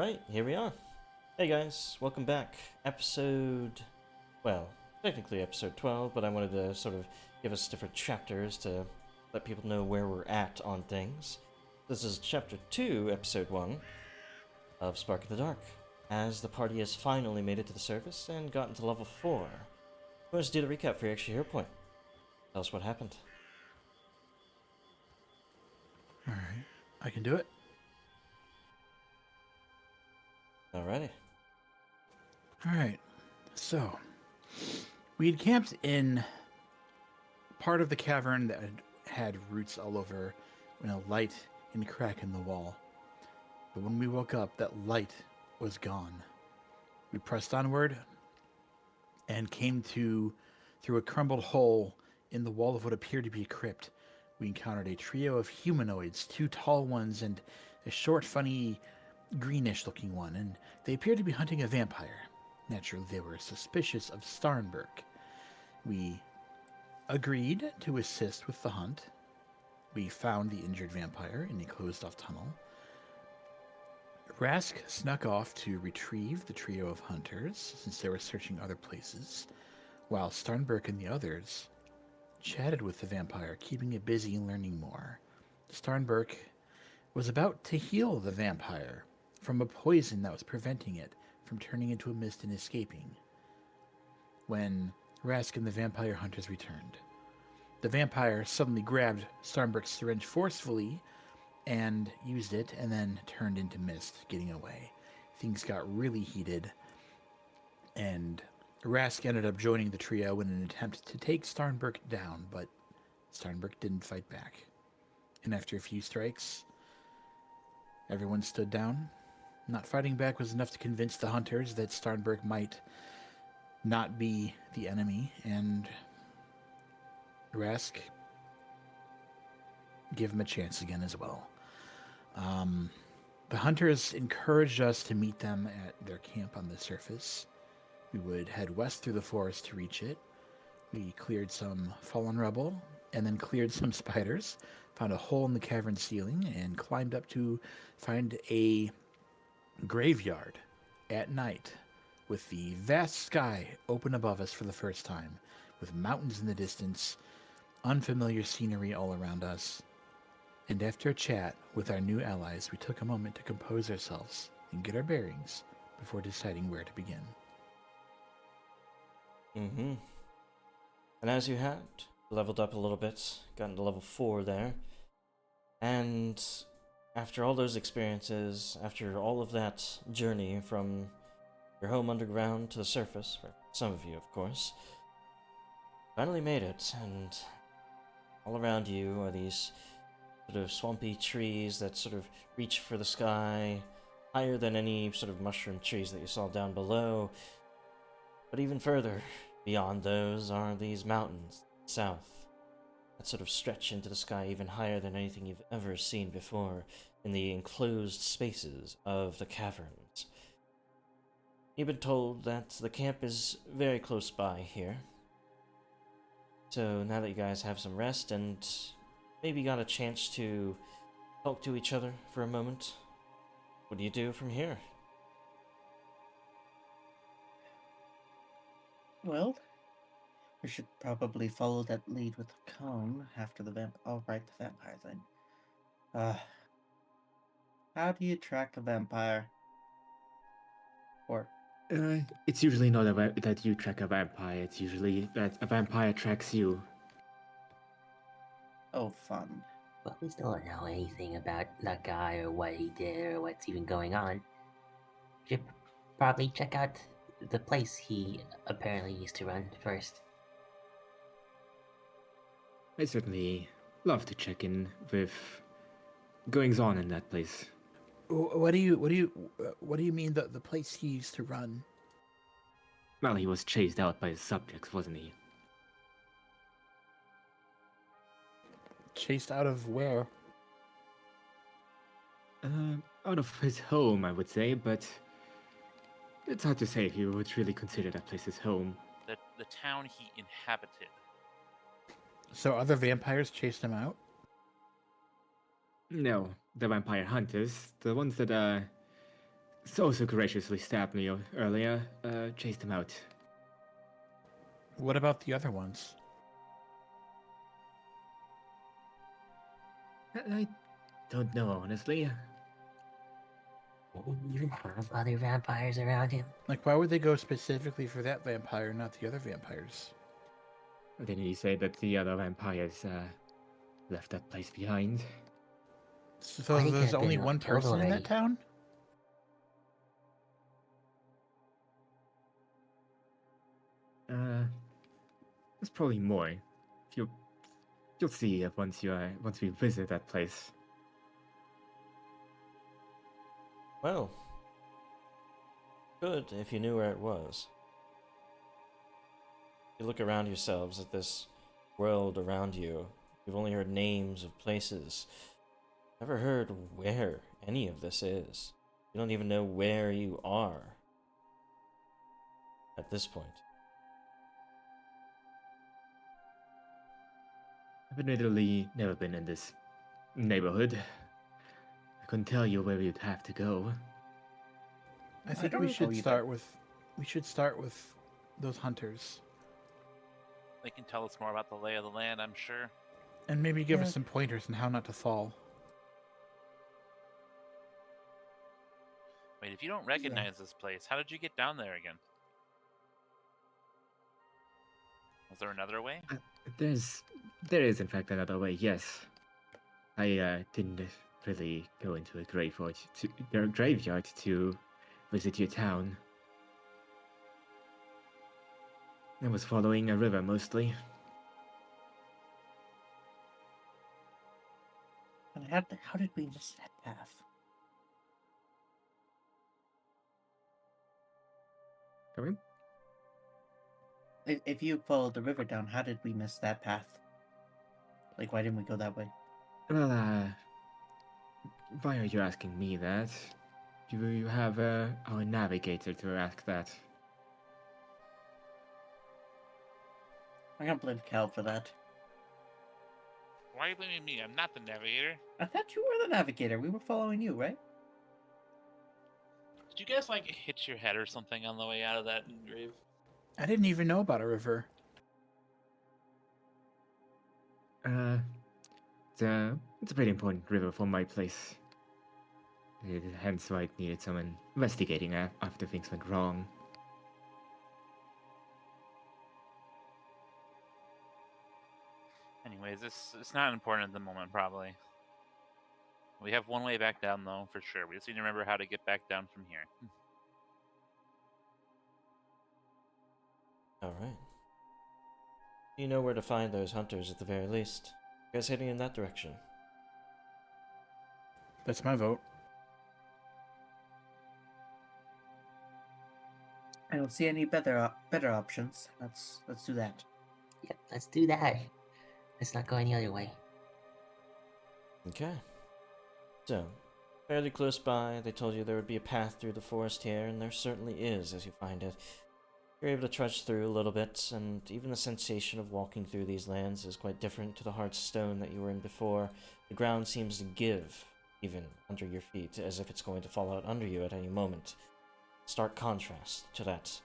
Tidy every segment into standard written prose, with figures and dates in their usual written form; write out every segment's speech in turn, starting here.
Alright, here we are. Hey guys, welcome back. Well, technically episode 12, but I wanted to sort of give us different chapters to let people know where we're at on things. This is chapter 2, episode 1 of Spark in the Dark, as the party has finally made it to the surface and gotten to level 4. Let's do the recap for your extra hero point. Tell us what happened. Alright, I can do it. Alrighty. Alright, so we had camped in part of the cavern that had roots all over when a light and crack in the wall. But when we woke up, that light was gone. We pressed onward and came to, through a crumbled hole in the wall of what appeared to be a crypt, we encountered a trio of humanoids, two tall ones and a short, funny, greenish-looking one, and they appeared to be hunting a vampire. Naturally, they were suspicious of Starnberg. We agreed to assist with the hunt. We found the injured vampire in a closed-off tunnel. Rask snuck off to retrieve the trio of hunters, since they were searching other places, while Starnberg and the others chatted with the vampire, keeping it busy and learning more. Starnberg was about to heal the vampire from a poison that was preventing it from turning into a mist and escaping, when Rask and the vampire hunters returned. The vampire suddenly grabbed Starnberg's syringe forcefully and used it, and then turned into mist, getting away. Things got really heated, and Rask ended up joining the trio in an attempt to take Starnberg down, but Starnberg didn't fight back. And after a few strikes, everyone stood down. Not fighting back was enough to convince the hunters that Starnberg might not be the enemy, and Rask gave him a chance again as well. The hunters encouraged us to meet them at their camp on the surface. We would head west through the forest to reach it. We cleared some fallen rubble, and then cleared some spiders, found a hole in the cavern ceiling, and climbed up to find a graveyard at night with the vast sky open above us for the first time, with mountains in the distance, unfamiliar scenery all around us. And after a chat with our new allies, we took a moment to compose ourselves and get our bearings before deciding where to begin. Mm-hmm. And as you had, leveled up a little bit, gotten to level 4 there, and after all those experiences, after all of that journey from your home underground to the surface, for some of you, of course, finally made it, and all around you are these sort of swampy trees that sort of reach for the sky, higher than any sort of mushroom trees that you saw down below. But even further beyond those are these mountains south that sort of stretch into the sky even higher than anything you've ever seen before in the enclosed spaces of the caverns. You've been told that the camp is very close by here. So now that you guys have some rest and maybe got a chance to talk to each other for a moment, what do you do from here? Well, we should probably follow that lead with the cone after the I'll write the vampire thing. How do you track a vampire? Or It's usually not that you track a vampire, it's usually that a vampire tracks you. oh, fun. Well, we still don't know anything about that guy or what he did or what's even going on. Should probably check out the place he apparently used to run first. I certainly love to check in with goings on in that place. What do you mean the place he used to run? Well, he was chased out by his subjects, wasn't he? Chased out of where? Out of his home, I would say, but it's hard to say if you would really consider that place his home. The town he inhabited. So other vampires chased him out? No, the vampire hunters, the ones that so courageously stabbed me earlier, chased him out. What about the other ones? I don't know, honestly. Do we even have other vampires around him? Like, why would they go specifically for that vampire, not the other vampires? Didn't he say that the other vampires left that place behind? So Or he could there's have only been one killed person in that already. town? There's probably more. You'll see once we visit that place. Well, good if you knew where it was. You look around yourselves at this world around you. You've only heard names of places. Never heard where any of this is. You don't even know where you are at this point. I've admittedly never been in this neighborhood. I couldn't tell you where we'd have to go. I think don't we know should either. start with those hunters. They can tell us more about the lay of the land, I'm sure. And maybe give Yeah. us some pointers on how not to fall. Wait, if you don't recognize this place, how did you get down there again? Was there another way? There is in fact another way. Yes, I didn't really go into a graveyard to visit your town. I was following a river mostly. And how did we miss that path? Come in. If you followed the river down, how did we miss that path? Like, why didn't we go that way? Well, why are you asking me that? You have our navigator to ask that. I'm gonna blame Cal for that. Why are you blaming me? I'm not the navigator. I thought you were the navigator. We were following you, right? Did you guys, like, hit your head or something on the way out of that grave? I didn't even know about a river. It's a pretty important river for my place. Hence why it needed someone investigating after things went wrong. Anyways, it's not important at the moment, probably. We have one way back down, though, for sure. We just need to remember how to get back down from here. Alright. You know where to find those hunters at the very least. You guys heading in that direction? That's my vote. I don't see any better options. Let's do that. Yep, let's do that. Let's not go any other way. Okay. So, fairly close by, they told you there would be a path through the forest here, and there certainly is as you find it. You're able to trudge through a little bit, and even the sensation of walking through these lands is quite different to the hard stone that you were in before. The ground seems to give, even under your feet, as if it's going to fall out under you at any moment. Stark contrast to that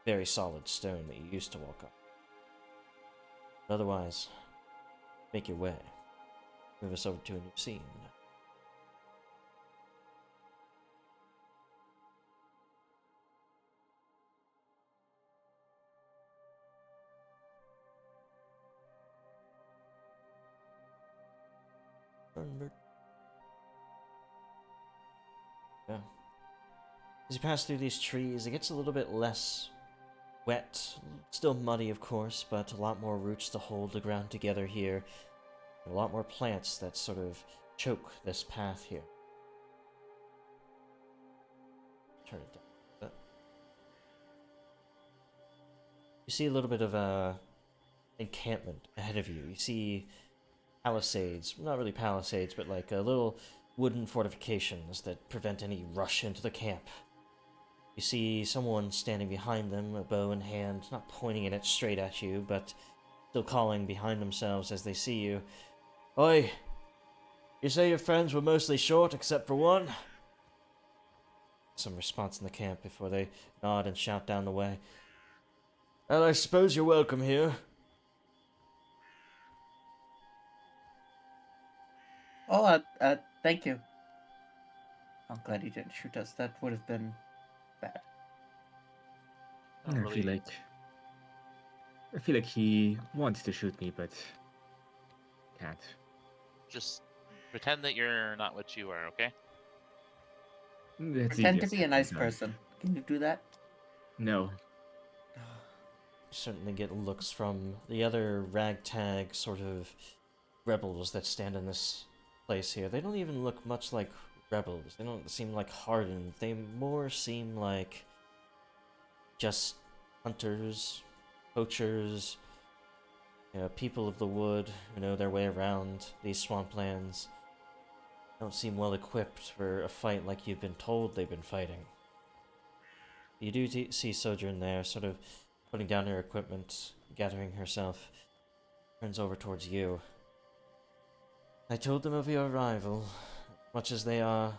very solid stone that you used to walk on. But otherwise, make your way. Move us over to a new scene. Yeah. As you pass through these trees, it gets a little bit less wet. Still muddy, of course, but a lot more roots to hold the ground together here. A lot more plants that sort of choke this path here. Turn it down a bit. You see a little bit of a encampment ahead of you. You see palisades, not really palisades, but like little wooden fortifications that prevent any rush into the camp. You see someone standing behind them, a bow in hand, not pointing it straight at you, but still calling behind themselves as they see you. Oi! You say your friends were mostly short except for one? some response in the camp before they nod and shout down the way. Well, I suppose you're welcome here. Oh, thank you. I'm glad he didn't shoot us. That would have been bad. Not I really. feel like he wants to shoot me, but can't. Just pretend that you're not what you are, okay? That's Pretend easier to be said a than nice done. person. Can you do that? No. Certainly get looks from the other ragtag sort of rebels that stand in this place here. They don't even look much like rebels. They don't seem like hardened. They more seem like just hunters, poachers, people of the wood who know their way around these swamplands. Don't seem well equipped for a fight like you've been told they've been fighting. You do see Sojourn there, sort of putting down her equipment, gathering herself, turns over towards you. I told them of your arrival, much as they are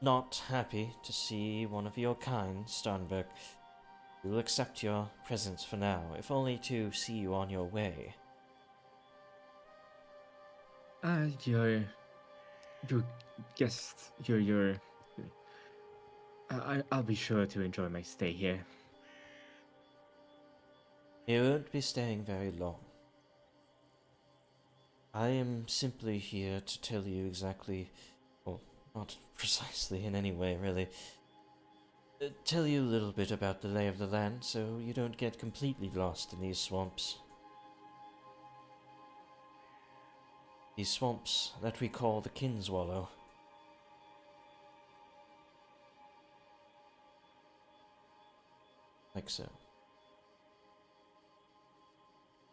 not happy to see one of your kind, Starnberg. We will accept your presence for now, if only to see you on your way. Your guest, your. I'll be sure to enjoy my stay here. You won't be staying very long. I am simply here to tell you exactly, well, not precisely in any way, really. Tell you a little bit about the lay of the land so you don't get completely lost in these swamps. These swamps that we call the Kinswallow. Like so.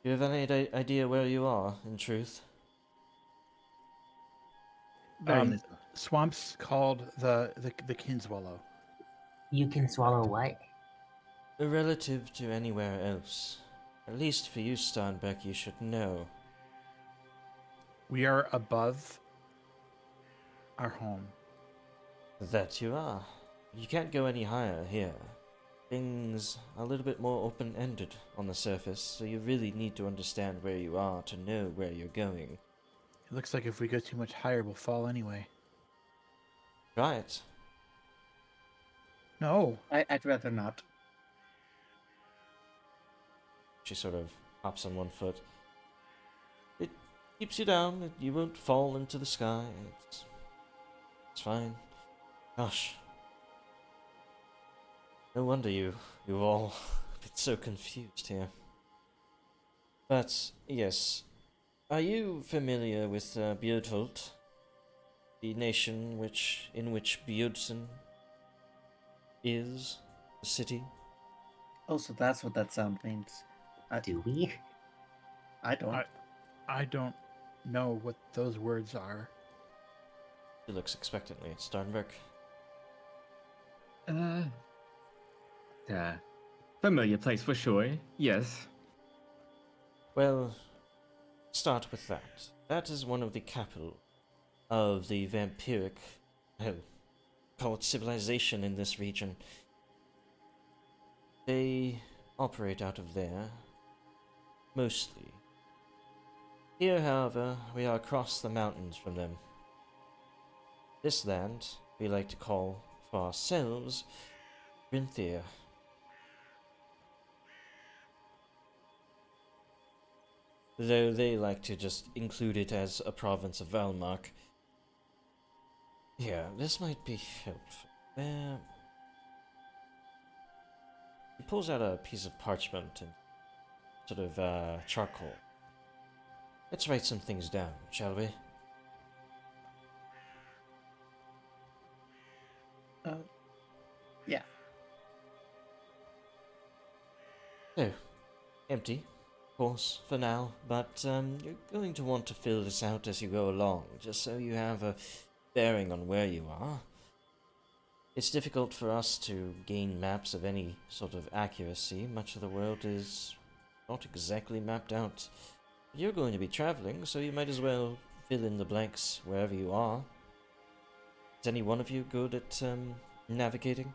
Do you have any idea where you are, in truth? Swamps called the Kinswallow. You can swallow what? Relative to anywhere else. At least for you, Starnbeck, you should know. We are above our home. That you are. You can't go any higher here. Things are a little bit more open-ended on the surface, so you really need to understand where you are to know where you're going. It looks like if we go too much higher, we'll fall anyway. Try it. No. I'd rather not. She sort of hops on one foot. It keeps you down. You won't fall into the sky. It's fine. Gosh. No wonder you've all been so confused here. But, yes. Are you familiar with Björnholt? The nation in which Björnsen is? The city? Oh, so that's what that sound means. Do we? I don't. I don't know what those words are. She looks expectantly at Starnberg. Familiar place for sure, yes. Well, start with that. That is one of the capital of the vampiric, call it civilization in this region. They operate out of there, mostly. Here, however, we are across the mountains from them. This land we like to call for ourselves Rinthir. Though they like to just include it as a province of Valmark. Yeah, this might be helpful. He pulls out a piece of parchment and sort of charcoal. Let's write some things down, shall we? Yeah. So, empty, of course, for now, but you're going to want to fill this out as you go along, just so you have a bearing on where you are. It's difficult for us to gain maps of any sort of accuracy. Much of the world is not exactly mapped out. You're going to be traveling, so you might as well fill in the blanks wherever you are. Is any one of you good at navigating?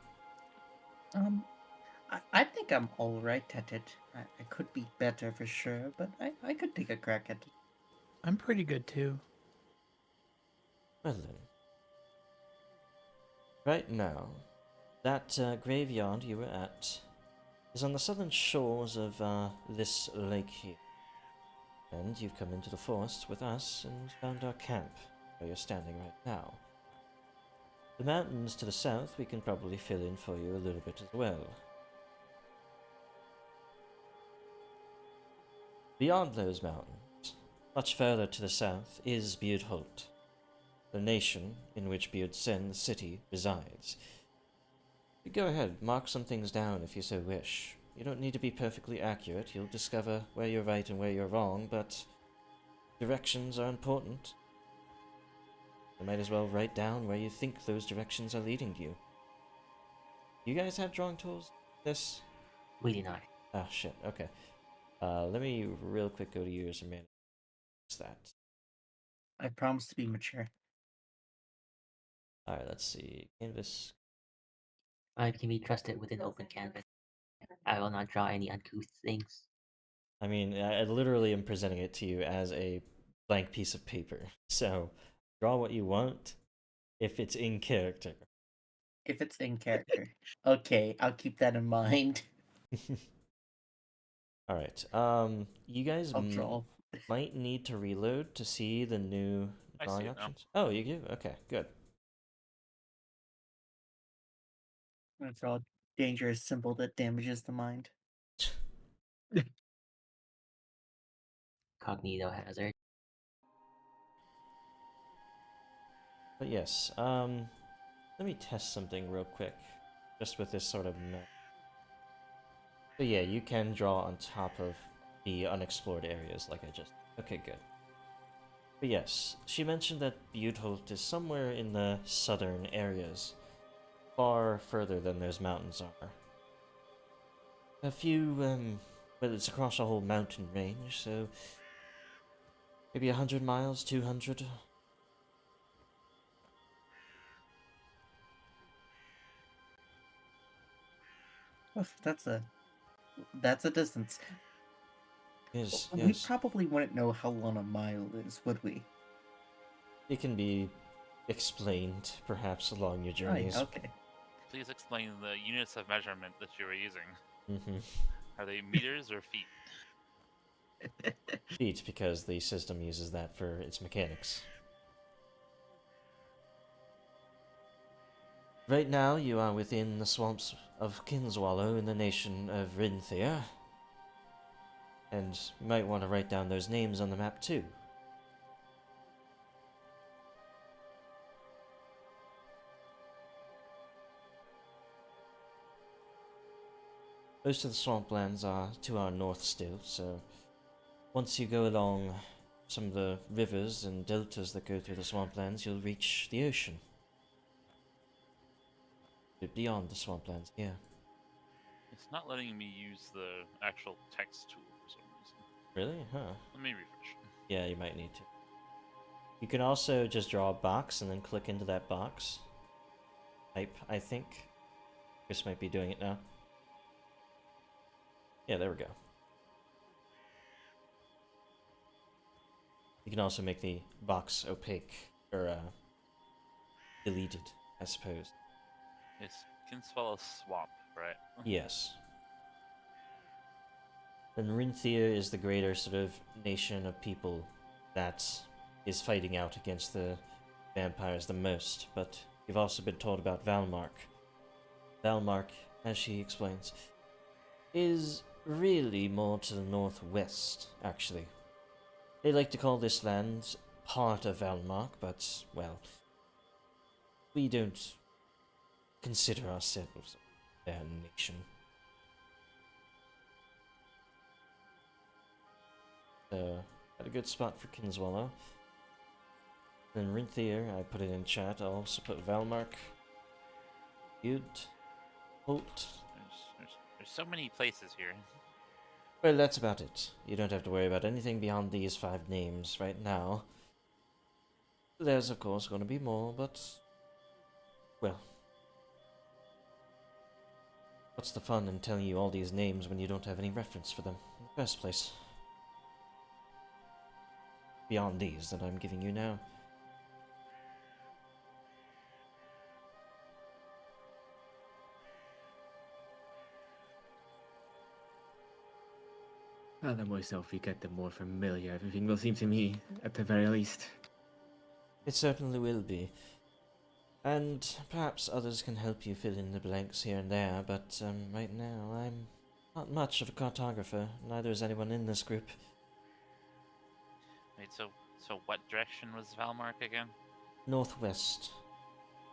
I think I'm alright at it. I could be better for sure, but I could take a crack at it. I'm pretty good too. Well then. Right now, that graveyard you were at is on the southern shores of this lake here. And you've come into the forest with us and found our camp, where you're standing right now. The mountains to the south we can probably fill in for you a little bit as well. Beyond those mountains, much further to the south, is Beardholt, the nation in which Beardsen, the city, resides. You go ahead, mark some things down if you so wish. You don't need to be perfectly accurate, you'll discover where you're right and where you're wrong, but directions are important. You might as well write down where you think those directions are leading you. You guys have drawing tools? This? We do not. Ah, shit, okay. Let me real quick go to yours and manage that. I promise to be mature. Alright, let's see. Canvas. I can be trusted with an open canvas. I will not draw any uncouth things. I mean, I literally am presenting it to you as a blank piece of paper. So, draw what you want if it's in character. If it's in character. Okay, I'll keep that in mind. Alright, you guys I'll draw. might need to reload to see the new I drawing see it now. options. Oh, you do? Okay, good. I'm gonna draw a dangerous symbol that damages the mind. Cognito hazard. But yes, let me test something real quick, just with this sort of map. So yeah, you can draw on top of the unexplored areas like I just... Okay, good. But yes, she mentioned that Buteholt is somewhere in the southern areas, far further than those mountains are. A few, well, it's across a whole mountain range, so maybe 100 miles, 200. Oof, that's a distance. Yes, We yes. probably wouldn't know how long a mile is, would we? It can be explained, perhaps, along your Oh, yeah, journeys. okay. Please explain the units of measurement that you were using. Mm-hmm. Are they meters or feet? Feet, because the system uses that for its mechanics. Right now, you are within the swamps of Kinswallow in the nation of Rinthir. And you might want to write down those names on the map too. Most of the swamplands are to our north still, so once you go along some of the rivers and deltas that go through the swamplands, you'll reach the ocean. But beyond the swamplands, yeah. It's not letting me use the actual text tool for some reason. Really? Huh. Let me refresh. Yeah, you might need to. You can also just draw a box and then click into that box. Type, I think. Chris might be doing it now. Yeah, there we go. You can also make the box opaque, or deleted, I suppose. It's Kinswallow Swamp, right? Yes. Then Rinthir is the greater sort of nation of people that is fighting out against the vampires the most, but you've also been told about Valmark. Valmark, as she explains, is really more to the northwest, actually. They like to call this land part of Valmark, but, well, we don't consider ourselves their nation. So, got a good spot for Kinswallow. Then Rinthir, I put it in chat. I'll also put Valmark. Good. Holt. There's so many places here. Well, that's about it. You don't have to worry about anything beyond these 5 names right now. There's, of course, going to be more, but... well... What's the fun in telling you all these names when you don't have any reference for them in the first place? Beyond these that I'm giving you now. Well, the more self we get, the more familiar everything will seem to me, at the very least. It certainly will be. And perhaps others can help you fill in the blanks here and there, but right now I'm not much of a cartographer. Neither is anyone in this group. Wait, so what direction was Valmark again? Northwest.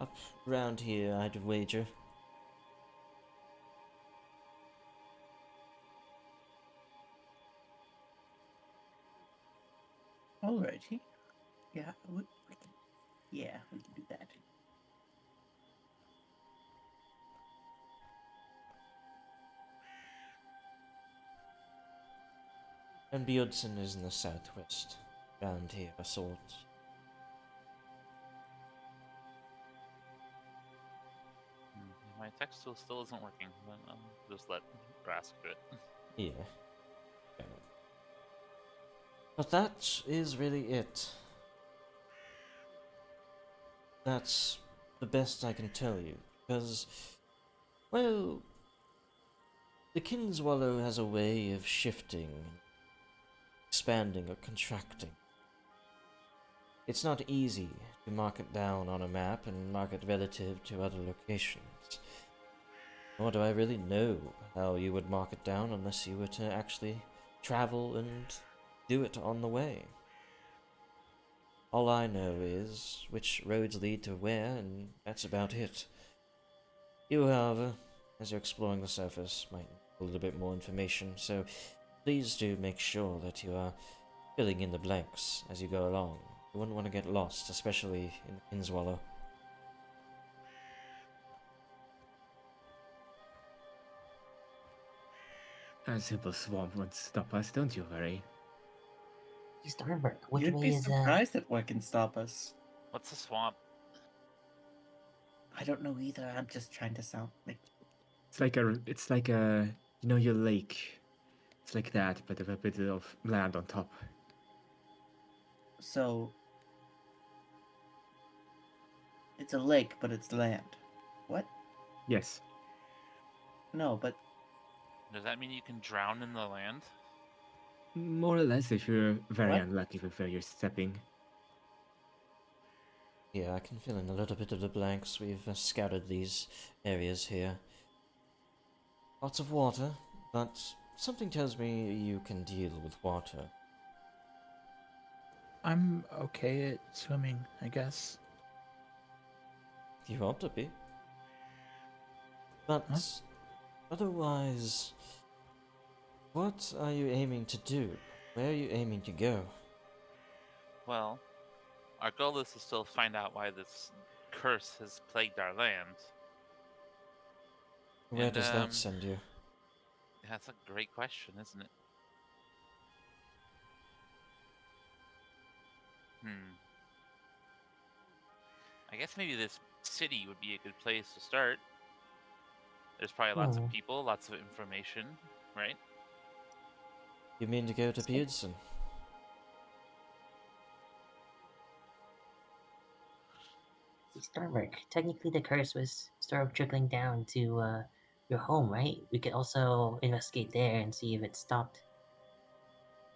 Up round here, I'd wager. Alrighty. Yeah, we can. Yeah, we can do that. And Bjornsson is in the southwest. Round here, a sort. My text tool still isn't working, but I'll just let Grask do it. Yeah. Got it. But that is really it. That's the best I can tell you, because, well, the Kinswallow has a way of shifting, expanding or contracting. It's not easy to mark it down on a map and mark it relative to other locations. Nor do I really know how you would mark it down unless you were to actually travel and do it on the way. All I know is which roads lead to where, and that's about it. You, however, as you're exploring the surface, might need a little bit more information, so please do make sure that you are filling in the blanks as you go along. You wouldn't want to get lost, especially in Kinswallow. A simple swamp won't stop us, don't you worry. Hey, Starberg, which You'd way be is surprised at what can stop us. What's a swamp? I don't know either. I'm just trying to sound like. It's like a, you know, your lake. It's like that, but with a bit of land on top. So. It's a lake, but it's land. What? Yes. No, but Does that mean you can drown in the land? More or less if you're very What? unlucky with where you're stepping. Yeah, I can fill in a little bit of the blanks. We've scouted these areas here. Lots of water, but something tells me you can deal with water. I'm okay at swimming, I guess. You ought to be. But Huh? otherwise, what are you aiming to do? Where are you aiming to go? Well, our goal is to still find out why this curse has plagued our land. Where And, does that send you? That's a great question, isn't it? I guess maybe this city would be a good place to start. There's probably lots of people, lots of information, right? You mean to go to Bjornsson? Starberg? Technically, the curse was sort of trickling down to your home, right? We could also investigate there and see if it stopped.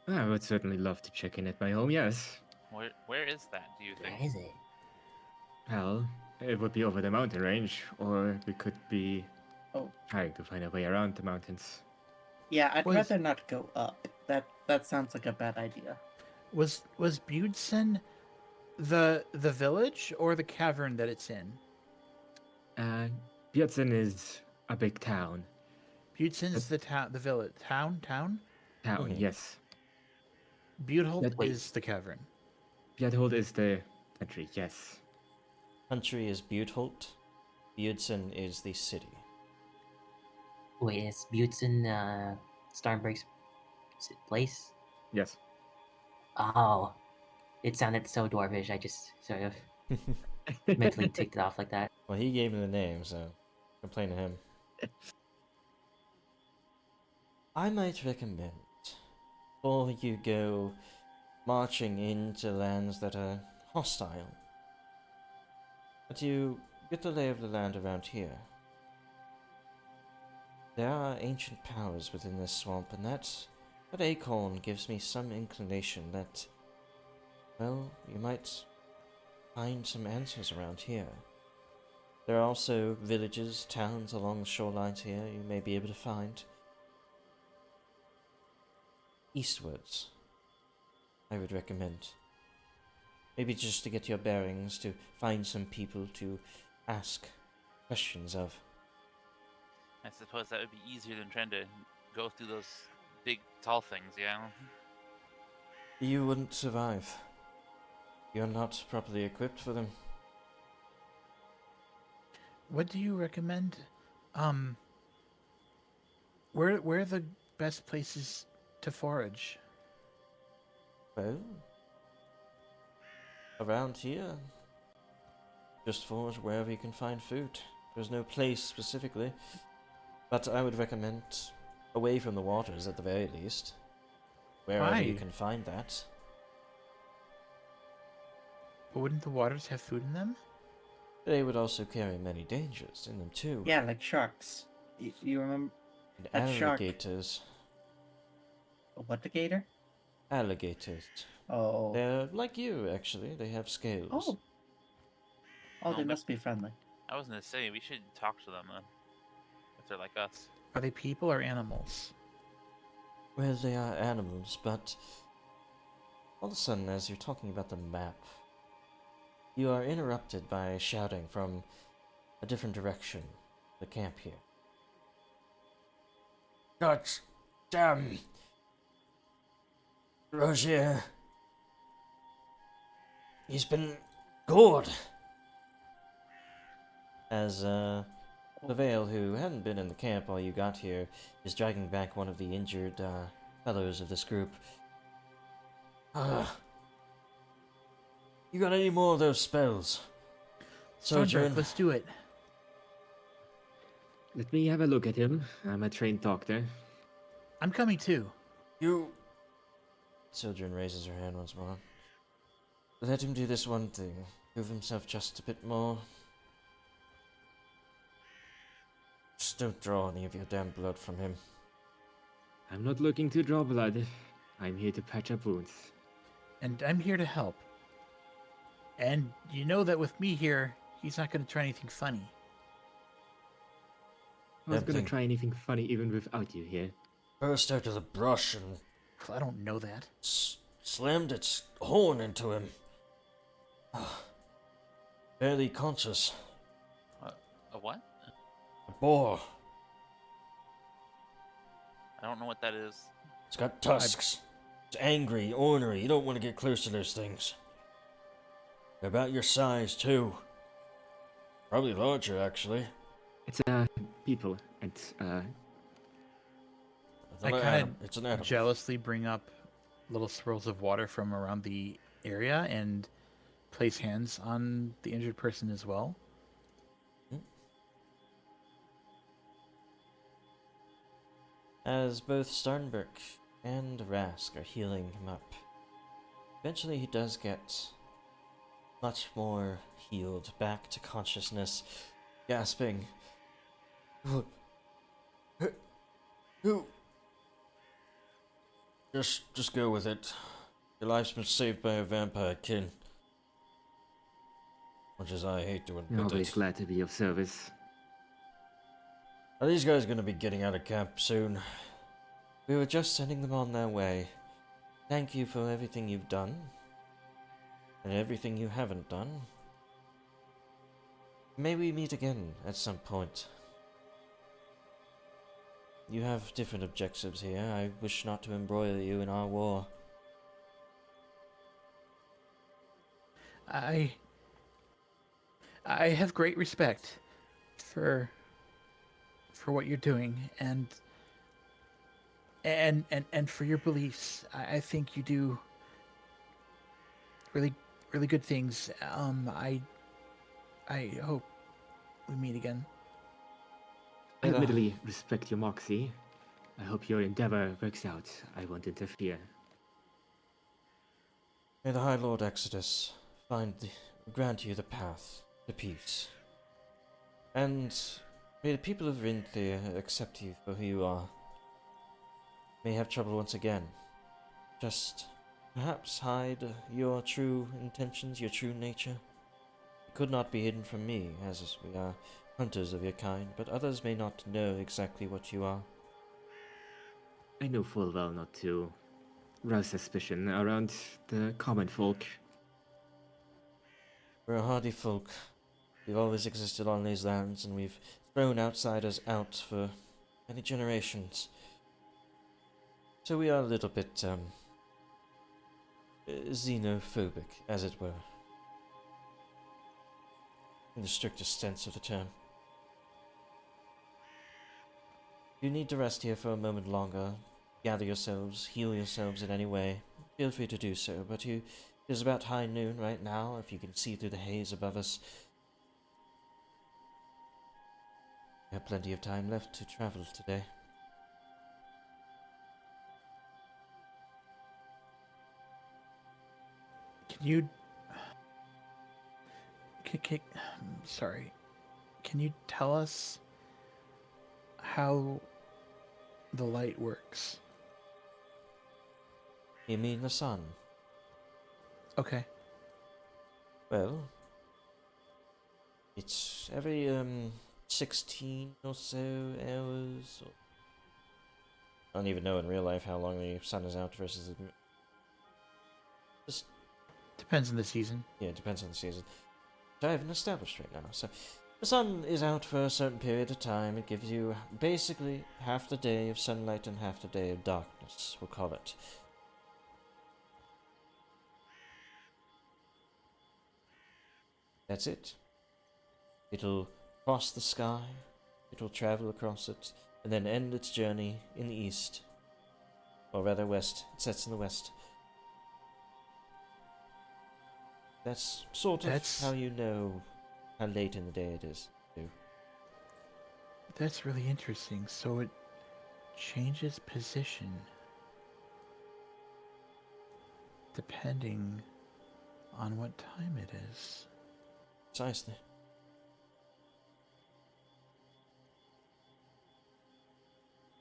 I would certainly love to check in at my home, yes. Where is that, do you Where think? is it? Well, it would be over the mountain range, or we could be Oh. trying to find a way around the mountains. Yeah, I'd Was- rather not go up. That sounds like a bad idea. Was Bjornsson the village or the cavern that it's in? Bjornsson is a big town. Bjornsson's the town, the village, town. Town, Mhm. yes. Bjornholt Wait. is the cavern. Bjornholt is the country, yes. Country is Bjornholt. Bjornsson is the city. Wait, is Bjornsson Starberg's place? Yes. Oh, it sounded so dwarvish. I just sort of mentally ticked it off like that. Well, he gave me the name, so complain to him. I might recommend, before you go marching into lands that are hostile, that you get the lay of the land around here. There are ancient powers within this swamp, and that acorn gives me some inclination that, well, you might find some answers around here. There are also villages, towns along the shorelines here you may be able to find. Eastwards, I would recommend. Maybe just to get your bearings, to find some people to ask questions of. I suppose that would be easier than trying to go through those big, tall things, yeah? You wouldn't survive. You're not properly equipped for them. What do you recommend? Where are the best places to forage? Well, around here, just forage wherever you can find food. There's no place specifically, but I would recommend away from the waters at the very least. Wherever you Why? can find that. But wouldn't the waters have food in them? They would also carry many dangers in them too. Yeah, like sharks. You remember And that shark. alligators. What, the gator? Alligators. Oh. They're like you, actually. They have scales. Oh. Oh, No, they but- must be friendly. I was gonna say, we should talk to them then. If they're like us. Are they people or animals? Well, they are animals, but all of a sudden, as you're talking about the map, you are interrupted by shouting from a different direction, the camp here. God damn! Roger! He's been gored! As, Lavale, who hadn't been in the camp while you got here, is dragging back one of the injured, fellows of this group. You got any more of those spells? Sojourn, let's do it. Let me have a look at him. I'm a trained doctor. I'm coming too. You... Sojourn raises her hand once more. Let him do this one thing. Prove himself just a bit more. Just don't draw any of your damn blood from him. I'm not looking to draw blood. I'm here to patch up wounds. And I'm here to help. And you know that with me here, he's not going to try anything funny. I was That gonna thing- try anything funny even without you here. Burst out of the brush and Well, I don't know that. slammed its horn into him. Barely conscious. A what? A boar. I don't know what that is. It's got tusks. It's angry, ornery. You don't want to get close to those things. They're about your size, too. Probably larger, actually. It's people and It's I an kinda atom. It's an atom. Jealously bring up little swirls of water from around the area and place hands on the injured person as well. As both Starnberg and Rask are healing him up, eventually he does get much more healed, back to consciousness, gasping. Who? Just go with it. Your life's been saved by a vampire kin. Much as I hate to admit always it. glad to be of service. Are these guys gonna be getting out of camp soon? We were just sending them on their way. Thank you for everything you've done. And everything you haven't done. May we meet again at some point. You have different objectives here. I wish not to embroil you in our war. I have great respect for what you're doing and for your beliefs. I think you do really good things. I hope we meet again. I Yeah. admittedly respect your moxie. I hope your endeavor works out. I won't interfere. May the High Lord Exodus grant you the path to peace. And may the people of Rinthia accept you for who you are. May have trouble once again. Just perhaps hide your true intentions, your true nature. It could not be hidden from me, as we are hunters of your kind, but others may not know exactly what you are. I know full well not to rouse suspicion around the common folk. We're a hardy folk. We've always existed on these lands, and we've thrown outsiders out for many generations. So we are a little bit, xenophobic, as it were. In the strictest sense of the term. If you need to rest here for a moment longer, gather yourselves, heal yourselves in any way, feel free to do so, but it is about high noon right now, if you can see through the haze above us. We have plenty of time left to travel today. Can you... sorry. Can you tell us how the light works? You mean the sun? Okay. Well, it's every 16 or so hours. I don't even know in real life how long the sun is out versus the... Just, Depends on the season. yeah, it depends on the season. Which I haven't established right now. So the sun is out for a certain period of time. It gives you basically half the day of sunlight and half the day of darkness, we'll call it. That's it. It'll cross the sky, it'll travel across it, and then end its journey in the east. Or rather west. It sets in the west. That's sort of how you know how late in the day it is, too. That's really interesting. So it changes position depending on what time it is. Precisely.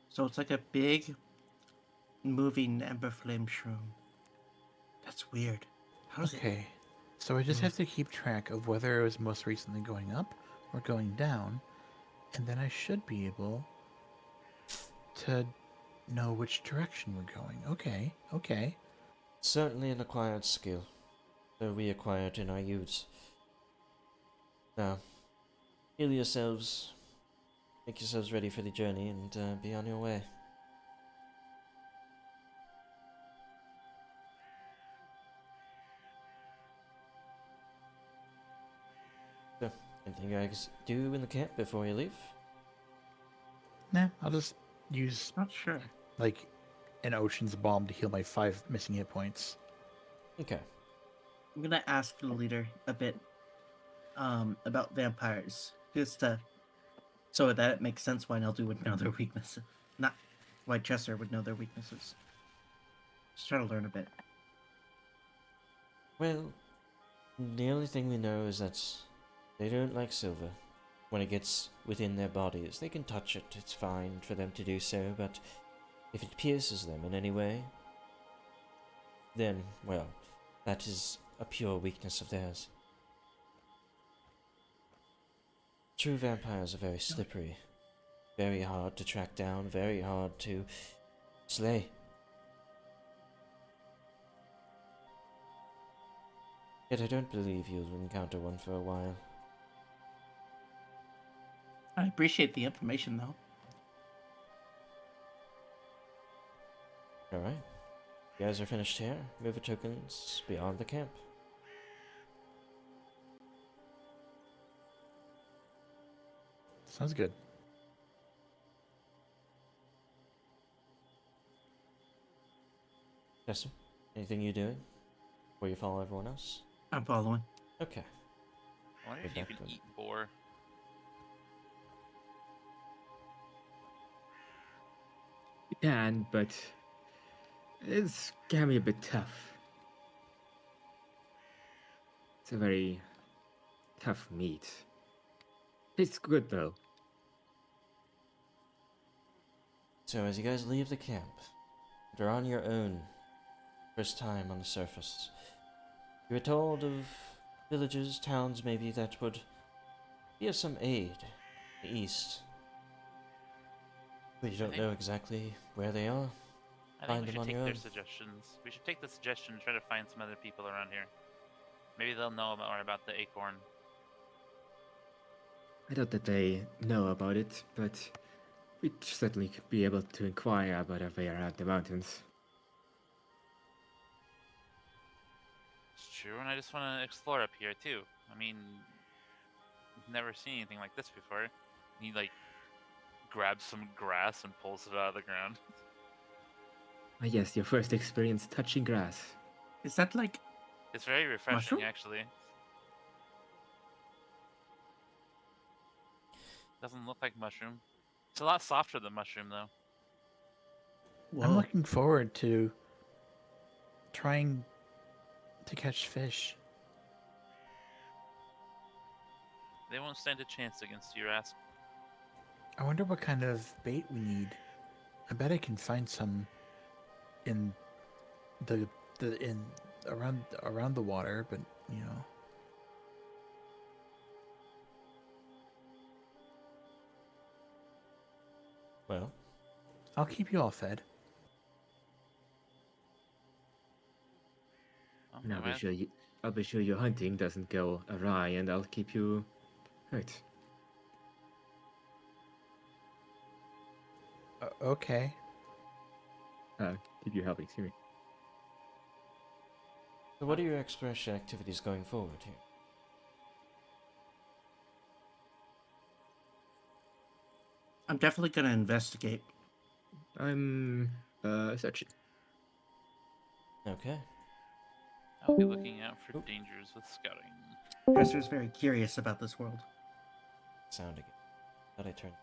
So it's like a big moving ember flame shroom. That's weird. How does it... Okay. So I just have to keep track of whether it was most recently going up or going down, and then I should be able to know which direction we're going. Okay, okay. Certainly an acquired skill, though we acquired in our youths. Now, heal yourselves, make yourselves ready for the journey, and be on your way. So, anything you guys do in the camp before you leave? Nah, I'll just use, Not sure. like, an ocean's balm to heal my 5 missing hit points. Okay. I'm gonna ask the leader a bit about vampires, just so that it makes sense why Neldu would know their weaknesses, not why Chester would know their weaknesses. Just try to learn a bit. Well, the only thing we know is that they don't like silver. When it gets within their bodies, they can touch it, it's fine for them to do so, but if it pierces them in any way, then, well, that is a pure weakness of theirs. True vampires are very slippery, very hard to track down, very hard to slay. Yet I don't believe you'll encounter one for a while. I appreciate the information, though. Alright. You guys are finished here. Move tokens beyond the camp. Sounds good. Jester, anything you doing? Before you follow everyone else? I'm following. Okay. I wonder if you could Exactly. eat boar. You can, but it's can be a bit tough. It's a very tough meat. It's good though. So as you guys leave the camp, you're on your own, first time on the surface. You were told of villages, towns maybe, that would be of some aid in the east. But you don't think- know exactly where they are. I think Find we them should on take your their own. suggestions. We should take the suggestion and try to find some other people around here. Maybe they'll know more about the acorn. I doubt that they know about it, but we'd certainly be able to inquire about our way around the mountains. It's true, and I just want to explore up here too. I mean, I've never seen anything like this before. He like grabs some grass and pulls it out of the ground. Ah, yes, your first experience touching grass. Is that like It's very refreshing, Mushroom? actually. Doesn't look like mushroom. It's a lot softer than mushroom, though. I'm whoa? looking forward to trying to catch fish. They won't stand a chance against your ass. I wonder what kind of bait we need. I bet I can find some in the in around the water, but you know. Well, I'll keep you all fed. Oh, And no, man. I'll be sure your hunting doesn't go awry, and I'll keep you hurt. Okay. Keep you healthy, excuse me. so what are your exploration activities going forward here? I'm definitely gonna investigate. I'm searching. Okay. I'll be looking out for Oop. dangers with scouting. Chester's very curious about this world. Sound again. Thought I turned.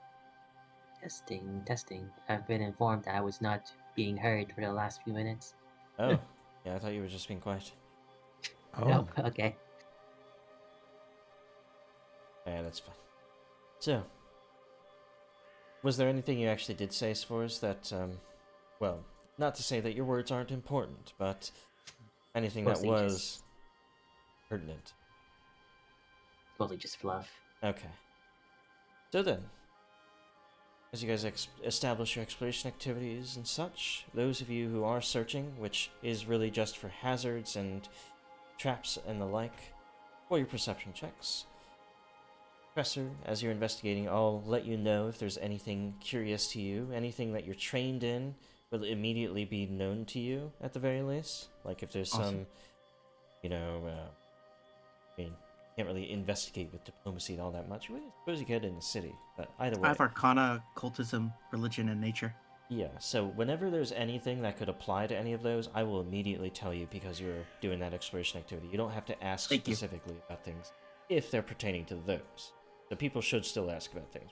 Testing, testing. I've been informed I was not being heard for the last few minutes. Oh, yeah, I thought you were just being quiet. Oh, No, okay. Yeah, that's fine. So, was there anything you actually did say, Spores, that, well, not to say that your words aren't important, but anything that Mostly was just- pertinent? Mostly just fluff. Okay. So then, as you guys establish your exploration activities and such, those of you who are searching, which is really just for hazards and traps and the like, for your perception checks. Professor, as you're investigating, I'll let you know if there's anything curious to you, anything that you're trained in will immediately be known to you at the very least. Like if there's Awesome. some, you know, I mean, can't really investigate with diplomacy all that much. Well, I suppose you could in the city, but either way. I have Arcana, Cultism, Religion, and Nature. Yeah, so whenever there's anything that could apply to any of those, I will immediately tell you because you're doing that exploration activity. You don't have to ask Thank you. specifically about things if they're pertaining to those. So people should still ask about things.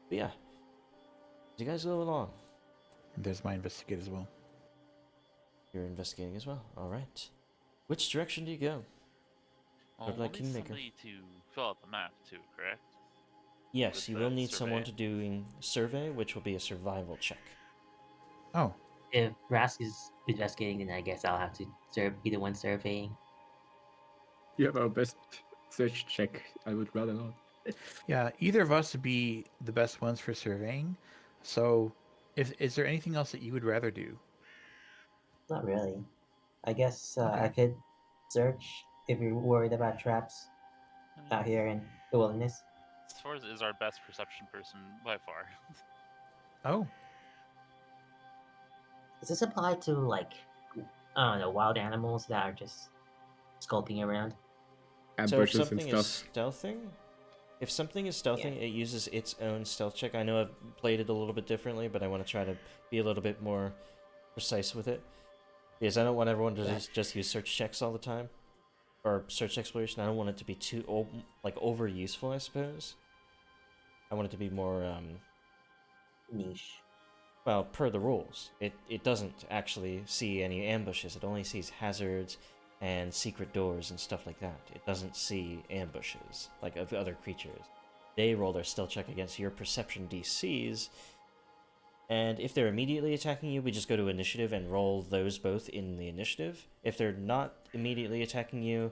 But yeah, as you guys go along, there's my investigate as well. you're investigating as well. All right. Which direction do you go? Well, Sort of we'll like need Kingmaker. somebody to fill out the map too, correct? Yes, With you the will need someone survey. to doing survey, which will be a survival check. Oh, If Rask is investigating, then I guess I'll have to be the one surveying. You have our best search check. I would rather not. yeah. Either of us would be the best ones for surveying. So, is there anything else that you would rather do? Not really. I guess Okay. I could search if you're worried about traps I mean, out here in the wilderness. Swords is our best perception person by far. Oh, Does this apply to like I don't know wild animals that are just skulking around? So if Ambushes and something is stuff. stealthing, if something is stealthing, it uses its own stealth check. I know I've played it a little bit differently, but I want to try to be a little bit more precise with it. Because I don't want everyone to just use search checks all the time. Or search exploration. I don't want it to be too, over useful, I suppose. I want it to be more, Niche. Well, per the rules, it doesn't actually see any ambushes. It only sees hazards and secret doors and stuff like that. It doesn't see ambushes like of other creatures. They roll their stealth check against your perception DCs, and if they're immediately attacking you, we just go to initiative and roll those both in the initiative. If they're not immediately attacking you,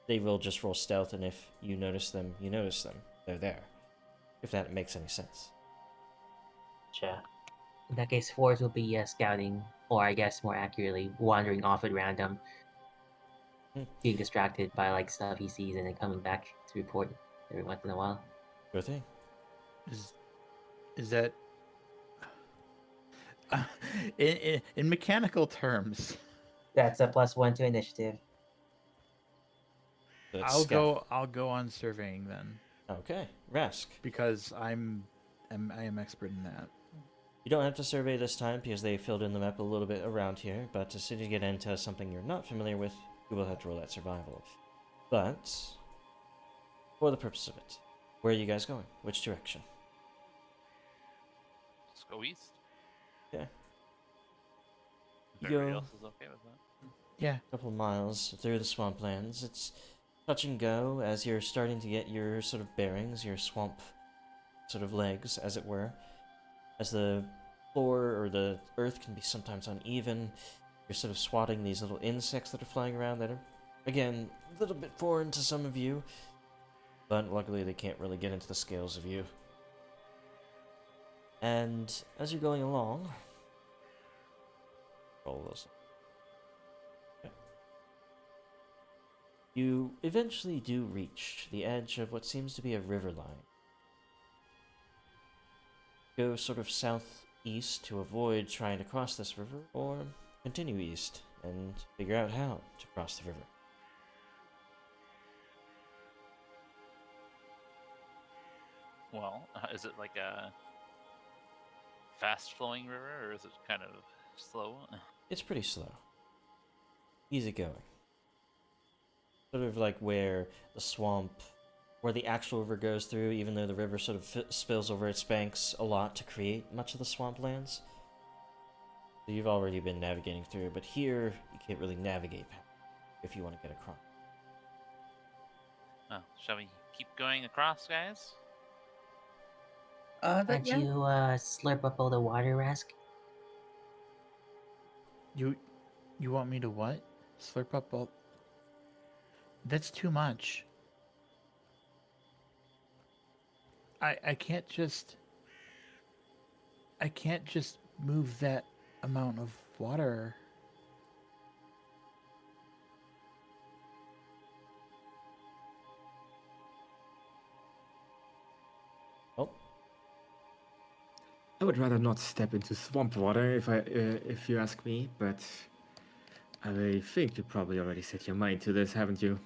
they will just roll stealth, and if you notice them, you notice them. They're there. If that makes any sense. Gotcha. In that case, fours will be scouting, or I guess more accurately, wandering off at random, Hmm. being distracted by like stuff he sees, and then coming back to report every once in a while. Sure thing. Is that in mechanical terms? That's a +1 to initiative. So it's scout. I'll go on surveying then Okay, Rask. because I am expert in that. You don't have to survey this time because they filled in the map a little bit around here, but as soon as you get into something you're not familiar with, you will have to roll that survival. But, for the purpose of it, where are you guys going? Which direction? Let's go east. Okay. If You everybody go else is okay with that. Yeah. a couple of miles through the swamplands. It's touch and go as you're starting to get your sort of bearings, your swamp sort of legs, as it were. As the floor or the earth can be sometimes uneven, you're sort of swatting these little insects that are flying around that are, again, a little bit foreign to some of you, but luckily they can't really get into the scales of you. And as you're going along, roll those. Okay. You eventually do reach the edge of what seems to be a river line. Go sort of southeast to avoid trying to cross this river, or continue east and figure out how to cross the river. Well, is it like a fast-flowing river, or is it kind of slow? It's pretty slow. Easy going. Sort of like where the swamp, where the actual river goes through, even though the river sort of spills over its banks a lot to create much of the swamplands. So you've already been navigating through, but here you can't really navigate past if you want to get across. Oh, shall we keep going across, guys? Aren't Yeah. you slurp up all the water, Rask? You want me to what? Slurp up all? That's too much. I can't just move that amount of water. Oh, I would rather not step into swamp water if you ask me, but I think you probably already set your mind to this, haven't you?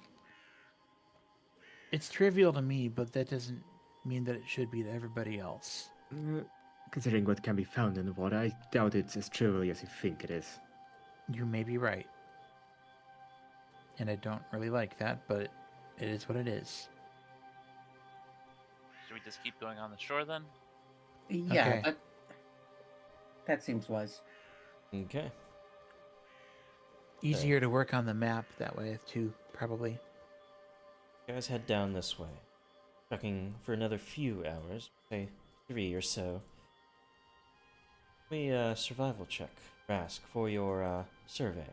It's trivial to me, but that doesn't mean that it should be to everybody else. Considering what can be found in the water, I doubt it's as trivial as you think it is. You may be right. And I don't really like that, but it is what it is. Should we just keep going on the shore then? Yeah, Okay. that seems wise. okay. Easier to work on the map that way, too, probably. You guys head down this way, trekking for another few hours, say 3 or so. Give me a survival check, Rask, for your surveying.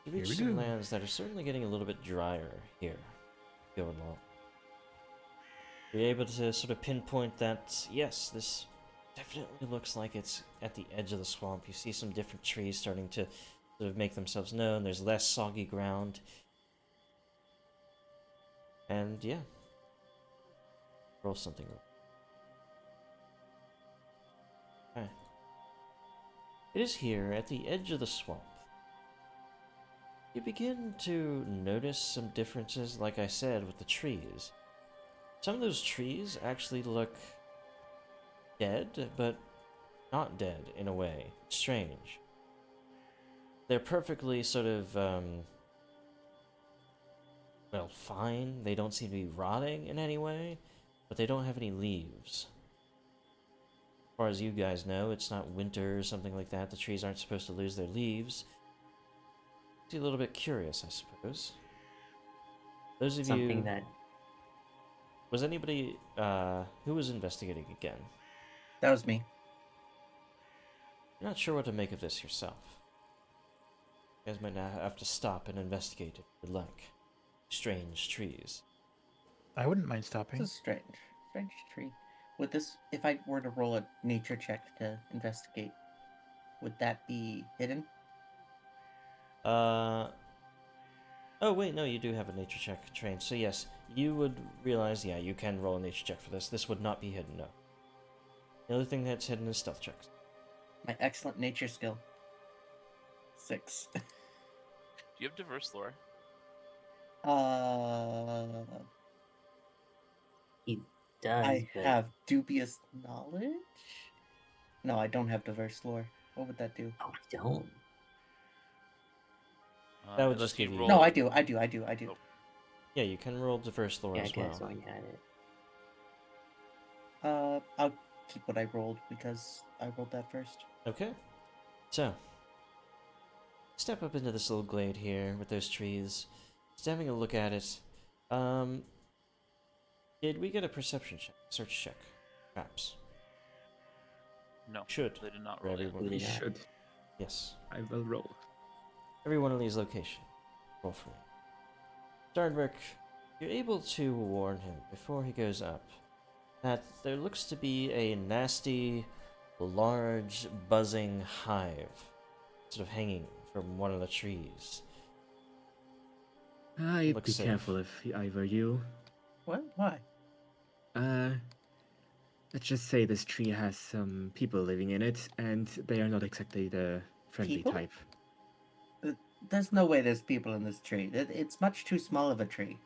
You Here reach we some go. lands that are certainly getting a little bit drier here, going along. You're able to sort of pinpoint that, yes, this definitely looks like it's at the edge of the swamp. You see some different trees starting to sort of make themselves known. There's less soggy ground. And yeah. Roll something. Okay. It is here at the edge of the swamp. You begin to notice some differences, like I said, with the trees. Some of those trees actually look dead, but not dead in a way. It's strange. They're perfectly sort of, well, fine. They don't seem to be rotting in any way. but they don't have any leaves. As far as you guys know, it's not winter or something like that. The trees aren't supposed to lose their leaves. It's a little bit curious, I suppose. Those of Something you... that Was anybody, who was investigating again? That was me. You're not sure what to make of this yourself. You guys might now have to stop and investigate if you'd like. Strange trees. I wouldn't mind stopping. It's a strange tree. Would this, if I were to roll a nature check to investigate, would that be hidden? Oh wait, no, you do have a nature check trained. So yes, you would realize, yeah, you can roll a nature check for this. This would not be hidden, no. The other thing that's hidden is stealth checks. My excellent nature skill. 6. Do you have diverse lore? he does, I but have dubious knowledge? No, I don't have diverse lore. What would that do? oh, we don't. That would Unless just give you- roll- No, I do. Oh. Yeah, you can roll diverse lore Yeah, I as guess well. while you had it. I'll keep what I rolled because I rolled that first. Okay. So, step up into this little glade here with those trees. Just having a look at it. Did we get a perception check? Search check? Perhaps. No, Should. they did not For roll it. everyone. We We did not. should. Yes. I will roll. Every one of these locations. Roll for me. Starnberg, you're able to warn him before he goes up that there looks to be a nasty, large, buzzing hive sort of hanging from one of the trees. I'd Looks be safe. careful if I were you. What? Why? Let's just say this tree has some people living in it, and they are not exactly the friendly People? type. There's no way there's people in this tree. It's much too small of a tree.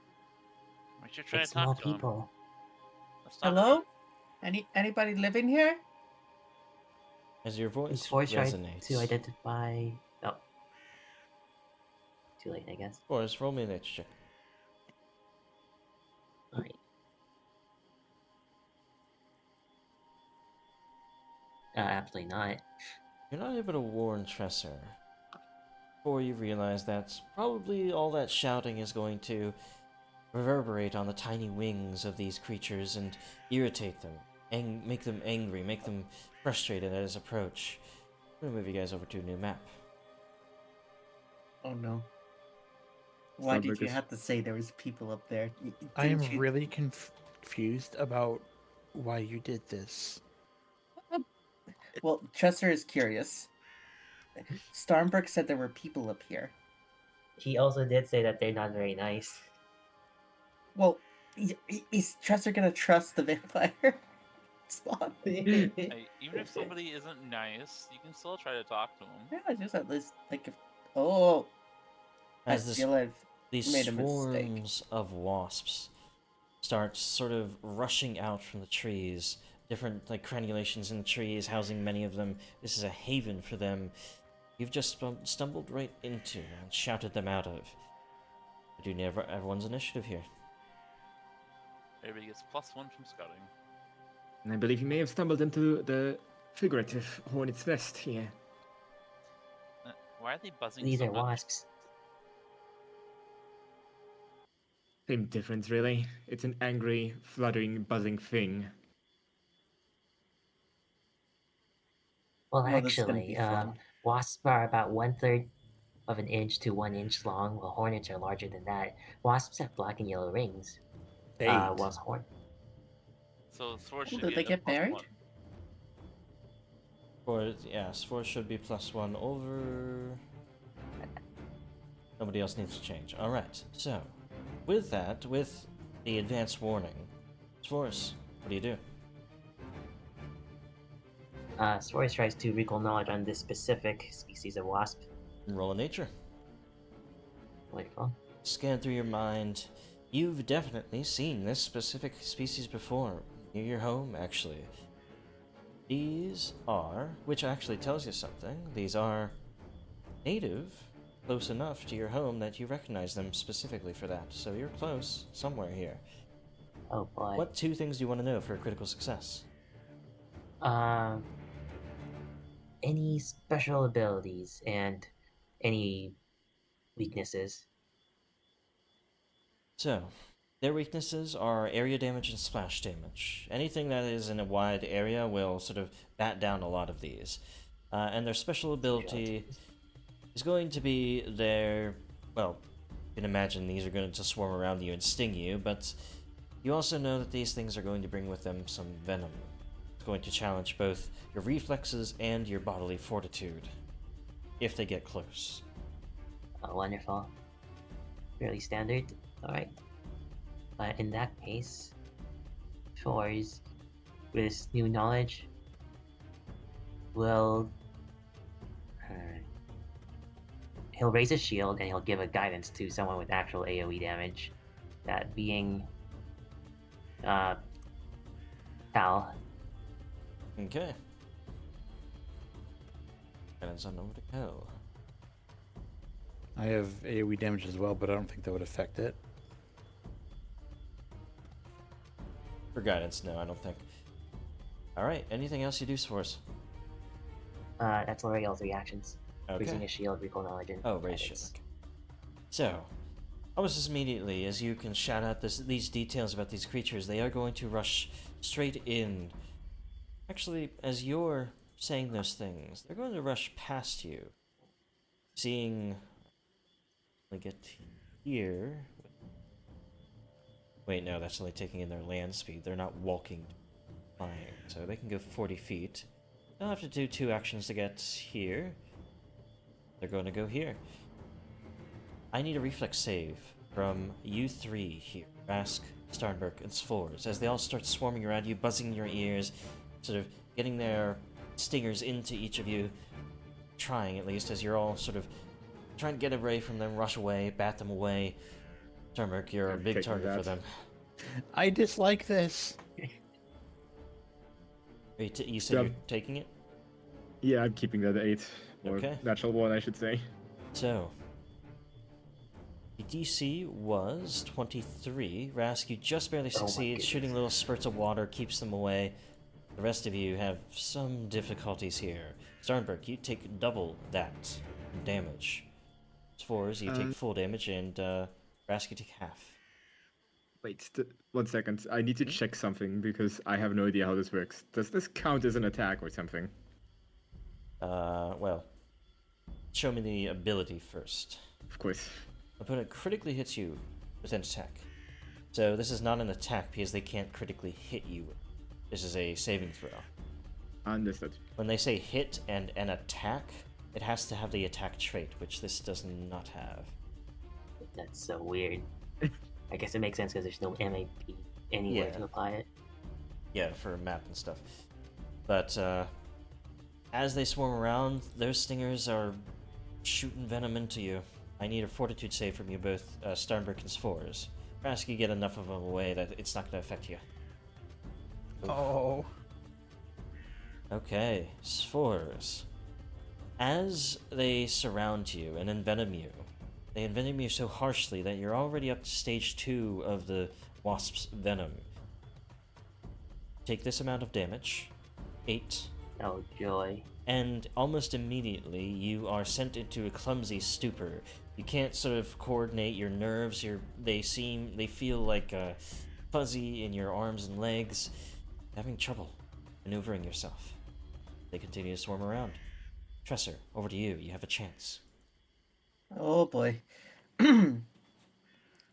We should try It's to talk small to him. people. Let's talk Hello? to him. Anybody living here? As your voice His voice tried resonates. to identify. Oh, too late, I guess. Boris, roll me a nature check. Alright. Absolutely not. You're not able to warn Tresser before you realize that probably all that shouting is going to reverberate on the tiny wings of these creatures and irritate them, make them angry, make them frustrated at his approach. I'm gonna move you guys over to a new map. Oh no. Why did you Starburgers. have to say there was people up there? I am Didn't you- really confused about why you did this. Well, Chester is curious. Starnberg said there were people up here. He also did say that they're not very nice. Well, is Chester gonna trust the vampire spawn? Hey, even if somebody isn't nice, you can still try to talk to him. Yeah, just at least like if. Oh, I As this, feel I've these made a mistake. swarms of wasps start sort of rushing out from the trees, different like crenulations in the trees, housing many of them. This is a haven for them. You've just stumbled right into and shouted them out of. I do need everyone's initiative here. Everybody gets +1 from scouting. And I believe you may have stumbled into the figurative hornet's nest here. Why are they buzzing These so are much? wasps. Same difference, really. It's an angry, fluttering, buzzing thing. Well, Oh, this is gonna actually, be fun. wasps are about 1/3 of an inch to 1 inch long, while hornets are larger than that. Wasps have black and yellow rings. 8. Whilst So Thor Oh, should did they get a get married? +1. Yes, 4 should be +1 over. Nobody else needs to change. Alright, so with that, with the advanced warning, Sforce, what do you do? Swords tries to recall knowledge on this specific species of wasp. Roll a nature. Delightful. Scan through your mind. You've definitely seen this specific species before. Near your home, actually. These are, which actually tells you something, these are native, close enough to your home that you recognize them specifically for that. So you're close, somewhere here. Oh boy. What 2 things do you want to know for a critical success? Um, any special abilities and any weaknesses? So, their weaknesses are area damage and splash damage. Anything that is in a wide area will sort of bat down a lot of these. And their special ability is going to be their. Well, you can imagine these are going to swarm around you and sting you, but you also know that these things are going to bring with them some venom. It's going to challenge both your reflexes and your bodily fortitude if they get close. Oh, wonderful. Fairly standard. Alright. But in that case, Shores, with his new knowledge, will. He'll raise his shield and he'll give a guidance to someone with actual AoE damage. That being. Pal. Okay. And it's on over to Kel. I have AoE damage as well, but I don't think that would affect it. For guidance, no, I don't think. Alright, anything else you do for us? That's already all 3 actions. Raising Okay. his shield, recall knowledge, and Oh, raise shield. guidance. Okay. So, almost immediately, as you can shout out these details about these creatures, they are going to rush straight in. Actually, as you're saying those things, they're going to rush past you. Seeing. Let me get here. Wait, no, that's only taking in their land speed. They're not walking, flying. So they can go 40 feet. They'll have to do 2 actions to get here. They're going to go here. I need a reflex save from you 3 here. Rask, Starnberg, and Sfors, as they all start swarming around you, buzzing in your ears, sort of getting their stingers into each of you. Trying, at least, as you're all sort of trying to get away from them, rush away, bat them away. Starnberg, you're a I'm big taking target for that. them. I dislike this. You said Yeah. you're taking it? Yeah, I'm keeping that 8. Or Okay. natural 1, I should say. So, the DC was 23. Rask, you just barely Oh my succeed. Shooting goodness. little spurts of water keeps them away. The rest of you have some difficulties here. Starnberg, you take double that damage. Spores, you take full damage, and Rask, you take half. Wait, 1 second. I need to Hmm? check something because I have no idea how this works. Does this count as an attack or something? Well, show me the ability first. Of course. Opponent critically hits you with an attack. So this is not an attack because they can't critically hit you. This is a saving throw. Understood. When they say hit and an attack, it has to have the attack trait, which this does not have. That's so weird. I guess it makes sense because there's no MAP anywhere Yeah. to apply it. Yeah, for a map and stuff. But as they swarm around, those stingers are shooting venom into you. I need a fortitude save from you both, Starnberg and Sfors. Rask, you get enough of them away that it's not going to affect you. Oh. Okay, Sfors. As they surround you and envenom you, they envenom you so harshly that you're already up to stage 2 of the wasp's venom. Take this amount of damage, 8, Oh joy. and almost immediately you are sent into a clumsy stupor. You can't sort of coordinate your nerves. They feel like fuzzy in your arms and legs. Having trouble maneuvering yourself. They continue to swarm around. Tresser, over to you. You have a chance. Oh boy.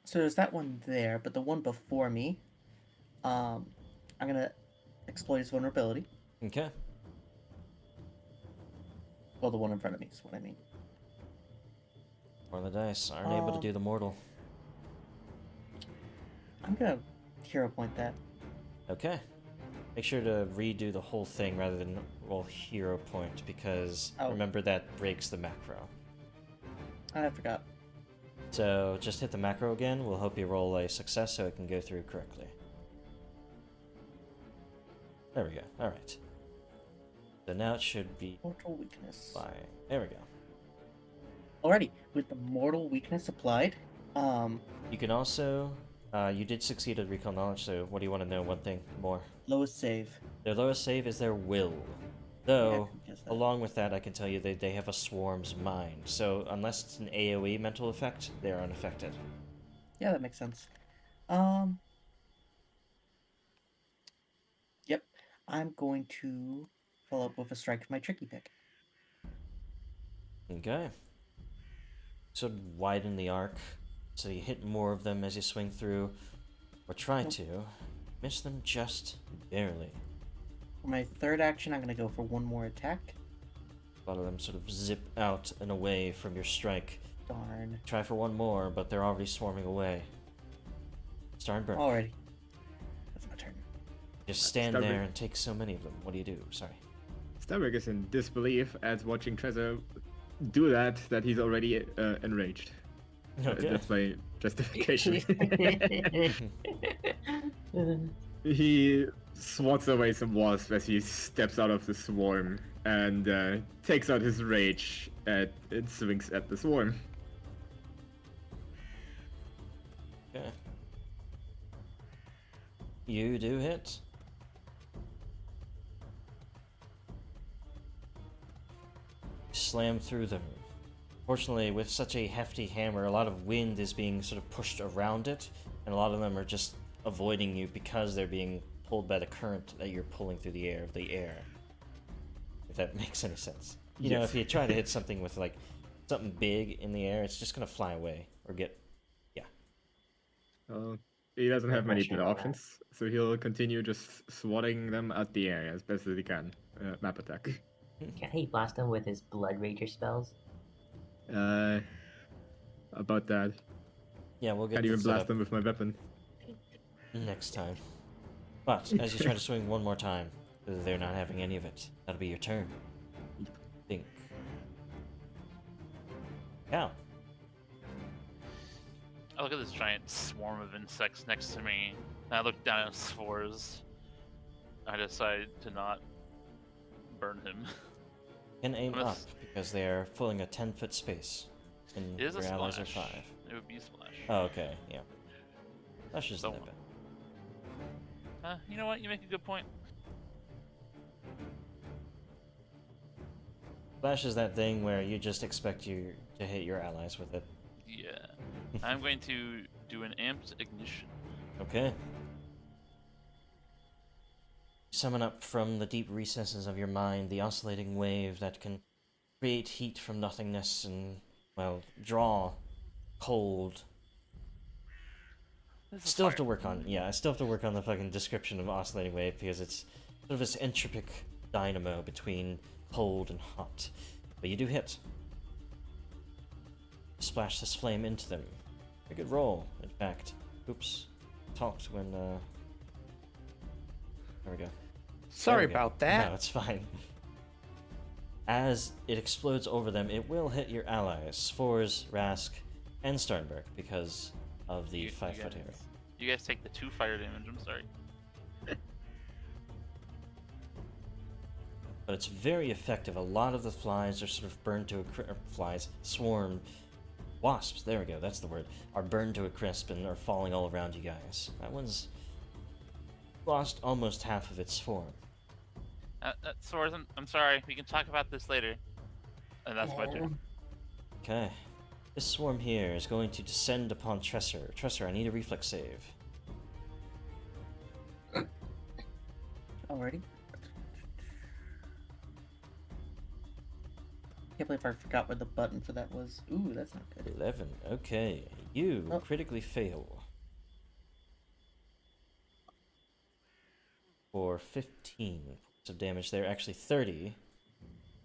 So there's that one there, but the one before me, I'm gonna exploit his vulnerability. Okay. Well, the one in front of me is what I mean. Roll the dice. Aren't able to do the mortal. I'm gonna hero point that. Okay. Make sure to redo the whole thing rather than roll hero point, because Oh. remember that breaks the macro. I forgot. So just hit the macro again. We'll hope you roll a success so it can go through correctly. There we go. Alright. So now it should be Mortal weakness. fine. There we go. Alrighty, with the mortal weakness applied, You can also You did succeed at recall knowledge, so what do you want to know? One thing more. Lowest save. Their lowest save is their will. Yeah, I Though, can guess that. along with that, I can tell you they have a swarm's mind. So unless it's an AoE mental effect, they're unaffected. Yeah, that makes sense. Yep. I'm going to follow up with a strike for my tricky pick. Okay. Sort of widen the arc, so you hit more of them as you swing through, or try Nope. to. Miss them just barely. For my third action, I'm going to go for one more attack. A lot of them sort of zip out and away from your strike. Darn. Try for one more, but they're already swarming away. Starnberg. Alrighty. That's my turn. Just stand Starberg. there and take so many of them. What do you do? Sorry. Starberg is in disbelief at watching Trezor do that he's already enraged. Okay. That's my justification. He swats away some wasps as he steps out of the swarm and takes out his rage and swings at the swarm. Okay. You do hit. Slam through them. Fortunately, with such a hefty hammer, a lot of wind is being sort of pushed around it, and a lot of them are just avoiding you because they're being pulled by the current that you're pulling through the air. If that makes any sense. You know, Yes. if you try to hit something with like something big in the air, it's just gonna fly away or get. He doesn't have many Pressure good on that. options, so he'll continue just swatting them at the air as best as he can. Map attack. Can he blast them with his Blood Rager spells? About that. Yeah, we'll get Can't to even set blast up them with my weapon. next time. But as you try to swing one more time, they're not having any of it. That'll be your turn. Think. Cow. I look at this giant swarm of insects next to me, and I look down at spores. I decide to not burn him. Can aim I'm a up s- because they are filling a 10-foot space. And It is your a allies splash. are 5. It would be a splash. Oh, okay, yeah. That's just So- that bad. You know what? You make a good point. Flash is that thing where you just expect you to hit your allies with it. Yeah. I'm going to do an amped ignition. Okay. Summon up from the deep recesses of your mind the oscillating wave that can create heat from nothingness and, well, draw cold. This is Still have to fire. work on, yeah, I still have to work on the fucking description of oscillating wave because it's sort of this entropic dynamo between cold and hot. But you do hit. Splash this flame into them. A good roll, in fact. Oops. Talked when, There we go. Sorry There we go. about that. No, it's fine. As it explodes over them, it will hit your allies, Spores, Rask, and Sternberg, because of the 5-foot area. You guys take the 2 fire damage. I'm sorry. But it's very effective. A lot of the flies are sort of burned to a wasps, there we go, that's the word, are burned to a crisp and are falling all around you guys. That one's lost almost half of its form. Swords, I'm sorry. We can talk about this later. And that's my turn. Okay. This swarm here is going to descend upon Tresser. Tresser, I need a reflex save. Alrighty. Can't believe I forgot what the button for that was. Ooh, that's not good. 11. Okay. You Oh. critically fail. For 15 points of damage there. Actually 30.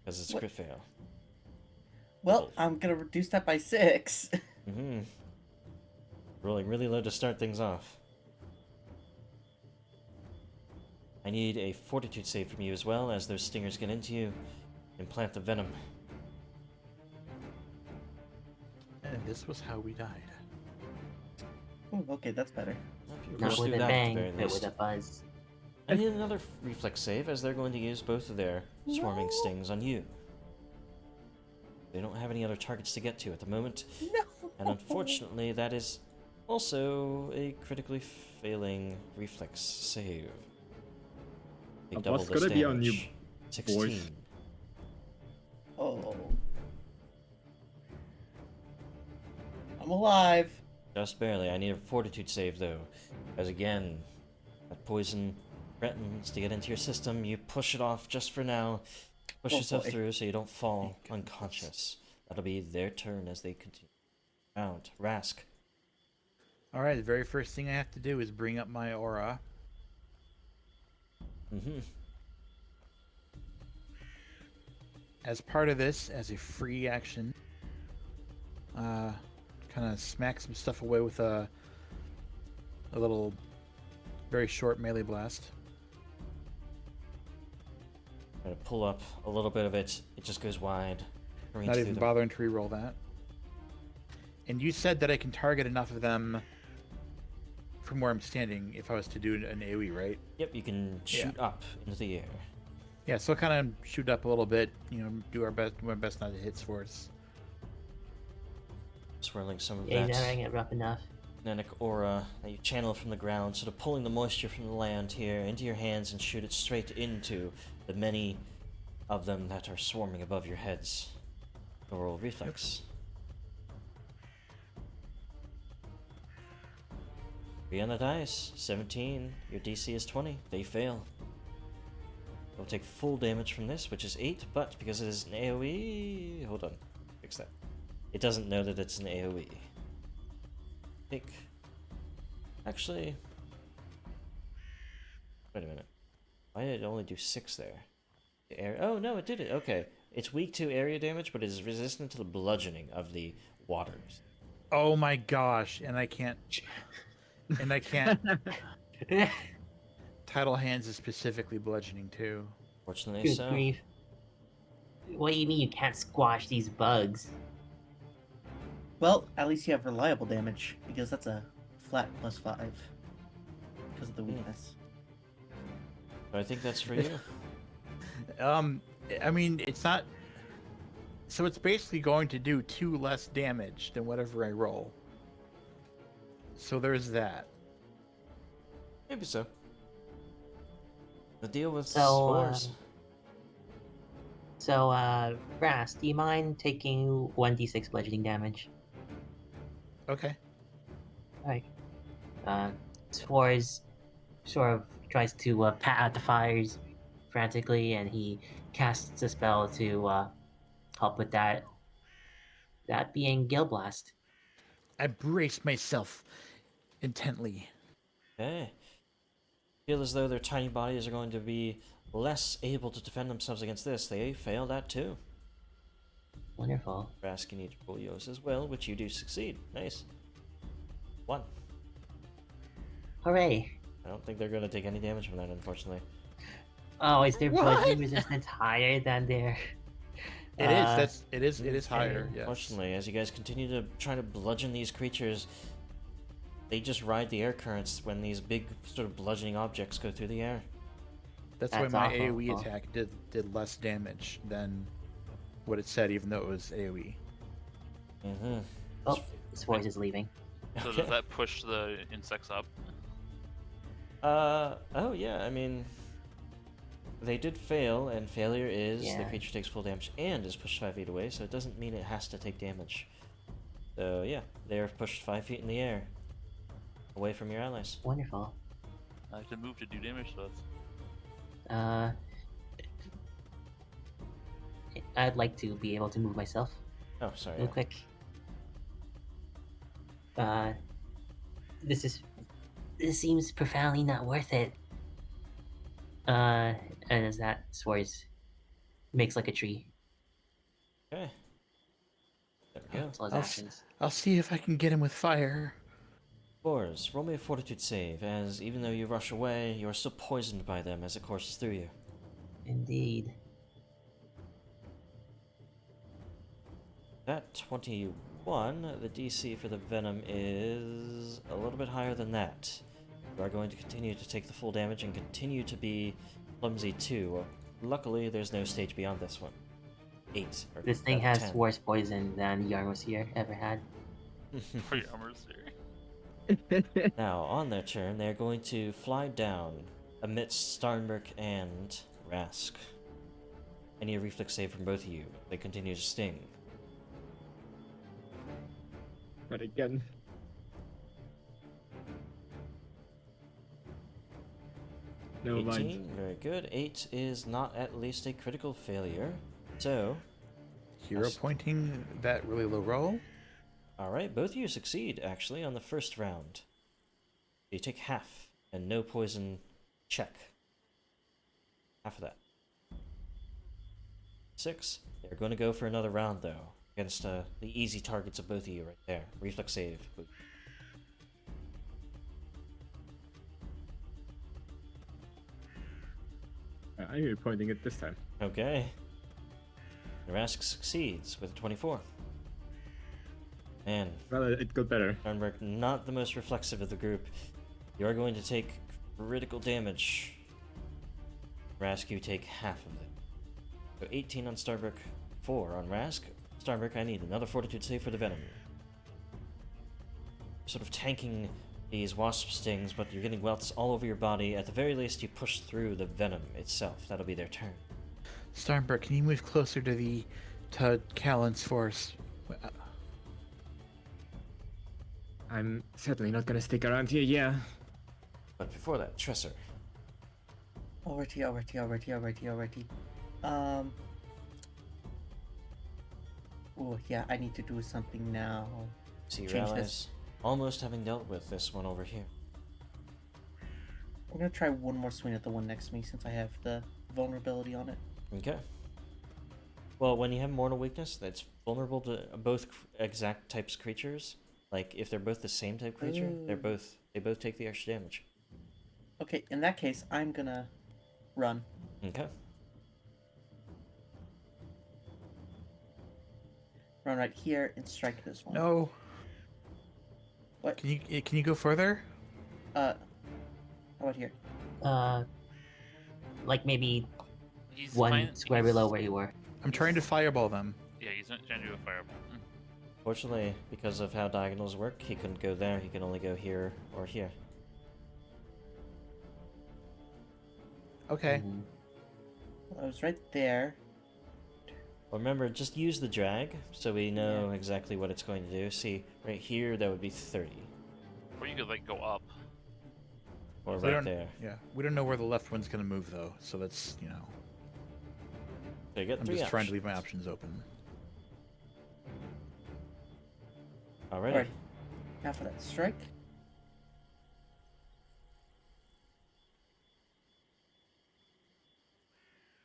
Because it's a What? crit fail. Well, I'm gonna reduce that by 6. Mm-hmm. Rolling really low to start things off. I need a fortitude save from you as well, as those stingers get into you and plant the venom. And this was how we died. Ooh, okay, that's better. Well, you Not push with through a that at the bang, very but least. with a buzz. I need another reflex save, as they're going to use both of their swarming stings on you. They don't have any other targets to get to at the moment, No! and unfortunately, that is Also, a critically failing reflex save. Take double What's this gonna be on you, damage. 16. Oh. I'm alive. Just barely. I need a fortitude save though. As again, that poison threatens to get into your system. You push it off just for now. Push Oh, yourself boy. through so you don't fall Thank goodness. unconscious. That'll be their turn as they continue. Round. Rask. All right, the very first thing I have to do is bring up my aura. Mm-hmm. As part of this, as a free action, kind of smack some stuff away with a little, very short melee blast. Try to pull up a little bit of it. It just goes wide. Reach Not through even the- bothering to re-roll that. And you said that I can target enough of them from where I'm standing if I was to do an AoE, right? Yep, you can shoot up into the air. Yeah, so kind of shoot up a little bit, do my best not to hit Swords. Swirling some of Yeah, that he's having it rough enough. magnetic aura that you channel from the ground, sort of pulling the moisture from the land here into your hands and shoot it straight into the many of them that are swarming above your heads. Roll reflex. 3 on the dice. 17. Your DC is 20. They fail. They'll take full damage from this, which is 8, but because it is an AoE... Hold on. Fix that. It doesn't know that it's an AoE. Take... Actually... Wait a minute. Why did it only do 6 there? The area... Oh, no, it did it. Okay. It's weak to area damage, but it is resistant to the bludgeoning of the waters. Oh my gosh, and I can't... Tidal Hands is specifically bludgeoning too. Fortunately Good so. grief. What do you mean you can't squash these bugs? Well, at least you have reliable damage, because that's a flat +5. Because of the weakness. I think that's for you. I mean, it's not... So it's basically going to do 2 less damage than whatever I roll. So there's that. Maybe so. The deal with So, spores. Brass, do you mind taking 1d6 bludgeoning damage? Okay. Alright. Spores sort of tries to pat out the fires frantically, and he casts a spell to help with that. That being Gale Blast. I brace myself intently. Okay. Feel as though their tiny bodies are going to be less able to defend themselves against this. They fail that too. Wonderful. Rask, you need to roll yours as well, which you do succeed. Nice. 1. Hooray. I don't think they're going to take any damage from that, unfortunately. Oh, is their What? bludgeoning resistance higher than their... It is higher, yes. Unfortunately, as you guys continue to try to bludgeon these creatures, they just ride the air currents when these big sort of bludgeoning objects go through the air. That's why That's my awful. AoE attack did less damage than what it said, even though it was AoE. Mm-hmm. Oh, Spores is leaving. So does that push the insects up? Oh yeah, I mean, they did fail, and failure is the Yeah. creature takes full damage and is pushed 5 feet away, so it doesn't mean it has to take damage. So yeah, they're pushed 5 feet in the air, away from your allies. Wonderful. I can move to do damage to us. I'd like to be able to move myself Oh, sorry. real quick. This seems profoundly not worth it. And as that Spores makes like a tree. Okay. There we go. That's all his I'll actions. I'll see if I can get him with fire. Spores, roll me a fortitude save, as even though you rush away, you are still poisoned by them as it courses through you. Indeed. At 21, the DC for the venom is a little bit higher than that. You are going to continue to take the full damage and continue to be clumsy too. Luckily, there's no stage beyond this one. 8. Or This thing has 10. worse poison than Yarmos here ever had. For your armor's here. Now, on their turn, they're going to fly down amidst Starnberg and Rask. I need a reflex save from both of you. They continue to sting. But again. Never 18, mind. very good. 8 is not at least a critical failure. So, Hero That's- pointing that really low roll. alright, both of you succeed, actually, on the first round. You take half, and no poison check. Half of that. 6. They're going to go for another round, though, against the easy targets of both of you right there. Reflex save. I'm here pointing it this time. Okay. Rask succeeds with a 24. Man, Well, it got better. Arnberg, not the most reflexive of the group. You are going to take critical damage. Rask, you take half of it. So 18 on Starbuck, 4 on Rask. Starbuck, I need another fortitude save for the venom. Sort of tanking these wasp stings, but you're getting welts all over your body. At the very least, you push through the venom itself. That'll be their turn. Starnberg, can you move closer to Callan's force? I'm certainly not gonna stick around here, yeah. But before that, Tresser. Alrighty. Oh yeah, I need to do something now. See your Change allies this. almost having dealt with this one over here. I'm gonna try one more swing at the one next to me since I have the vulnerability on it. Okay. Well, when you have mortal weakness, that's vulnerable to both exact types of creatures. Like if they're both the same type creature, they both take the extra damage. Okay, in that case, I'm gonna run. Okay. Run right here and strike this one. No. What? Can you go further? How about here? Like maybe He's one fine- square he's- below where you were. I'm trying to fireball them. Yeah, he's not trying to do a fireball. Fortunately, because of how diagonals work, he couldn't go there. He can only go here or here. Okay. Mhm. Well, I was right there. Well, remember, just use the drag so we know exactly what it's going to do. See, right here, that would be 30. Or you could like go up. Or We right don't- there. Yeah, we don't know where the left one's gonna move though, so that's So you get I'm 3 just trying to options. leave my options open. Alrighty. Alright. Now for that strike.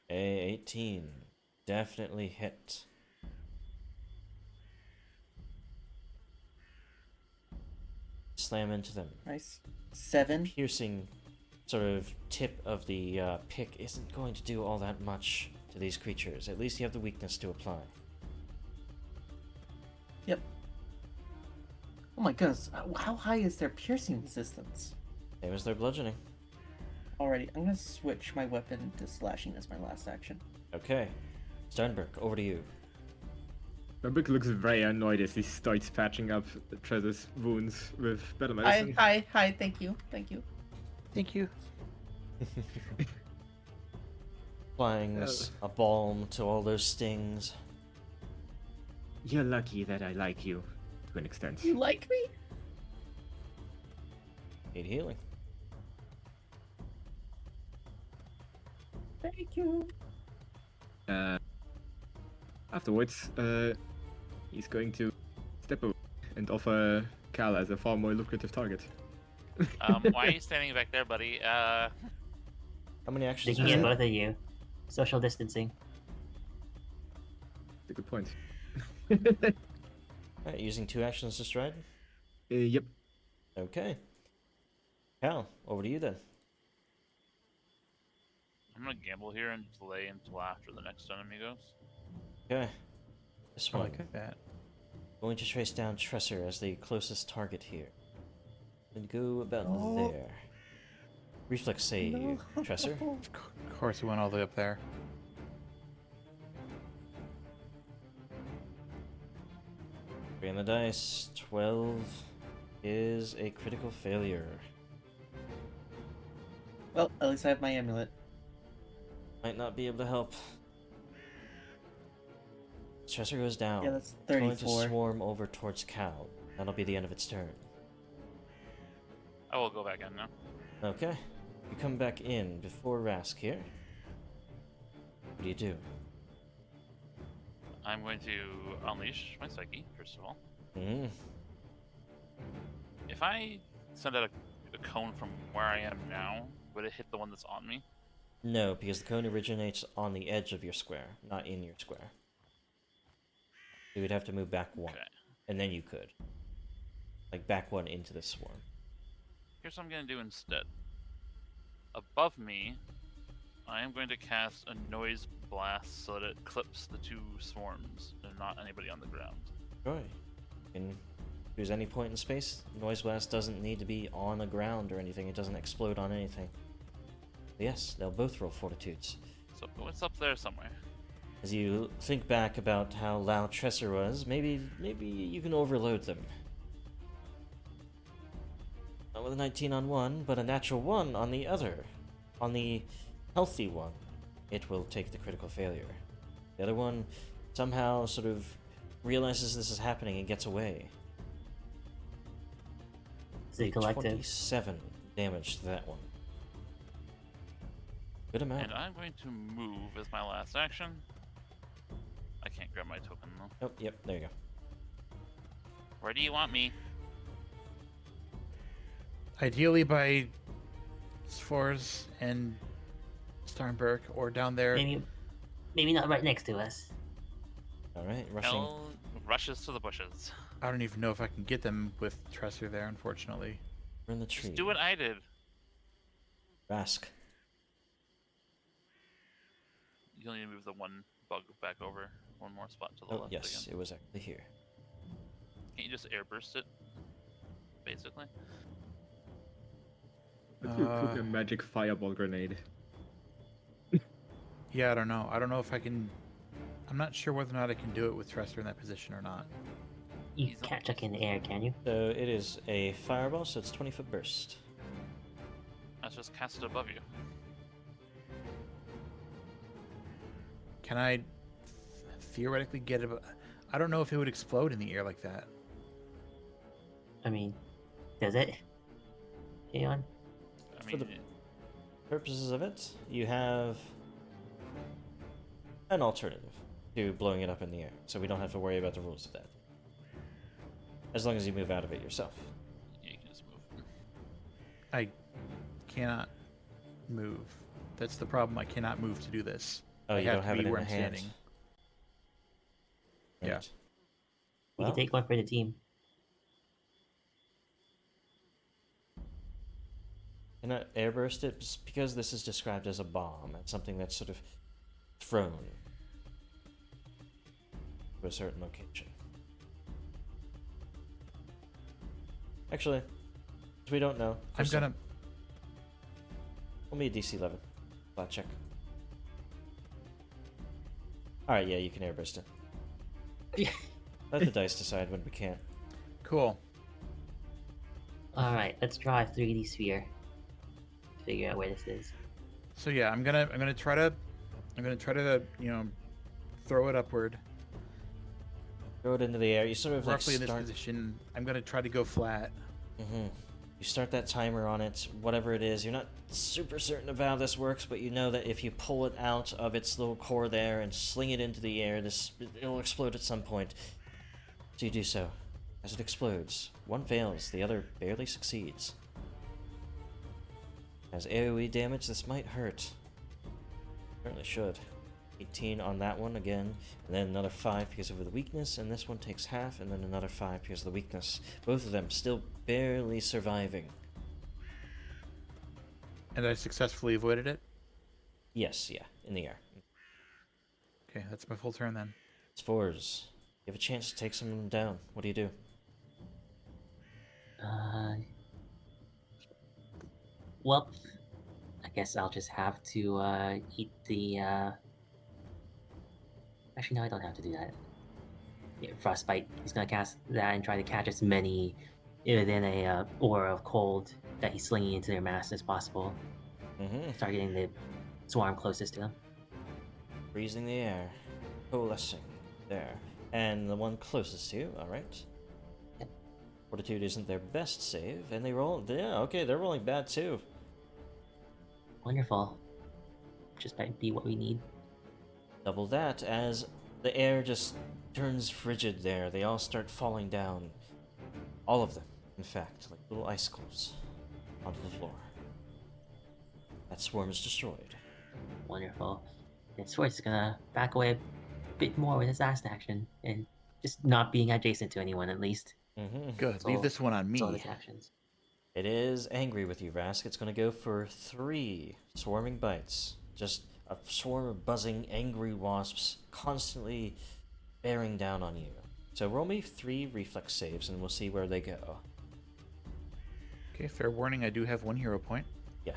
A18. Definitely hit. Slam into them. Nice. 7. Piercing sort of tip of the pick isn't going to do all that much to these creatures. At least you have the weakness to apply. Yep. Oh my goodness. How high is their piercing resistance? Same as their bludgeoning. Alrighty, I'm gonna switch my weapon to slashing as my last action. Okay. Sternberg, over to you. Robert looks very annoyed as he starts patching up Trevor's wounds with better medicine. Hi, thank you. Thank you. Applying this a balm to all those stings. You're lucky that I like you, to an extent. You like me? Need healing. Thank you. Afterwards, he's going to step away and offer Cal as a far more lucrative target. Why are you standing back there, buddy? How many actions? Looking was at it? both of you. Social distancing. That's a good point. Alright, using 2 actions to stride? Yep. Okay. Cal, over to you then. I'm gonna gamble here and delay until after the next enemy goes. Okay. This I one. like that. Going to trace down Tresser as the closest target here. And go about No. there. Reflex save, Tresser. Of course, we went all the way up there. Three on the dice. 12. is a critical failure. Well, at least I have my amulet. Might not be able to help. Stressor goes down. Yeah, that's It's going to 34. swarm over towards Cal. That'll be the end of its turn. I will go back in now. Okay. You come back in before Rask here. What do you do? I'm going to unleash my psyche, first of all. Hmm. If I send out a cone from where I am now, would it hit the one that's on me? No, because the cone originates on the edge of your square, not in your square. You would have to move back one, Okay. and then you could. Like, back one into the swarm. Here's what I'm going to do instead. Above me, I am going to cast a noise blast so that it clips the two swarms and not anybody on the ground. Sure. You can choose any point in space. Noise Blast doesn't need to be on the ground or anything. It doesn't explode on anything. Yes, they'll both roll fortitudes. So it's up there somewhere. As you think back about how loud Tresser was, maybe you can overload them. Not with a 19 on one, but a natural 1 on the other. On the healthy one, it will take the critical failure. The other one somehow sort of realizes this is happening and gets away. Is it collective? 27 damage to that one. Good amount. And I'm going to move as my last action. I can't grab my token though. Oh, yep, there you go. Where do you want me? Ideally by Sforz and Starnberg, or down there. Maybe not right next to us. Alright, rushing. Hell rushes to the bushes. I don't even know if I can get them with Tresser there, unfortunately. We're in the tree. Just do what I did. Rask. You'll need to move the one bug back over one more spot to the Oh, left yes, again. it was actually here. Can't you just airburst it? Basically. But you took a magic fireball grenade. Yeah, I don't know. I don't know if I can. I'm not sure whether or not I can do it with Tresser in that position or not. You He's can't chuck in the air, can you? So it is a fireball, so it's 20-foot burst. Let's just cast it above you. Can I theoretically get it? I don't know if it would explode in the air like that. I mean, does it? Aeon? I For mean, the purposes of it, you have an alternative to blowing it up in the air, so we don't have to worry about the rules of that. As long as you move out of it yourself. yeah, you can just move. I cannot move. That's the problem. I cannot move to do this. Oh, I you have don't to have be it in where the I'm hand. standing. Right. Yeah. We Well, can take one for the team. cannot airburst it just because this is described as a bomb. It's something that's sort of thrown to a certain location. Actually, we don't know. I'm gonna. Roll me a DC 11. Flat check. Alright, yeah, you can airburst it. Let the dice decide when we can't. Cool. Alright, let's draw a 3D sphere. Figure out where this is. So yeah, I'm gonna try to throw it upward. Throw it into the air. You sort of Roughly like in this start. position. I'm gonna try to go flat. Mm-hmm. You start that timer on it, whatever it is. You're not super certain of how this works, but you know that if you pull it out of its little core there and sling it into the air, it'll explode at some point. So you do so. As it explodes, one fails, the other barely succeeds. As AoE damage, this might hurt. Certainly should. 18 on that one again, and then another 5 because of the weakness, and this one takes half, and then another 5 because of the weakness. Both of them still barely surviving. And I successfully avoided it. Yes, yeah, in the air. Okay, that's my full turn then. Spores. You have a chance to take some of them down. What do you do? Well, I guess I'll just have to eat the. Actually, no, I don't have to do that. Yeah, Frostbite. He's gonna cast that and try to catch as many within a aura of cold that he's slinging into their mass as possible, Mm-hmm. targeting the swarm closest to him. Freezing the air. Coalescing. There. And the one closest to you, alright. Yep. Fortitude isn't their best save, and they roll. Yeah, okay, they're rolling bad too. Wonderful. Just might be what we need. Double that as the air just turns frigid there. They all start falling down. All of them, in fact, like little icicles onto the floor. That swarm is destroyed. Wonderful. And Swartz is gonna back away a bit more with his last action and just not being adjacent to anyone at least. Mm-hmm. Good. So- Leave this one on That's all of me. his actions. It is angry with you, Rask. It's going to go for 3 swarming bites. Just a swarm of buzzing, angry wasps constantly bearing down on you. So roll me 3 reflex saves and we'll see where they go. Okay, fair warning, I do have 1 hero point. Yeah.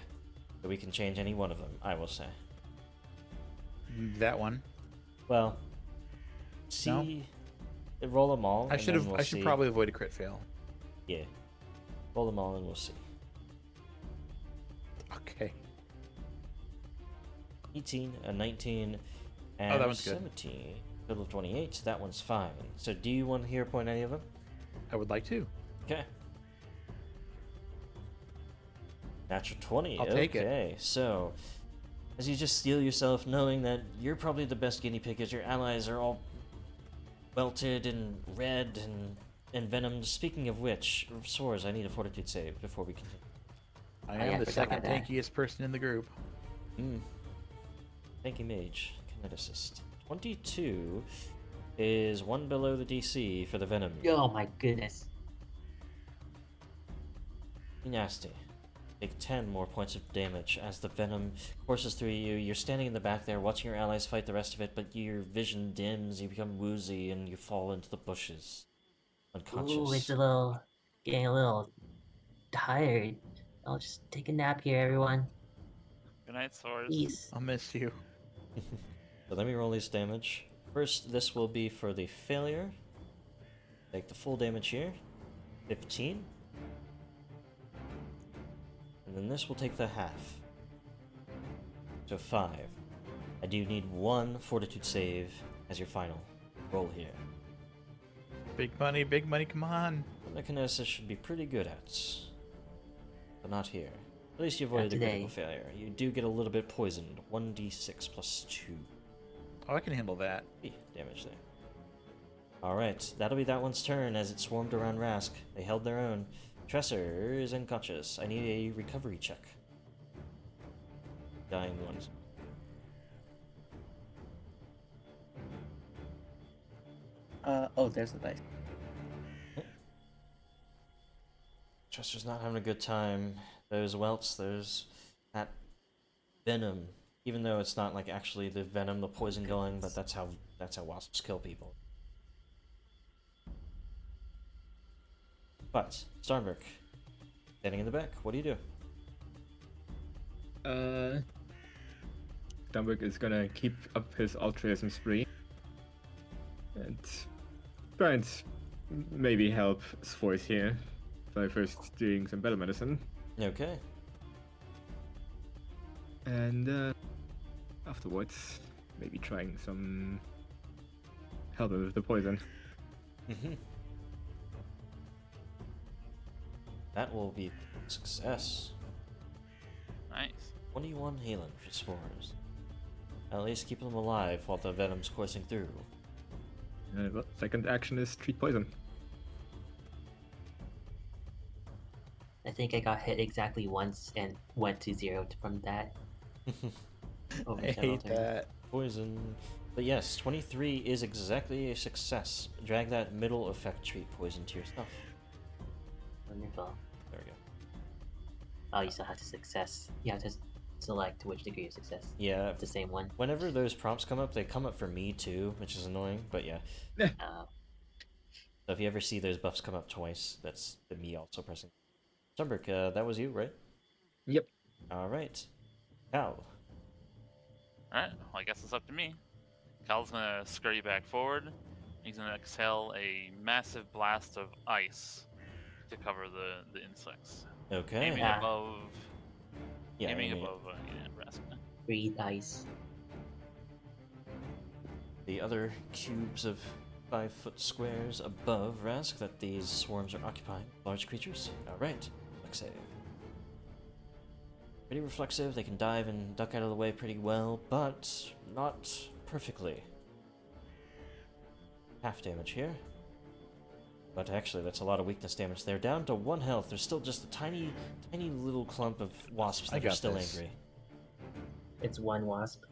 So we can change any one of them, I will say. That one. Well, see. Roll them all. I and should then have. we'll I should see. probably avoid a crit fail. Yeah. Roll them all and we'll see. Okay. 18, a 19, and Oh, that one's good. 17. Total of 28. That one's fine. So do you want to hero point any of them? I would like to. Okay. Natural 20. I'll take it. Okay, so as you just steel yourself, knowing that you're probably the best guinea pig, as your allies are all welted and red and envenomed. Speaking of which, Swords, I need a fortitude save before we continue. I Oh, am yeah, I the forgot second about that. tankiest person in the group. Thank you, Mage. Can I assist? 22 is 1 below the DC for the Venom. Oh my goodness. Nasty. Take 10 more points of damage as the venom courses through you. You're standing in the back there watching your allies fight the rest of it, but your vision dims, you become woozy, and you fall into the bushes. Unconscious. Ooh, getting a little tired. I'll just take a nap here, everyone. Good night, Swords. Peace. I'll miss you. So let me roll these damage. First, this will be for the failure. Take the full damage here. 15. And then this will take the half. So 5. I do need 1 fortitude save as your final roll here. Big money, come on. Telekinesis should be pretty good at. But not here. At least you avoided the critical today. failure. You do get a little bit poisoned. 1d6 plus 2. Oh, I can handle that. Damage there. Alright, that'll be that one's turn as it swarmed around Rask. They held their own. Tresser is unconscious. I need a recovery check. Dying ones. Oh, there's the dice. Tresser's not having a good time. Those welts, there's that venom. Even though it's not like actually the venom, the poison going, but that's how wasps kill people. But Starnberg, standing in the back, what do you do? Dunberg is gonna keep up his altruism spree and try and maybe help Sforce here by first doing some battle medicine Okay. and afterwards maybe trying some help him with the poison. Mm-hmm. That will be a success. Nice. 21 healing for spores. At least keep them alive while the venom's coursing through. Well, second action is treat poison. I think I got hit exactly once and went to 0 from that. Over I several hate turns. that. Poison. But yes, 23 is exactly a success. Drag that middle effect treat poison to your stuff. Wonderful. There we go. Oh, you still have to success. You have to select which degree of success. Yeah, It's the same one. whenever those prompts come up, they come up for me too, which is annoying, but yeah. Uh, So if you ever see those buffs come up twice, that's me also pressing. Sunberg, that was you, right? Yep. Alright. Cal. Alright, well, I guess it's up to me. Cal's gonna scurry back forward. He's gonna exhale a massive blast of ice to cover the insects. Okay. Aiming Yeah. above. Yeah, aiming aiming above. Raska. Breathe ice. the other cubes of 5-foot squares above Rask that these swarms are occupying. Large creatures. Alright. Reflex save. Pretty reflexive, they can dive and duck out of the way pretty well, but not perfectly. Half damage here. But actually, that's a lot of weakness damage. They're down to 1 health. There's still just a tiny little clump of wasps I that are got still this. angry. It's one wasp.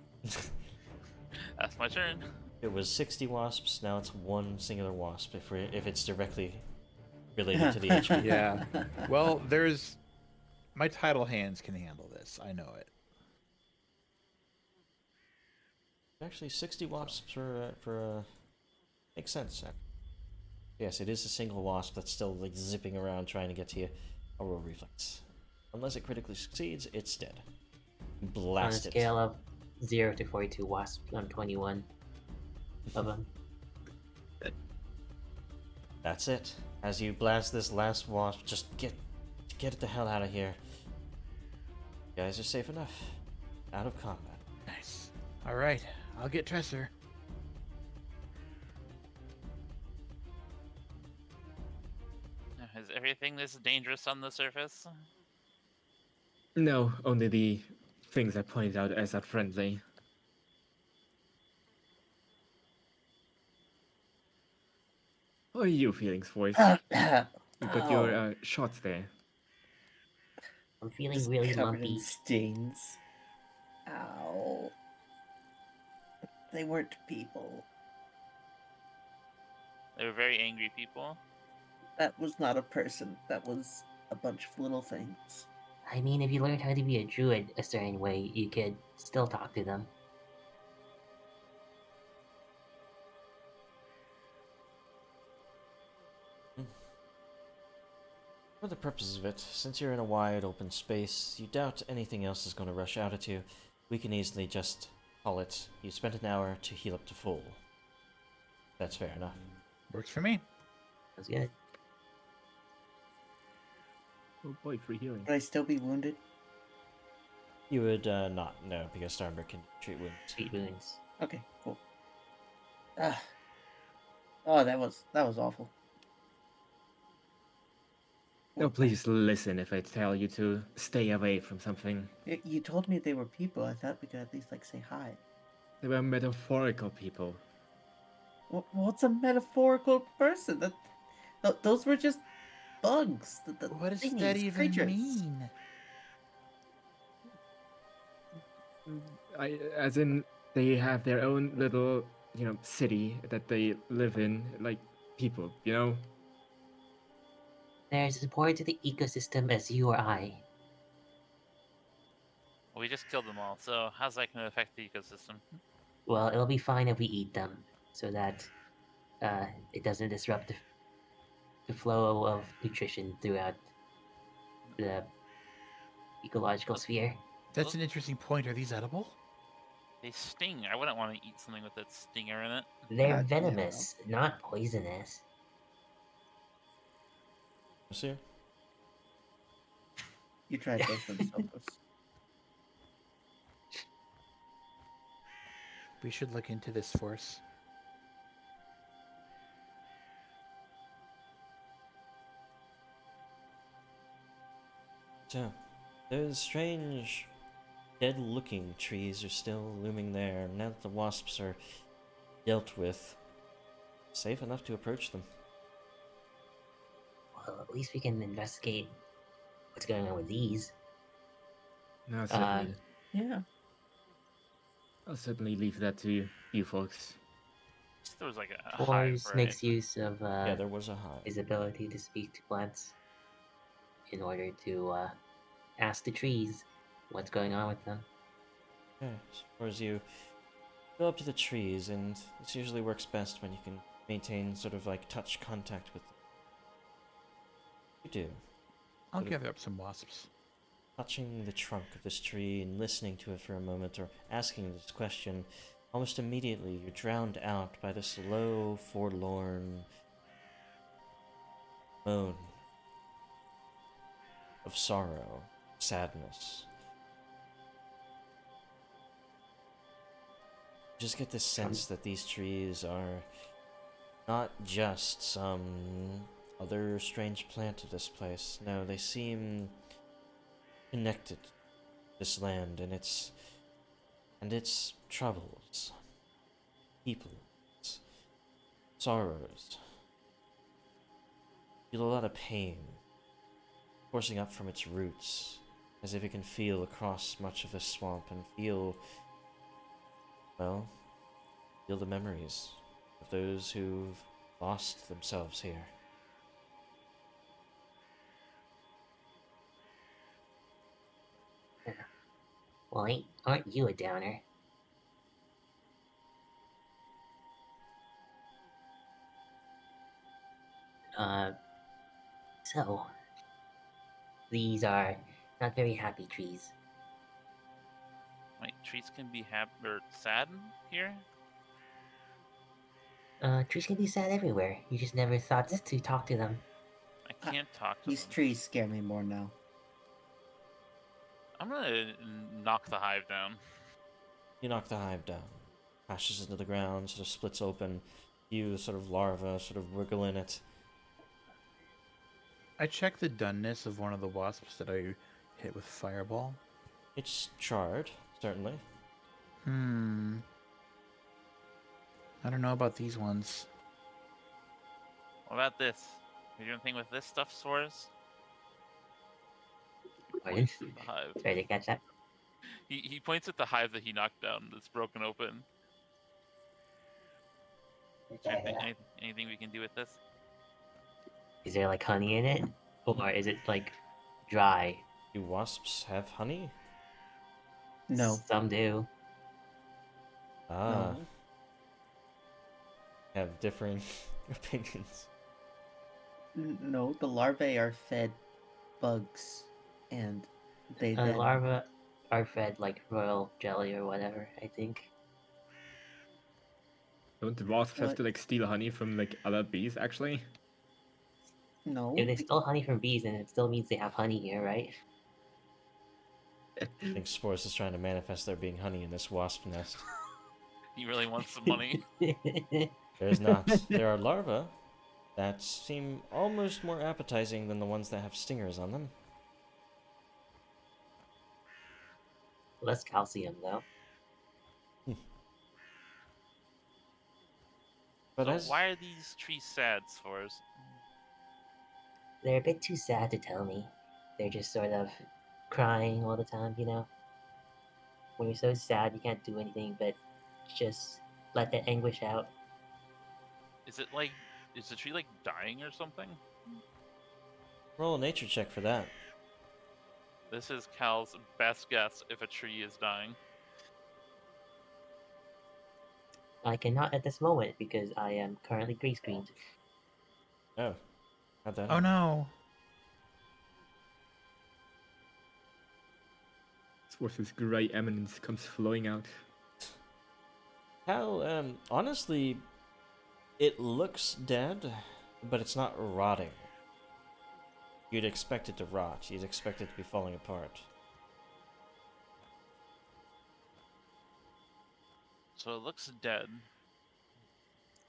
That's my turn. It was 60 wasps, now it's one singular wasp if it's directly related to the HP. Yeah. Well, there's my tidal hands can handle this. I know it. Actually, 60 wasps for makes sense. Yes, it is a single wasp that's still like zipping around trying to get to you. A roll reflex. Unless it critically succeeds, it's dead. On a Blast it. scale of 0 to 42 wasps, I'm 21 of them. That's it. As you blast this last wasp, just get it the hell out of here. You guys are safe enough. Out of combat. Nice. All right. I'll get Tresser. Is everything this dangerous on the surface? No, only the things I pointed out as unfriendly. How are you feeling, Voice? You got your shots there. I'm feeling Just really covered in lumpy. stains. Ow. They weren't people. They were very angry people. That was not a person. That was a bunch of little things. I mean, if you learned how to be a druid a certain way, you could still talk to them. For the purposes of it, since you're in a wide open space, you doubt anything else is going to rush out at you, we can easily just call it you spent an hour to heal up to full. That's fair enough. Works for me. That's good. Oh boy, free healing. Would I still be wounded? You would not, no, because Starnberg can treat wounds. Treat wounds. Okay, cool. Oh, that was awful. No, please listen if I tell you to stay away from something. You told me they were people. I thought we could at least like say hi. They were metaphorical people. What's a metaphorical person? Those were just bugs. What does thingies, that even creatures. mean? As in, they have their own little, city that they live in, like people, They're as important to the ecosystem as you or I. Well, we just killed them all, so how's that going to affect the ecosystem? Well, it'll be fine if we eat them, so that it doesn't disrupt the flow of nutrition throughout the ecological sphere. That's an interesting point. Are these edible? They sting. I wouldn't want to eat something with that stinger in it. They're God, yeah. venomous, not poisonous. See? You tried both of those. We should look into this force. So, those strange, dead-looking trees are still looming there. Now that the wasps are dealt with, safe enough to approach them. Well, at least we can investigate what's going on with these. No, certainly. Yeah. I'll certainly leave that to you folks. There was like a hive, Force right? makes use of Yeah, there was a hive. his ability to speak to plants in order to ask the trees what's going on with them. Yeah, as far as you go up to the trees, and this usually works best when you can maintain sort of like touch contact with them. You do. I'll Sort of gather up some wasps. touching the trunk of this tree and listening to it for a moment, or asking this question, almost immediately you're drowned out by this low, forlorn moan of sorrow, sadness. Just get this sense that these trees are not just some other strange plant of this place. No, they seem connected to this land and its troubles, peoples, sorrows. Feel a lot of pain coursing up from its roots, as if it can feel across much of the swamp and feel, well, feel the memories of those who've lost themselves here. Well, aren't you a downer? Uh, so these are not very happy trees. Wait, trees can be happy or sad here? Trees can be sad everywhere. You just never thought to talk to them. I can't talk to These them. trees scare me more now. I'm gonna knock the hive down. You knock the hive down, crashes into the ground, sort of splits open. You sort of larva sort of wriggle in it. I check the doneness of one of the wasps that I hit with fireball. It's charred, certainly. I don't know about these ones. What about this? You do anything with this stuff, Soares? Pardon? Points at the hive. Sorry to catch that. He points at the hive that he knocked down that's broken open. Anything we can do with this? Is there like honey in it, or is it like dry? Do wasps have honey? No. Some do. Ah, No. have different opinions. No, the larvae are fed bugs, and they then... Larvae are fed like royal jelly or whatever. I think. Don't the wasps have What? to like steal honey from like other bees actually? No. If they stole honey from bees, then it still means they have honey here, right? I think Spores is trying to manifest there being honey in this wasp nest. He really wants some money. There's not. There are larvae that seem almost more appetizing than the ones that have stingers on them. Less calcium though. But So as why are these trees sad, Soares? They're a bit too sad to tell me. They're just sort of crying all the time, you know? When you're so sad, you can't do anything but just let that anguish out. Is it like, is the tree like dying or something? roll a nature check for that. This is Cal's best guess if a tree is dying. I cannot at this moment because I am currently green screened. Oh, had that. Oh no! Sports' grey eminence comes flowing out. Hal, honestly, it looks dead, but it's not rotting. You'd expect it to rot. You'd expect it to be falling apart. So it looks dead.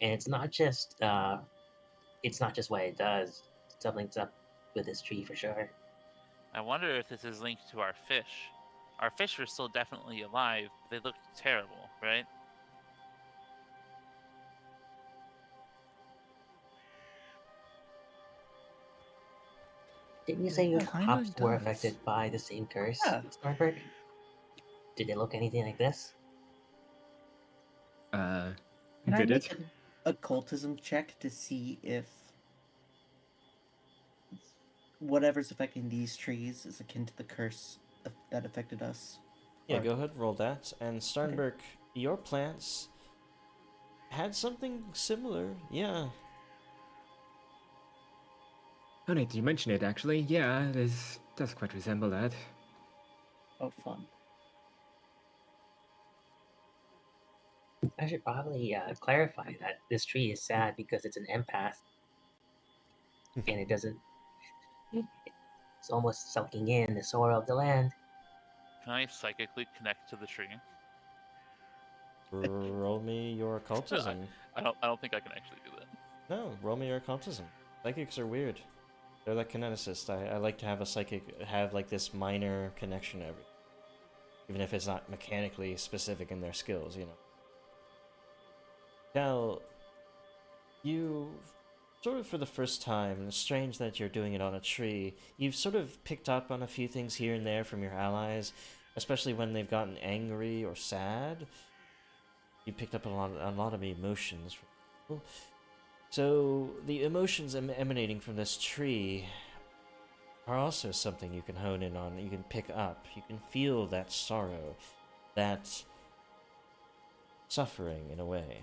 And it's not just what it does. Something's up with this tree for sure. I wonder if this is linked to our fish. Our fish are still definitely alive, but they look terrible, right? Didn't you say your Kinda hops were does. affected by the same curse, Yeah. Stormbird? Did they look anything like this? Can I Did make it? an occultism check to see if whatever's affecting these trees is akin to the curse that affected us? Yeah, Or- go ahead, roll that. And Sternberg, your plants had something similar. Yeah. Oh, now you mention it actually. Yeah, does quite resemble that. Oh, fun. I should probably clarify that this tree is sad because it's an empath, and it doesn't. It's almost soaking in the sorrow of the land. Can I psychically connect to the tree? Roll me your occultism. I don't think I can actually do that. No, roll me your occultism. Psychics are weird. They're like kineticists. I like to have a psychic have like this minor connection to everything. Even if it's not mechanically specific in their skills, you know. Cal, you sort of for the first time, and it's strange that you're doing it on a tree, you've sort of picked up on a few things here and there from your allies, especially when they've gotten angry or sad. You picked up a lot of emotions from people. So the emotions emanating from this tree are also something you can hone in on, you can pick up. You can feel that sorrow, that suffering in a way.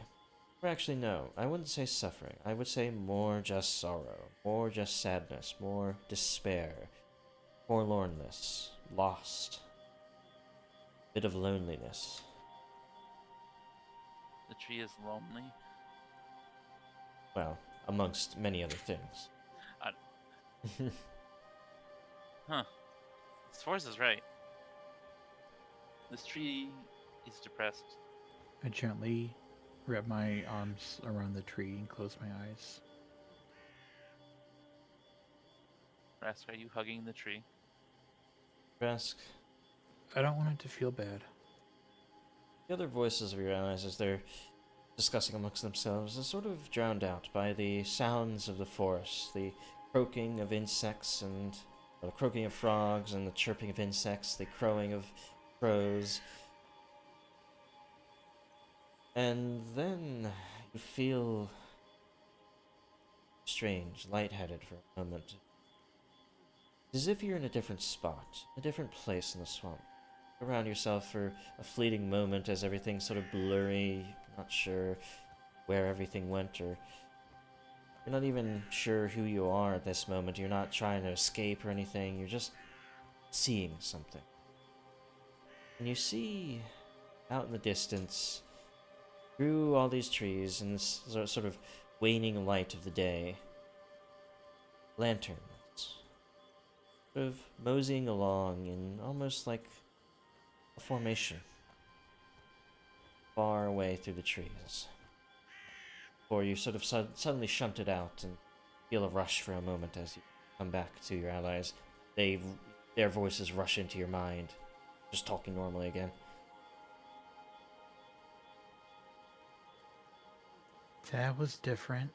Or actually, no, I wouldn't say suffering. I would say more just sorrow, more just sadness, more despair, forlornness, lost, bit of loneliness. The tree is lonely. Well, amongst many other things. Huh. Sforz is right. This tree is depressed. I gently wrap my arms around the tree and close my eyes. Rask, are you hugging the tree? Rask, I don't want it to feel bad. the other voices of your allies as they're discussing amongst themselves is sort of drowned out by the sounds of the forest, the croaking of insects and the croaking of frogs and the chirping of insects, the crowing of crows. And then you feel strange, lightheaded for a moment. As if you're in a different spot, a different place in the swamp. Around yourself for a fleeting moment as everything's sort of blurry, not sure where everything went, or you're not even sure who you are at this moment. You're not trying to escape or anything, you're just seeing something. And you see out in the distance, through all these trees in this sort of waning light of the day, lanterns, sort of moseying along in almost like a formation, far away through the trees. Or you sort of suddenly shunted out and feel a rush for a moment as you come back to your allies. Their voices rush into your mind, just talking normally again. That was different.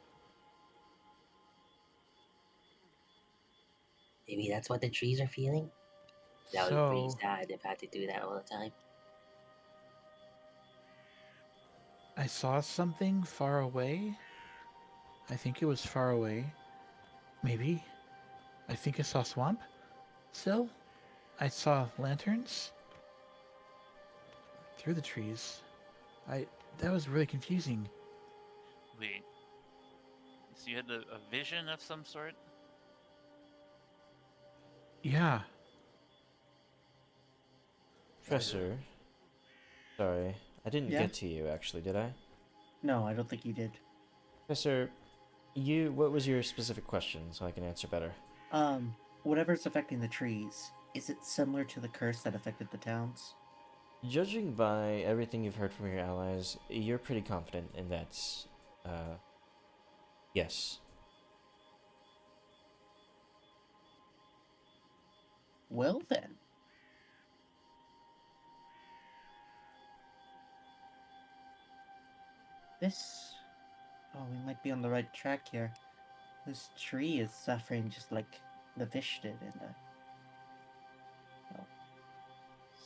Maybe that's what the trees are feeling. That would be pretty sad if I had to do that all the time. I saw something far away. I think it was far away. Maybe. I think I saw swamp. Still, I saw lanterns through the trees. That was really confusing. Wait. So you had a vision of some sort? Yeah. Professor, sorry, I didn't Yeah? get to you actually, did I? No, I don't think you did. Professor, what was your specific question so I can answer better? Whatever's affecting the trees, is it similar to the curse that affected the towns? Judging by everything you've heard from your allies, you're pretty confident in that. Yes. Well then. We might be on the right track here. This tree is suffering just like the Vish did in the...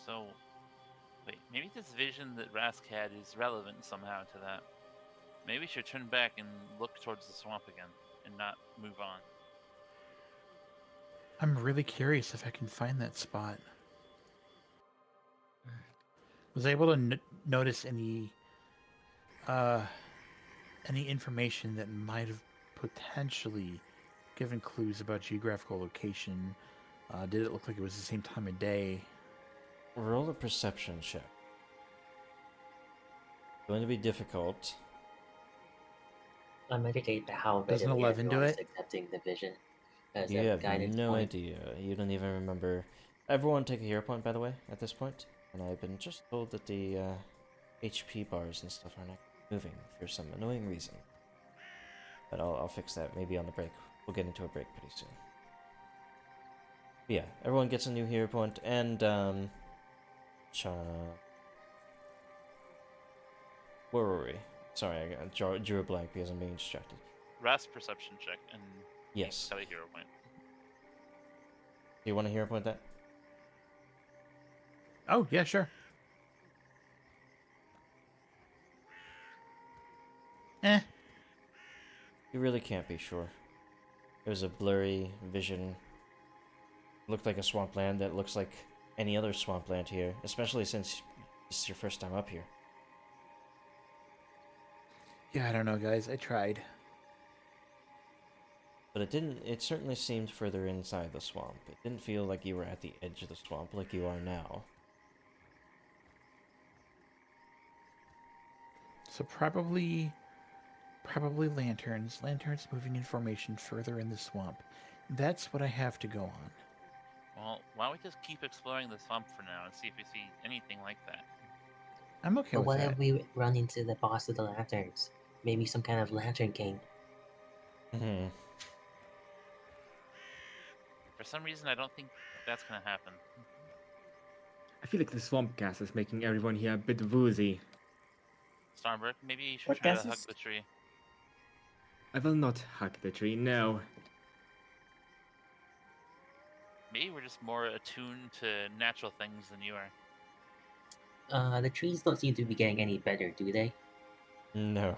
So, wait, maybe this vision that Rask had is relevant somehow to that. Maybe we should turn back and look towards the swamp again, and not move on. I'm really curious if I can find that spot. Was I able to notice any information that might have potentially given clues about geographical location? Did it look like it was the same time of day? Roll a perception check. Going to be difficult. I'm educated to how Does an readily 11 do everyone is it? accepting the vision. as You a have guidance no point. idea. You don't even remember. Everyone take a hero point, by the way, at this point. And I've been just told that the HP bars and stuff are not moving for some annoying reason. But I'll fix that maybe on the break. We'll get into a break pretty soon. But yeah, everyone gets a new hero point, and where were we? Sorry, I drew a blank because I'm being distracted. Ras perception check and Yes. tell a hero point. Do you want a hero point that? Oh, yeah, sure. Eh. You really can't be sure. It was a blurry vision. Looked like a swampland that looks like any other swampland here, especially since this is your first time up here. Yeah, I don't know, guys. I tried. But it didn't. It certainly seemed further inside the swamp. It didn't feel like you were at the edge of the swamp like you are now. So probably lanterns. Lanterns moving in formation further in the swamp. That's what I have to go on. Well, why don't we just keep exploring the swamp for now and see if we see anything like that? I'm okay But with what that. if we run into the boss of the lanterns? Maybe some kind of lantern king. Hmm. For some reason, I don't think that's gonna happen. I feel like the swamp gas is making everyone here a bit woozy. Starberg, maybe you should What try to hug gases? the tree. I will not hug the tree, no. Maybe we're just more attuned to natural things than you are. The trees don't seem to be getting any better, do they? No,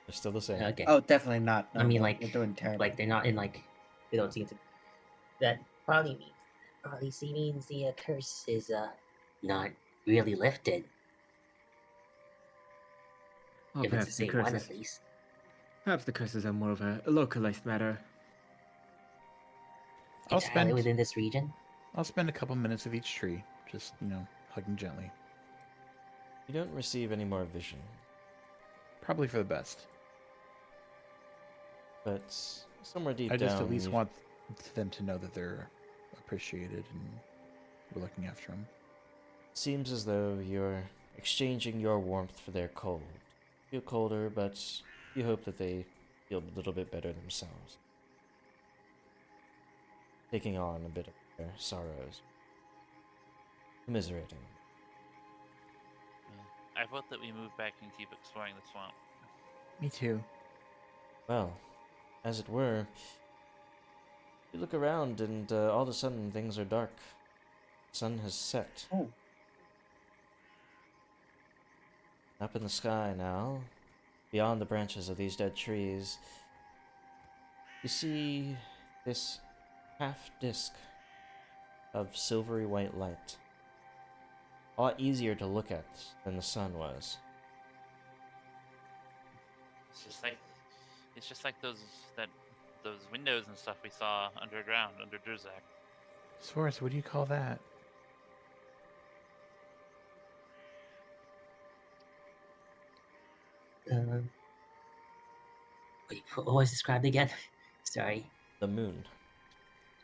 they're still the same. Okay. Oh, definitely not. No, I mean, they're doing terrible. they're not in they don't seem to. That probably means the curse is not really lifted. Or If it's the same one at least. Perhaps the curses are more of a localized matter. I'll Entirely spend within this region. a couple minutes of each tree, just hugging gently. You don't receive any more vision, Probably for the best. but somewhere deep I down, just at least you- want them to know that they're appreciated and we're looking after them. seems as though you're exchanging your warmth for their cold. You feel colder, but you hope that they feel a little bit better themselves. Taking on a bit of their sorrows. Commiserating. I vote that we move back and keep exploring the swamp. Me too. Well, as it were, you look around and all of a sudden things are dark. Sun has set. Oh. Up in the sky now, beyond the branches of these dead trees, you see this half disk of silvery white light. A lot easier to look at than the sun was. It's just like those windows and stuff we saw underground under Durzak. Swords, what do you call that? Wait, what was described again? Sorry. The moon.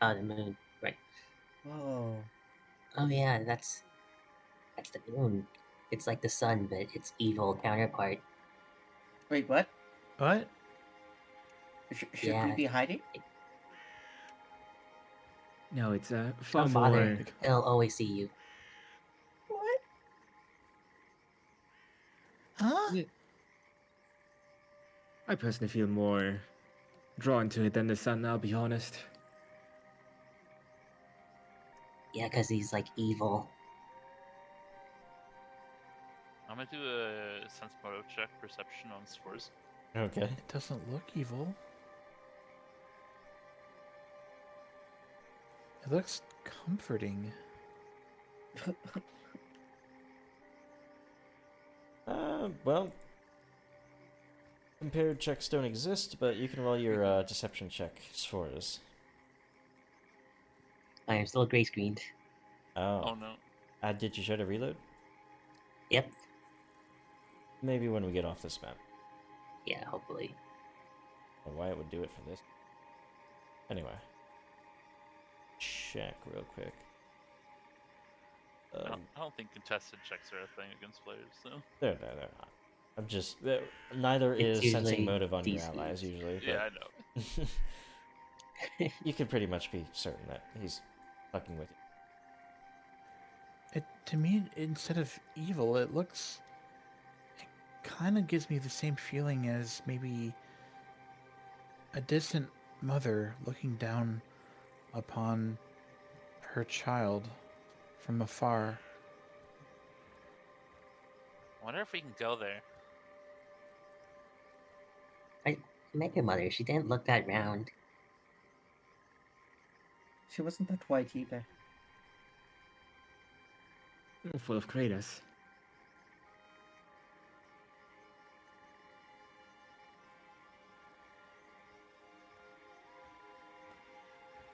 Oh, the moon. Right. Whoa. Oh yeah, that's the moon. It's like the sun, but its evil counterpart. Wait, what? What? Should we Yeah. be hiding? No, it's Oh, far Father, more. he'll always see you. What? Huh? I personally feel more drawn to it than the sun, I'll be honest. Yeah, because he's like evil. I'm gonna do a sense motive check perception on Spores. Okay. It doesn't look evil. It looks comforting. Well, compared checks don't exist, but you can roll your deception check as far as. I am still gray screened. Oh no. Did you try to reload? Yep. Maybe when we get off this map. Yeah, hopefully. Or why it would do it for this. Anyway. check real quick. I don't think contested checks are a thing against players, so. They're not. I'm just neither It's is sensing usually motive on your DC. allies usually, Yeah, I but know. you can pretty much be certain that he's fucking with you. To me, instead of evil, it kind of gives me the same feeling as maybe a distant mother looking down upon her child from afar. I wonder if we can go there. I met your mother. She didn't look that round. She wasn't that white either. Full of craters.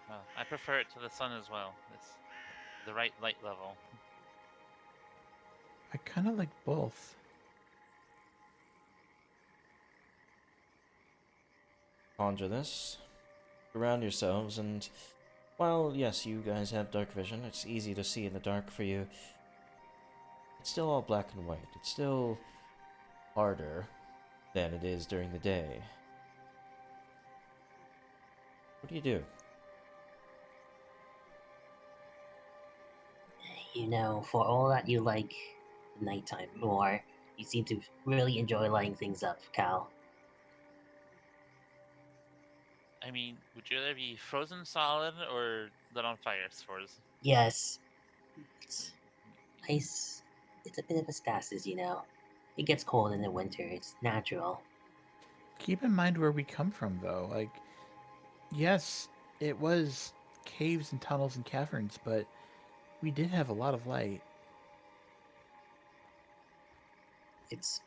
Well, I prefer it to the sun as well. It's the right light level. I kind of like both. Ponder this, surround yourselves, and while yes, you guys have dark vision, it's easy to see in the dark for you. It's still all black and white. It's still harder than it is during the day. What do you do? You know, for all that you like nighttime more, you seem to really enjoy lighting things up, Cal. I mean, would you rather be frozen solid or lit on fire, Spores? Yes, it's nice. It's a bit of a stasis, you know. It gets cold in the winter. It's natural. Keep in mind where we come from, though. Like, yes, it was caves and tunnels and caverns, but we did have a lot of light. It's.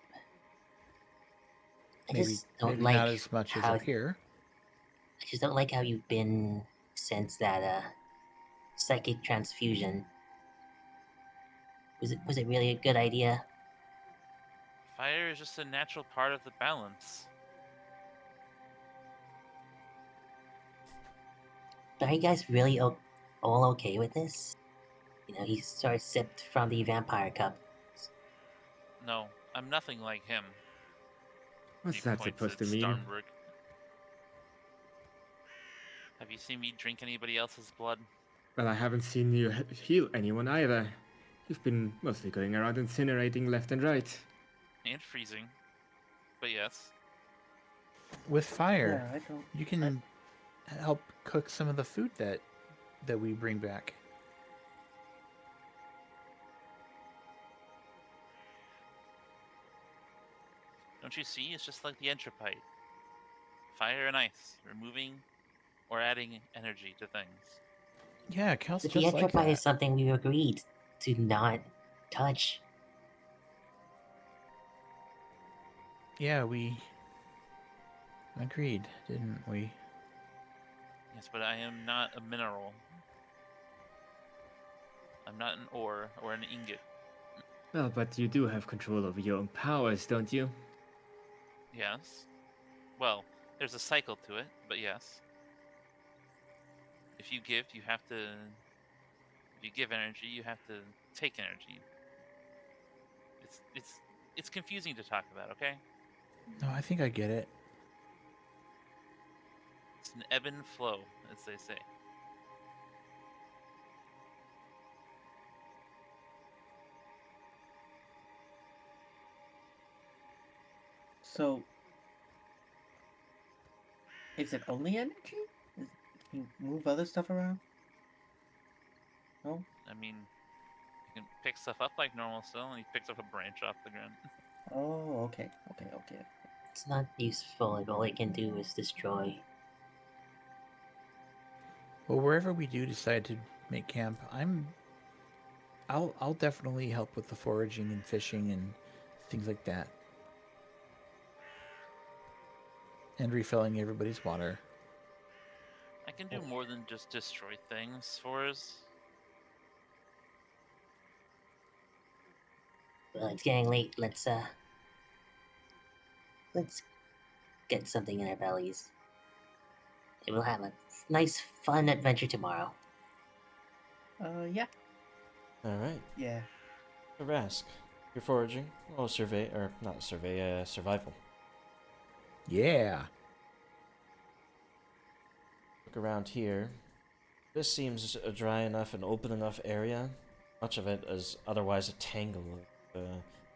I Maybe just don't maybe like not as much as how. up here. I just don't like how you've been since that psychic transfusion. Was it really a good idea? Fire is just a natural part of the balance. Are you guys really all okay with this? You know, he sort of sipped from the vampire cup. No, I'm nothing like him. What's He that points supposed at to mean? Starnberg. Have you seen me drink anybody else's blood? Well, I haven't seen you heal anyone either. You've been mostly going around incinerating left and right. And freezing. But yes. With fire, Yeah, I don't. you can help cook some of the food that we bring back. Don't you see? It's just like the entropite. Fire and ice, removing or adding energy to things. Yeah, Cal's But the just like entropy is that. something we agreed to not touch. Yeah, we agreed, didn't we? Yes, but I am not a mineral. I'm not an ore or an ingot. Well, but you do have control over your own powers, don't you? Yes. Well, there's a cycle to it, but yes. If you give, you have to. If you give energy, you have to take energy. It's confusing to talk about. Okay. No, I think I get it. It's an ebb and flow, as they say. So, is it only energy? Can you move other stuff around? No? I mean, you can pick stuff up like normal still, and he picks up a branch off the ground. Oh, okay. It's not useful if all it can do is destroy. Well, wherever we do decide to make camp, I'll definitely help with the foraging and fishing and things like that. And refilling everybody's water. I can do more than just destroy things for us. Well, it's getting late. Let's get something in our bellies. And we'll have a nice, fun adventure tomorrow. Yeah. Alright. Yeah. So Rask, you're foraging. Oh, survey, or not survey, survival. Yeah. Look around here. This seems a dry enough and open enough area. Much of it is otherwise a tangle of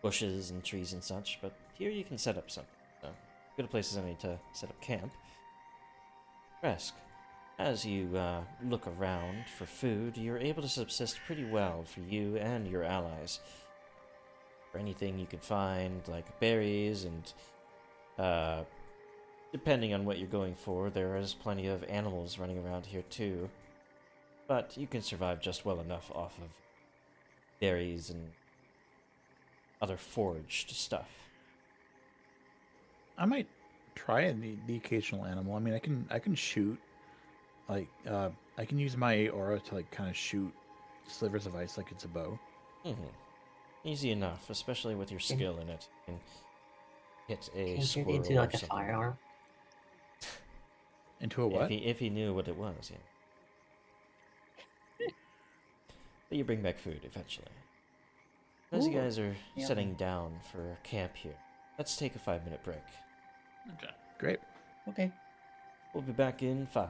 bushes and trees and such, but here you can set up something. So, good a place as any to set up camp. Resk, as you look around for food, you're able to subsist pretty well for you and your allies. For anything you could find, like berries and depending on what you're going for, there is plenty of animals running around here too. But you can survive just well enough off of berries and other foraged stuff. I might try the occasional animal. I mean, I can shoot. Like, I can use my aura to like kind of shoot slivers of ice like it's a bow. Easy enough, especially with your skill in it. You can hit a Can you turn it squirrel into or like a something. firearm? Into a what? If he knew what it was, yeah. But you bring back food eventually. As you Ooh, guys are yummy. setting down for camp here, let's take a 5-minute break. Okay. Great. Okay. We'll be back in 5.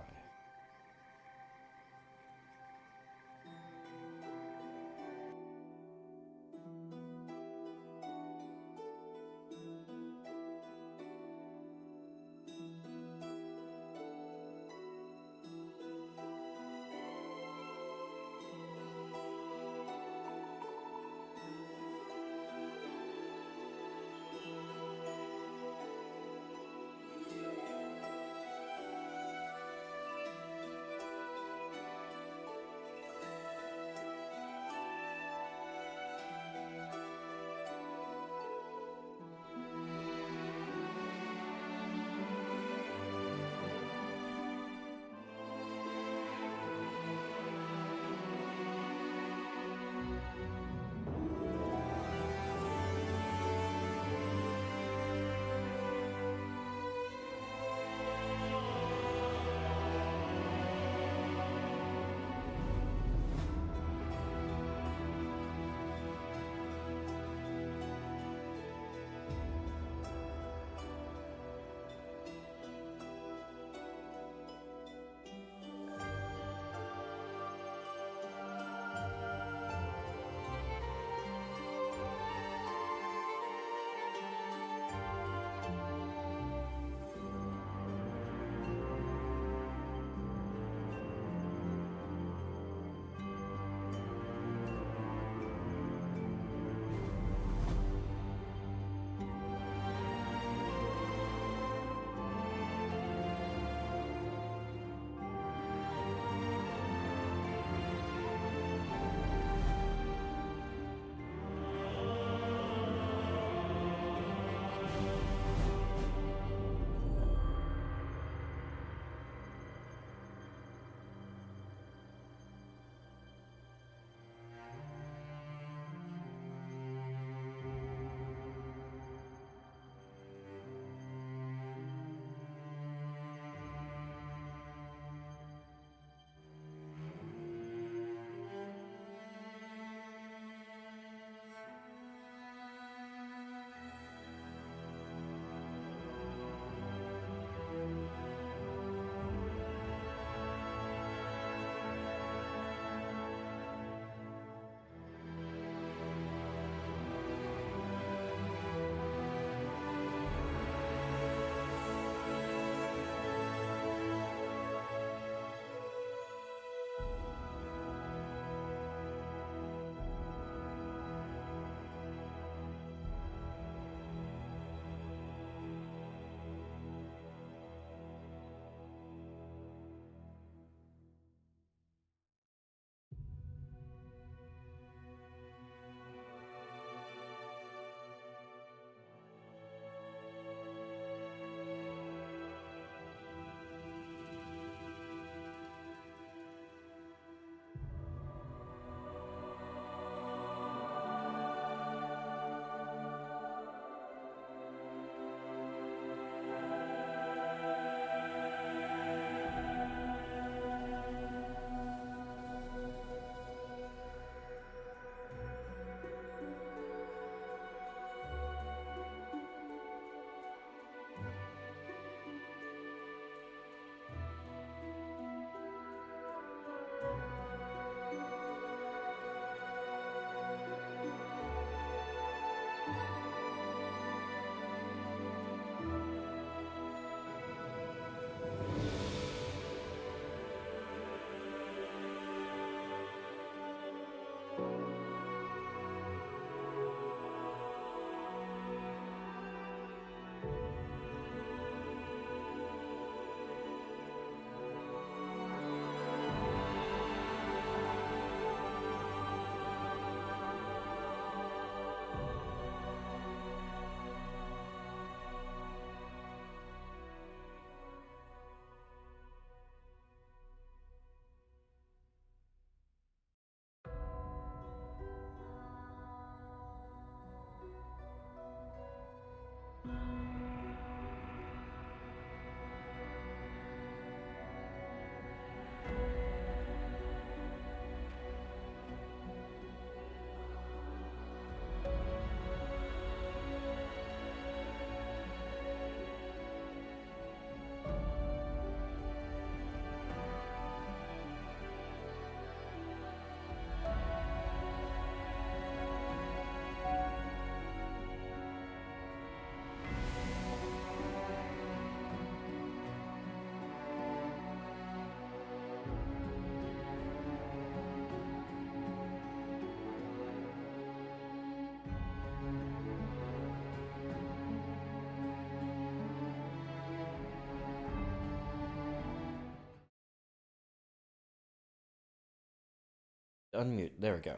unmute. There we go.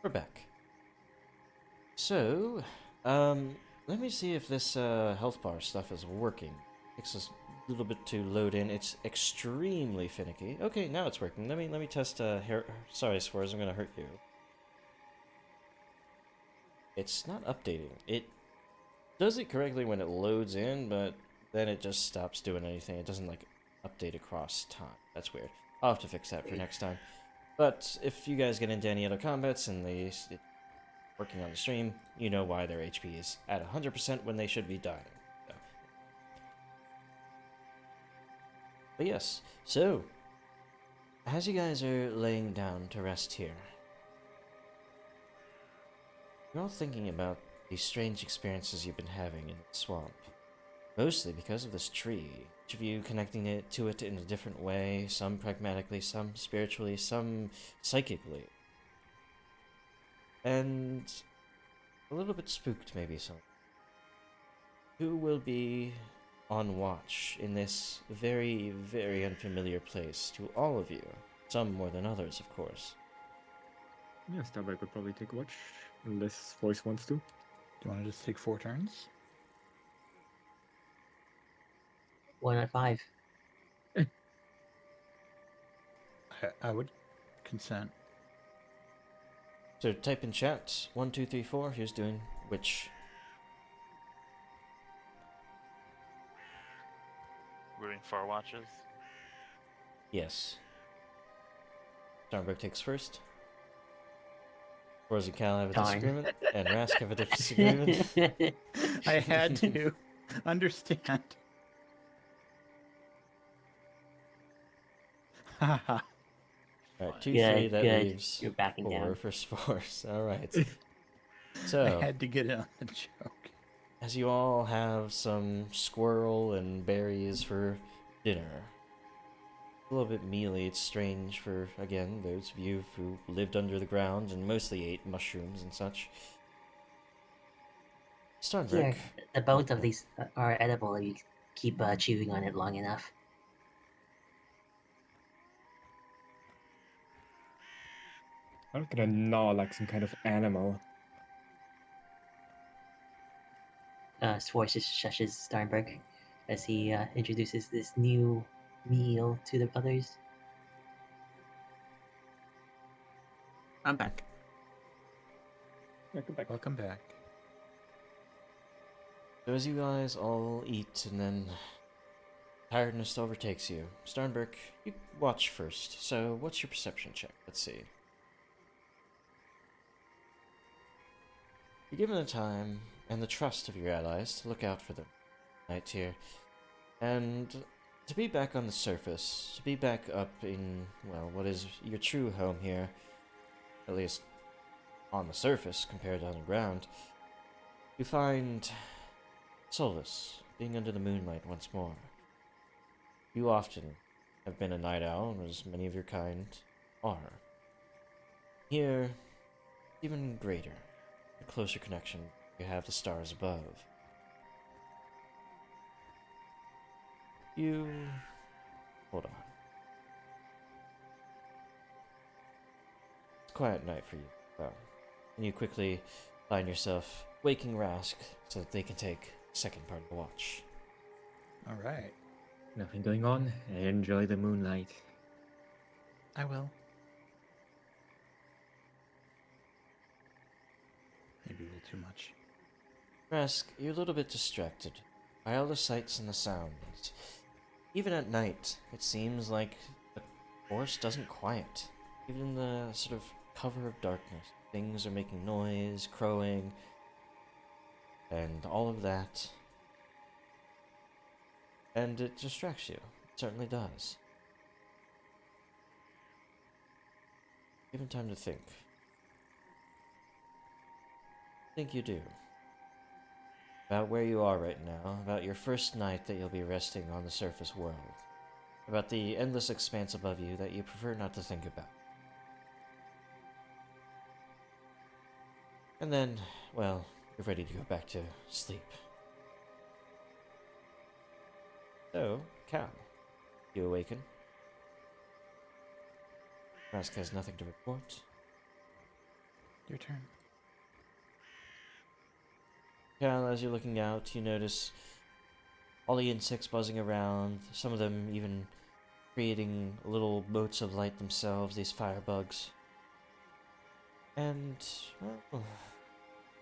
We're back. So, let me see if this health bar stuff is working. Takes us a little bit to load in. It's extremely finicky. Okay, now it's working. Let me test hair. Sorry, Spores, I'm gonna hurt you. It's not updating. It does it correctly when it loads in, but then it just stops doing anything. It doesn't like update across time. That's weird. I'll have to fix that for next time. But if you guys get into any other combats and it's working on the stream, you know why their HP is at 100% when they should be dying. So. But yes, so as you guys are laying down to rest here, you're all thinking about these strange experiences you've been having in the swamp. Mostly because of this tree. Each of you connecting it to it in a different way, some pragmatically, some spiritually, some psychically. And a little bit spooked, maybe some. Who will be on watch in this very, very unfamiliar place to all of you? Some more than others, of course. Yeah, Starbuck would probably take watch, unless Voice wants to. Do you want to just take 4 turns? 1 out of 5. I would consent. So type in chat 1, 2, 3, 4. Who's doing which? We're doing 4 watches. Yes. Starbuck takes first. Spores and Cal have a Darn. disagreement, and Rask have a disagreement. I had to understand. Haha. Alright, 2, Good, 3, that good. leaves You're backing 4 down. for Spores. Alright. I So, had to get in on the joke. as you all have some squirrel and berries for dinner, a little bit mealy, it's strange for, again, those of you who lived under the ground and mostly ate mushrooms and such. Starnberg. Here, the both of these are edible if you keep chewing on it long enough. I'm gonna gnaw like some kind of animal. Swartz just shushes Steinberg as he introduces this new meal to the others. I'm back. Yeah, come back. Welcome back. So as you guys all eat and then tiredness overtakes you, Starnberg, you watch first. So what's your perception check? Let's see. You're given the time and the trust of your allies to look out for them. Night here. And to be back on the surface, to be back up in, well, what is your true home here, at least on the surface compared to underground, you find solace being under the moonlight once more. You often have been a night owl, as many of your kind are. Here, even greater, a closer connection you have the stars above. You... hold on. It's a quiet night for you, well, and you quickly find yourself waking Rask so that they can take the second part of the watch. All right. Nothing going on. Enjoy the moonlight. I will. Maybe a little too much. Rask, you're a little bit distracted by all the sights and the sounds. Even at night, it seems like the forest doesn't quiet. Even in the sort of cover of darkness, things are making noise, crowing, and all of that. And it distracts you. It certainly does. Given time to think. Think you do. About where you are right now, about your first night that you'll be resting on the surface world, about the endless expanse above you that you prefer not to think about. And then, well, you're ready to go back to sleep. So, Cal, you awaken. Rask has nothing to report. Your turn. Cal, as you're looking out, you notice all the insects buzzing around, some of them even creating little motes of light themselves, these firebugs. And, well,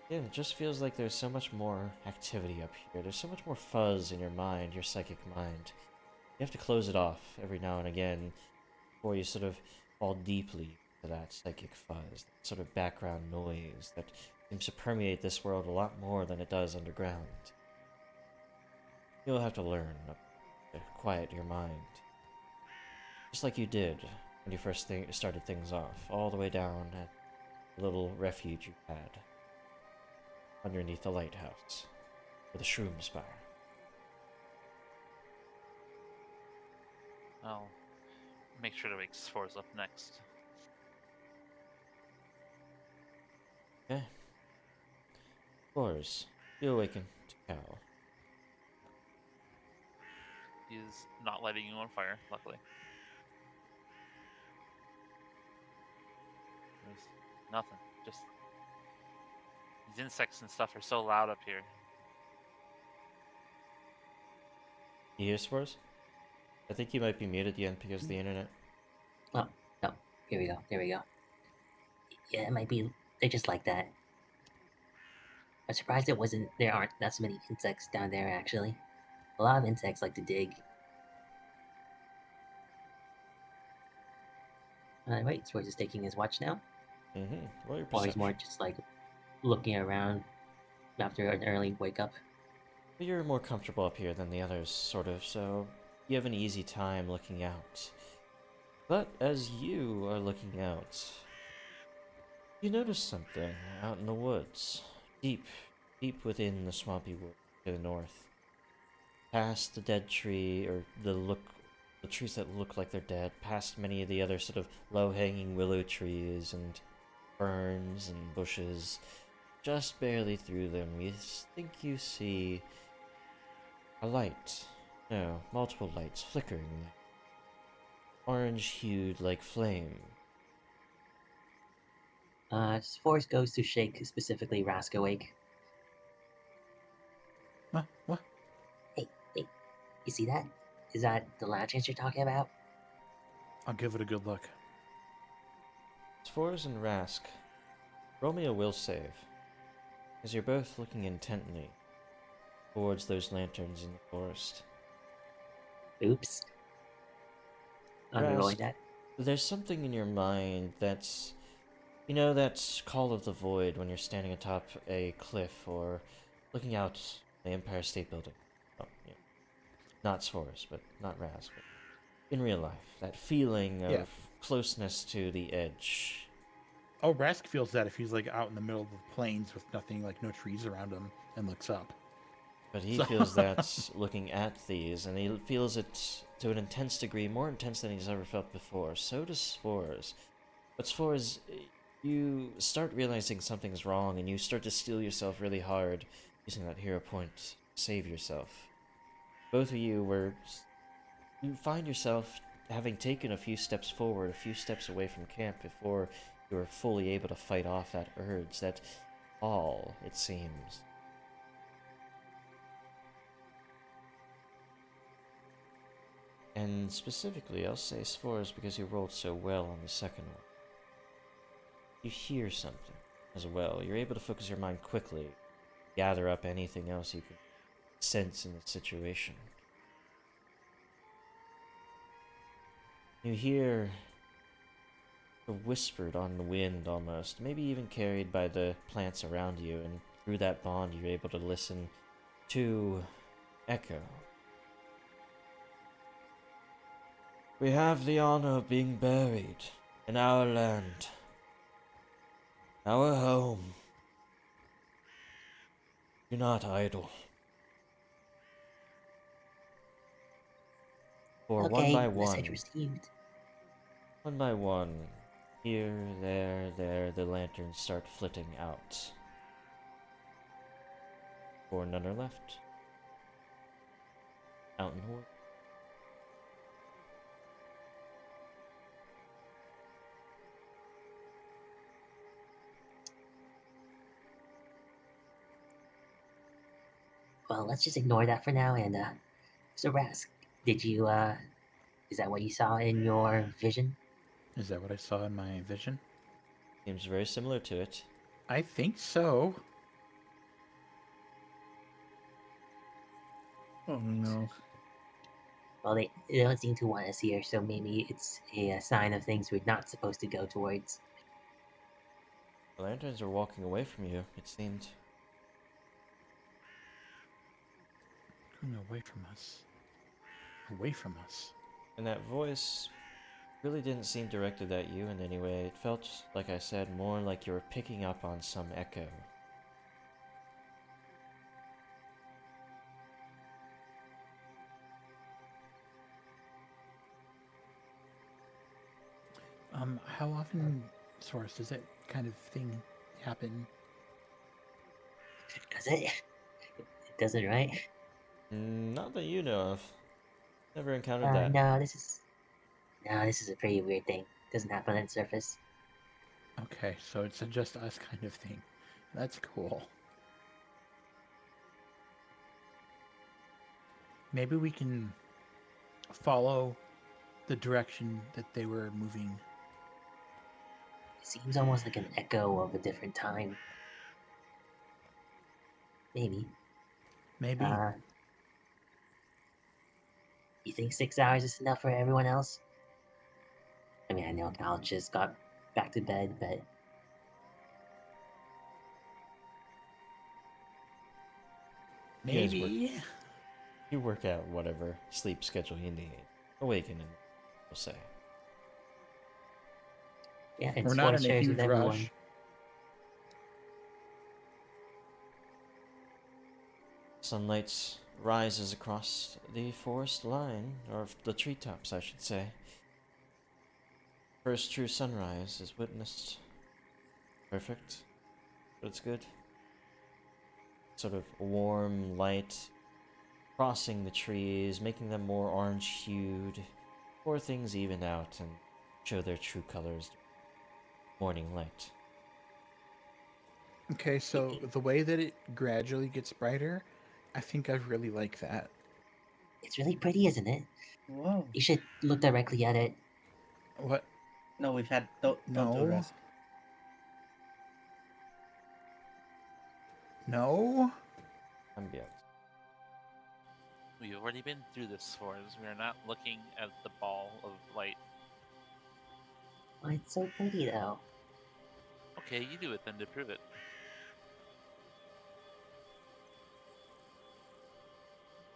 yeah, it just feels like there's so much more activity up here. There's so much more fuzz in your mind, your psychic mind. You have to close it off every now and again before you sort of fall deeply into that psychic fuzz, that sort of background noise that seems to permeate this world a lot more than it does underground. You'll have to learn to quiet your mind. Just like you did when you first started things off, all the way down at the little refuge you had underneath the lighthouse with a shroom spire. I'll make sure to wake Spores up next. Okay. Spores, you awaken to Cal. He's not lighting you on fire, luckily. There's nothing. Just these insects and stuff are so loud up here. You hear Spores? I think you might be muted again because of the internet. Oh, no. Here we go. There we go. Yeah, it might be. They're just like that. I'm surprised there aren't that many insects down there, actually. A lot of insects like to dig. Wait, Swords is taking his watch now? Mm-hmm. Roll your Or he's perception. more just like looking around after an early wake up. But you're more comfortable up here than the others, sort of, so you have an easy time looking out. But as you are looking out, you notice something out in the woods, deep within the swampy wood to the north. Past the dead tree, or the trees that look like they're dead, past many of the other sort of low-hanging willow trees and ferns and bushes, just barely through them, you think you see a light. No, multiple lights flickering, orange-hued like flame. Force goes to shake specifically Rask awake. What? Hey, you see that? Is that the lanterns you're talking about? I'll give it a good look. Spores and Rask, roll me a will save, as you're both looking intently towards those lanterns in the forest. Oops. I'm rerolling Rask, that. there's something in your mind that's, you know, that call of the void when you're standing atop a cliff or looking out the Empire State Building. Oh, yeah. Not Spores, but not Rask, but in real life, that feeling of Yeah. closeness to the edge. Oh, Rask feels that if he's like out in the middle of the plains with nothing, like no trees around him, and looks up. But he feels that looking at these, and he feels it to an intense degree, more intense than he's ever felt before. So does Spores. But Spores, you start realizing something's wrong, and you start to steel yourself really hard using that hero point to save yourself. Both of you find yourself having taken a few steps forward, a few steps away from camp before you were fully able to fight off that urge, that all, it seems. And specifically, I'll say Spores because you rolled so well on the second one. You hear something as well. You're able to focus your mind quickly, gather up anything else you can sense in the situation. You hear whispered on the wind almost, maybe even carried by the plants around you, and through that bond you're able to listen to echo. We have the honor of being buried in our land, our home. Do not idle. For Okay, one by message one, received. one by one, here, there, the lanterns start flitting out. For none are left. Out in the wood. Well, let's just ignore that for now. And so Rask, did you is that what you saw in your vision? Is that what I saw in my vision? Seems very similar to it. I think so. Oh no. Well, they don't seem to want us here, so maybe it's a sign of things we're not supposed to go towards. The lanterns are walking away from you, it seemed. Going away from us. Away from us. And that voice really didn't seem directed at you in any way. It felt, like I said, more like you were picking up on some echo. How often, Source, does that kind of thing happen? Does it? It doesn't, right? Not that you know of. Never encountered that. No, this is a pretty weird thing. Doesn't happen on the surface. Okay, so it's a just us kind of thing. That's cool. Maybe we can follow the direction that they were moving. It seems almost like an echo of a different time. Maybe. Maybe. You think 6 hours is enough for everyone else? I mean, I know Cal just got back to bed, but You guys Maybe. You work out whatever sleep schedule you need. Awakening, we'll say. yeah, it's We're not 4 in a shares huge with everyone. rush. Sunlight rises across the forest line, or the treetops, I should say. First true sunrise is witnessed. Perfect, but it's good. Sort of warm light crossing the trees, making them more orange-hued, before things even out and show their true colors. Morning light. Okay, so the way that it gradually gets brighter, I think I really like that. It's really pretty, isn't it? Whoa. You should look directly at it. What? No, we've had don't do No. the rest. No? Ambient. We've already been through this, Forz. We are not looking at the ball of light. Oh, it's so pretty, though. Okay, you do it then to prove it.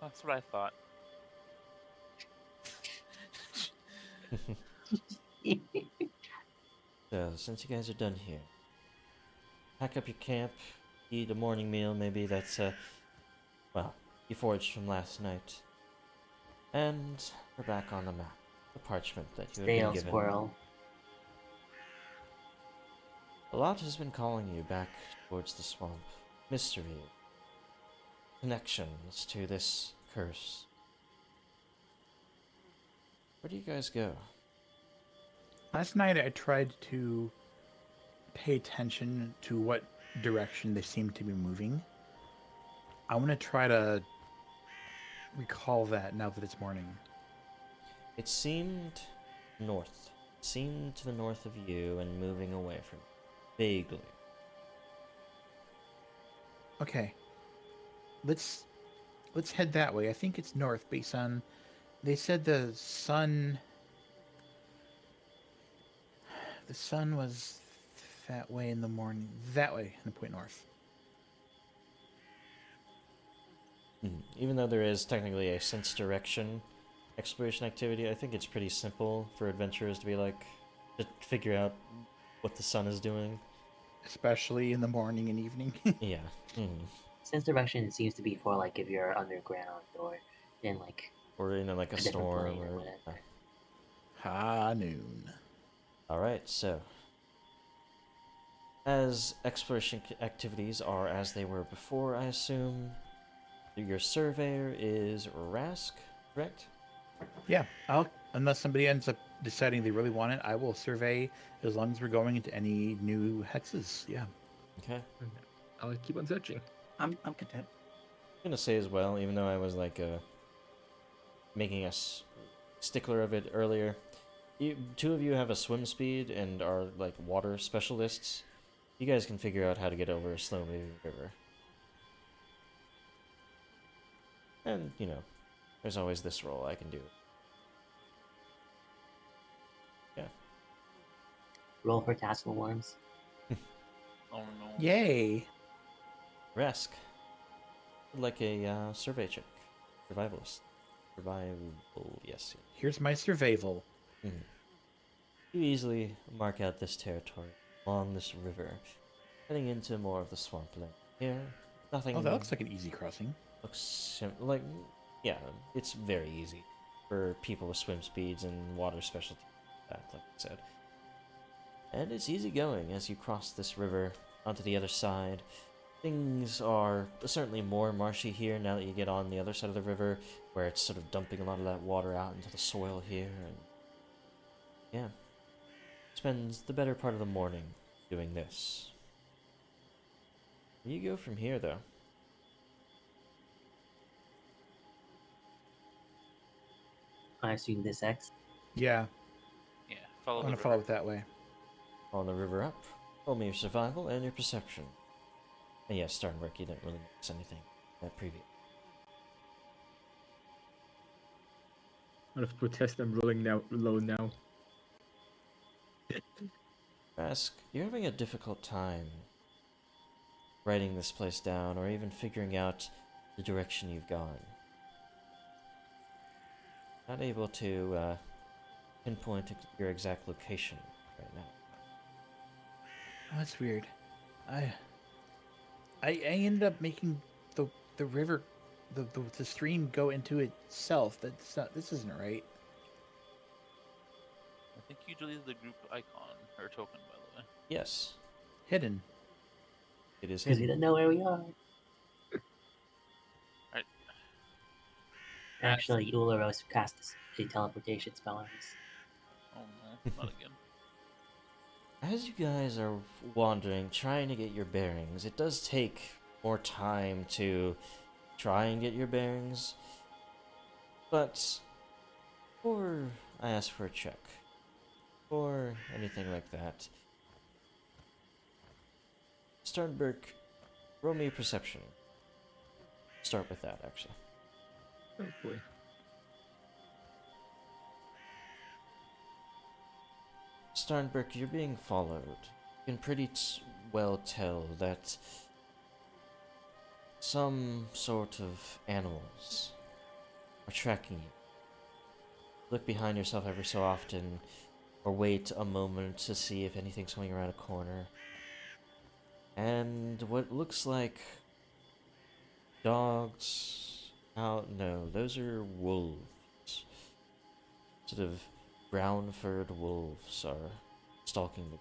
That's what I thought. So, since you guys are done here, pack up your camp, eat a morning meal, maybe that's, well, you foraged from last night. And we're back on the map, the parchment that you had been Stale given. squirrel. A lot has been calling you back towards the swamp. Mystery. Connections to this curse. Where do you guys go? Last night I tried to pay attention to what direction they seemed to be moving. I want to try to recall that now that it's morning. It seemed north. It seemed to the north of you and moving away from you. Vaguely. Okay. Let's head that way. I think it's north based on they said the sun was that way in the morning. That way, and point north. Even though there is technically a sense direction exploration activity, I think it's pretty simple for adventurers to be like, to figure out what the sun is doing. Especially in the morning and evening. Yeah. Sense direction seems to be for, like, if you're underground or in, like, Or in like a different storm plane or or whatever. High noon. Alright, so as exploration activities are as they were before, I assume your surveyor is Rask, correct? Yeah, unless somebody ends up deciding they really want it, I will survey as long as we're going into any new hexes. Yeah. Okay. I'll keep on searching. I'm content. gonna say as well, even though I was like making a stickler of it earlier, two of you have a swim speed and are like water specialists. You guys can figure out how to get over a slow-moving river. And, you know, there's always this roll I can do. Yeah. Roll for tassel worms. Oh no. Yay! Resk. Like a survey check. Survivalist. Survival, yes. Here's my survival. Mhm. You easily mark out this territory along this river, heading into more of the swampland. Here, nothing. Oh, that looks like an easy crossing. Looks like, yeah, it's very easy for people with swim speeds and water specialty, like I said. And it's easy going as you cross this river onto the other side. Things are certainly more marshy here now that you get on the other side of the river, where it's sort of dumping a lot of that water out into the soil here, and yeah, spends the better part of the morning doing this. Where you go from here, though? I assume this X. Yeah, Yeah, I follow want the to follow river. it that way. On the river up. Roll me your survival and your perception. And yes, Starnberg, you didn't really notice anything that previous. Out of protest, I'm rolling now low now. Ask, you're having a difficult time writing this place down or even figuring out the direction you've gone. Not able to pinpoint your exact location right now. Oh, that's weird. I ended up making the river, the stream go into itself. That's not. This isn't right. I think you deleted the group icon or token, by the way. Yes, Hidden. it is Because we hidden. don't know where we are. Right. Actually, Ularos cast a teleportation spell on us. Oh no, not again. As you guys are wandering, trying to get your bearings, it does take more time to try and get your bearings. But before I ask for a check, or anything like that, Sternberg, roll me a perception. Start with that, actually. Oh boy. Sternberg, you're being followed. You can pretty well tell that some sort of animals are tracking you. Look behind yourself every so often, or wait a moment to see if anything's coming around a corner. And what looks like dogs out, no, those are wolves. Sort of brown-furred wolves are stalking the.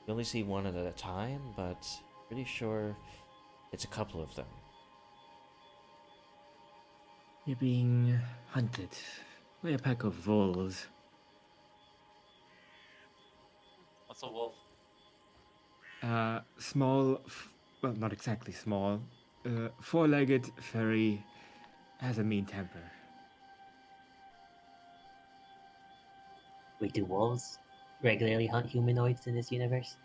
You only see one at a time, but pretty sure it's a couple of them. You're being hunted by a pack of wolves. What's a wolf? Small, well, not exactly small. Four-legged, furry, has a mean temper. Wait, do wolves regularly hunt humanoids in this universe?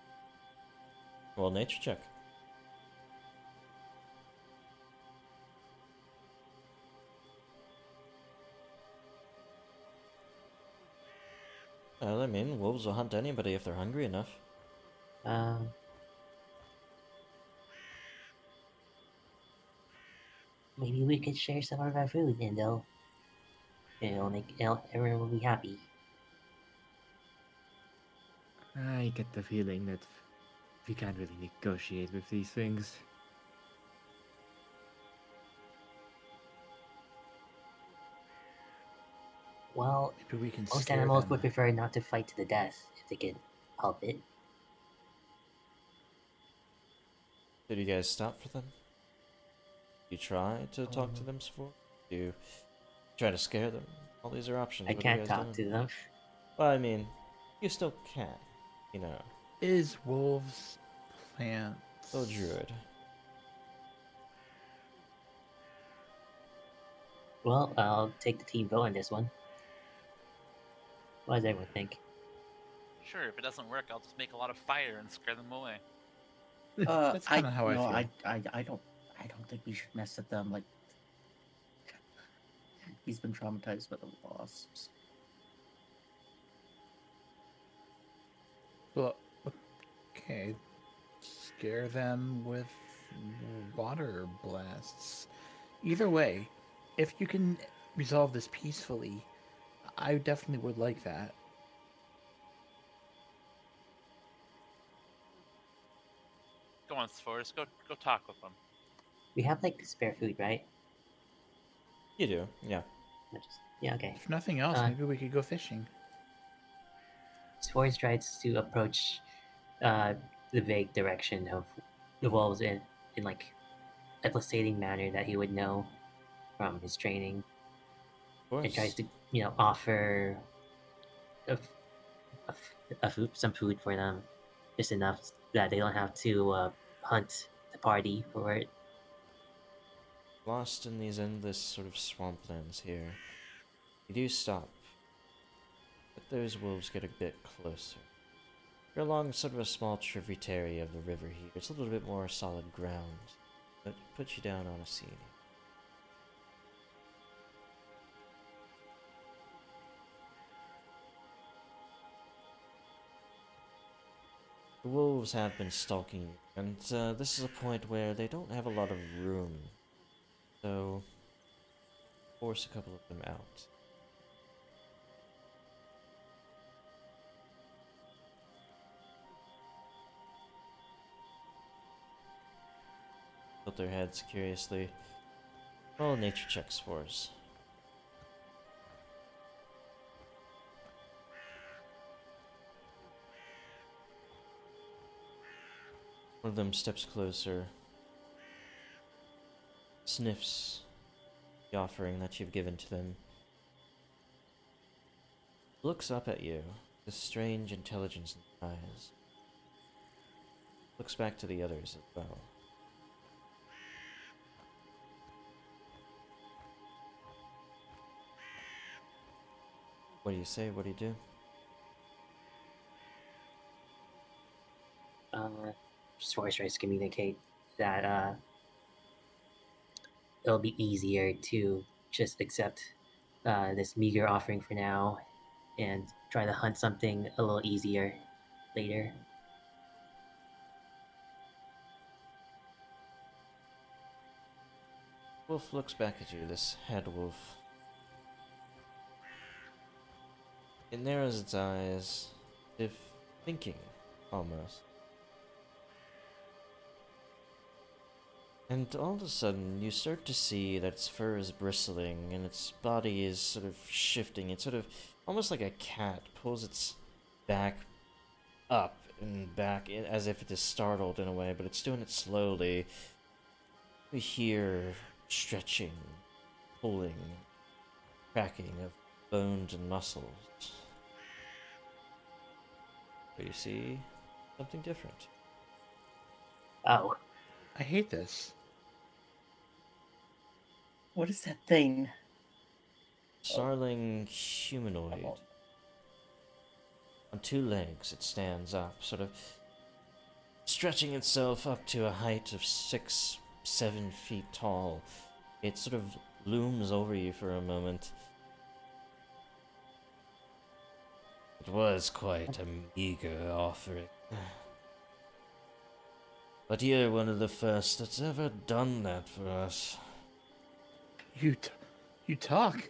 Well, nature check. Well, I mean, wolves will hunt anybody if they're hungry enough. Um, maybe we could share some of our food, and everyone will be happy. I get the feeling that we can't really negotiate with these things. Well, Maybe we can most scare animals them. would prefer not to fight to the death if they could help it. Did you guys stop for them? You try to talk to them before? Do you try to scare them? All these are options. I What are you can't guys talk doing? to them. Well, I mean, you still can. You know, Is wolves plants? still a druid. Well, I'll take the team vote on this one. What does everyone think? Sure, if it doesn't work, I'll just make a lot of fire and scare them away. That's kind of how I no, feel. I don't think we should mess with them. Like, he's been traumatized by the wasps. Well, okay. Scare them with water blasts. Either way, if you can resolve this peacefully, I definitely would like that. Go on, Sforce. Go talk with them. We have like spare food, right? You do, yeah. Yeah, okay. If nothing else, maybe we could go fishing. Spores tries to approach the vague direction of the wolves in like a placating manner that he would know from his training, Of and tries course. to offer some food for them, just enough that they don't have to hunt the party for it. Lost in these endless sort of swamplands here, you do stop, but those wolves get a bit closer. You're along sort of a small tributary of the river here. It's a little bit more solid ground, but puts you down on a scene. The wolves have been stalking you, and this is a point where they don't have a lot of room, so force a couple of them out. Tilt their heads curiously. Roll nature checks for us. One of them steps closer, sniffs the offering that you've given to them, looks up at you with strange intelligence in his eyes, looks back to the others as well. What do you say? What do you do? Spores tries to communicate that it'll be easier to just accept this meager offering for now and try to hunt something a little easier later. Wolf looks back at you, this head wolf. It narrows its eyes, as if thinking, almost. And all of a sudden, you start to see that its fur is bristling and its body is sort of shifting. It's sort of almost like a cat pulls its back up and back as if it is startled in a way, but it's doing it slowly. You hear stretching, pulling, cracking of bones and muscles. But you see something different. Oh, I hate this. What is that thing? Starling humanoid. Oh. On two legs, it stands up, sort of stretching itself up to a height of 6-7 feet tall. It sort of looms over you for a moment. It was quite a meager offering. But you're one of the first that's ever done that for us. You talk.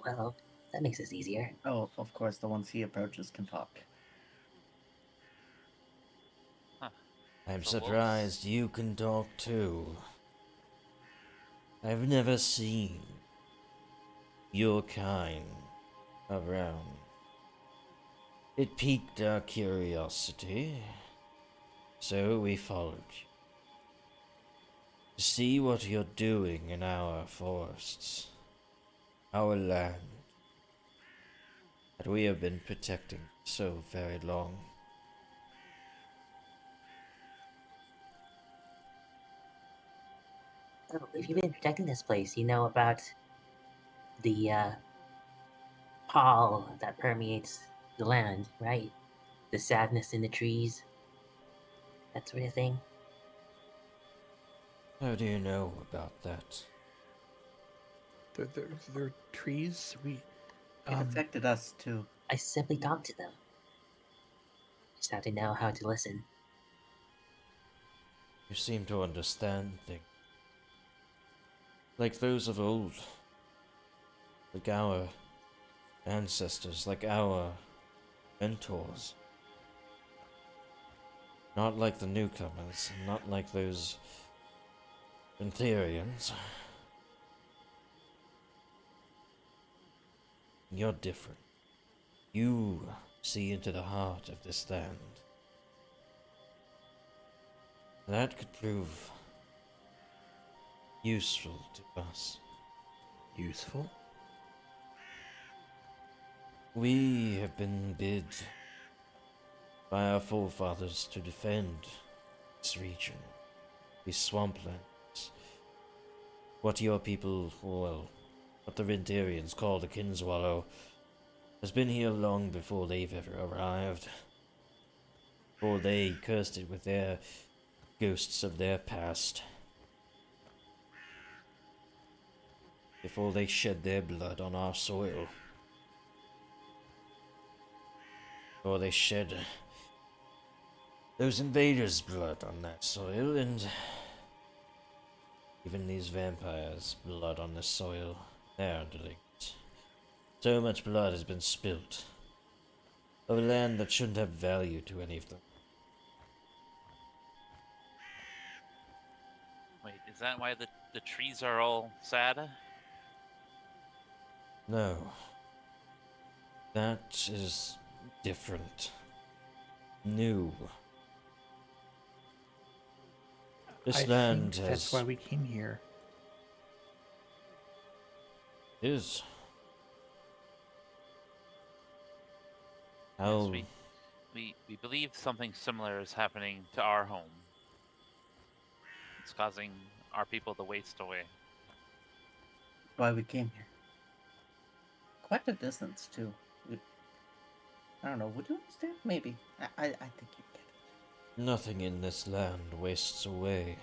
well, that makes this easier. Oh, of course, the ones he approaches can talk. I'm So surprised you can talk too. I've never seen your kind around. It piqued our curiosity, so we followed you. To see what you're doing in our forests, our land, that we have been protecting so very long. Oh, if you've been protecting this place, you know about the pall that permeates the land, right? The sadness in the trees, that sort of thing. How do you know about that? They're trees. It affected us too. I simply talk to them. Just have to know how to listen. You seem to understand things. Like those of old. Like our ancestors, like our mentors. Not like the newcomers, not like those Antherians. You're different. You see into the heart of this land. That could prove useful to us. Useful? We have been bid by our forefathers to defend this region, these swamplands. What your people, well, what the Rindarians call the Kinswallow, has been here long before they've ever arrived. Before they cursed it with their ghosts of their past. Before they shed their blood on our soil. Before they shed those invaders' blood on that soil, and even these vampires' blood on this soil, their underlings. So much blood has been spilt of a land that shouldn't have value to any of them. Wait, is that why the trees are all sad? No. That is different. New. This I land think that's has... why we came here. is. Yes, How... we believe something similar is happening to our home. It's causing our people to waste away. Why we came here. Quite a distance too. I don't know. Would you understand? Maybe. I think you get it. Nothing in this land wastes away.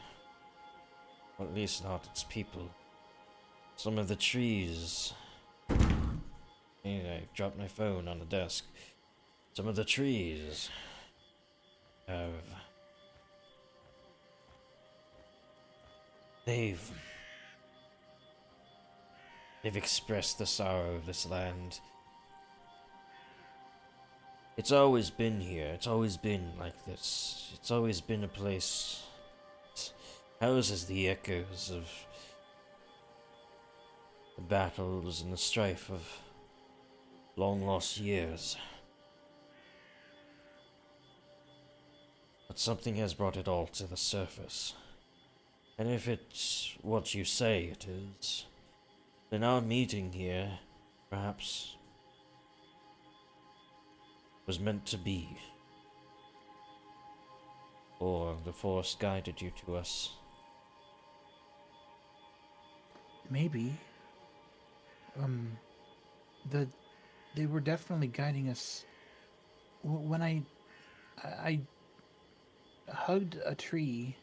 Or at least not its people. Some of the trees... I dropped my phone on the desk. Some of the trees have... They've expressed the sorrow of this land. It's always been here. It's always been like this. It's always been a place that houses the echoes of the battles and the strife of long lost years. But something has brought it all to the surface. And if it's what you say it is, then our meeting here, perhaps, was meant to be. Or the Force guided you to us. Maybe. They were definitely guiding us. When I hugged a tree,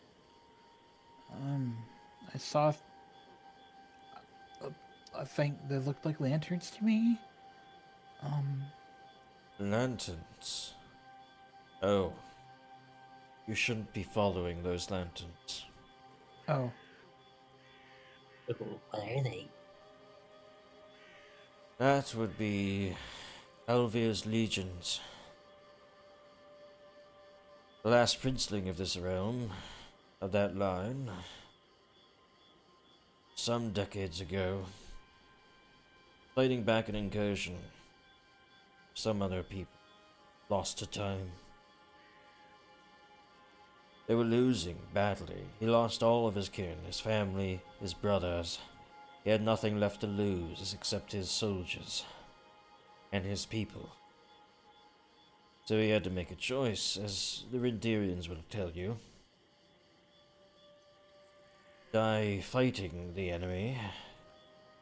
I saw a thing that looked like lanterns to me. Lanterns. Oh. You shouldn't be following those lanterns. Oh, What are they? That would be Elvir's legions. The last princeling of this realm, of that line, some decades ago, fighting back an incursion. Some other people lost to time. They were losing badly. He lost all of his kin, his family, his brothers. He had nothing left to lose except his soldiers and his people. So he had to make a choice, as the Rindarians will tell you. Die fighting the enemy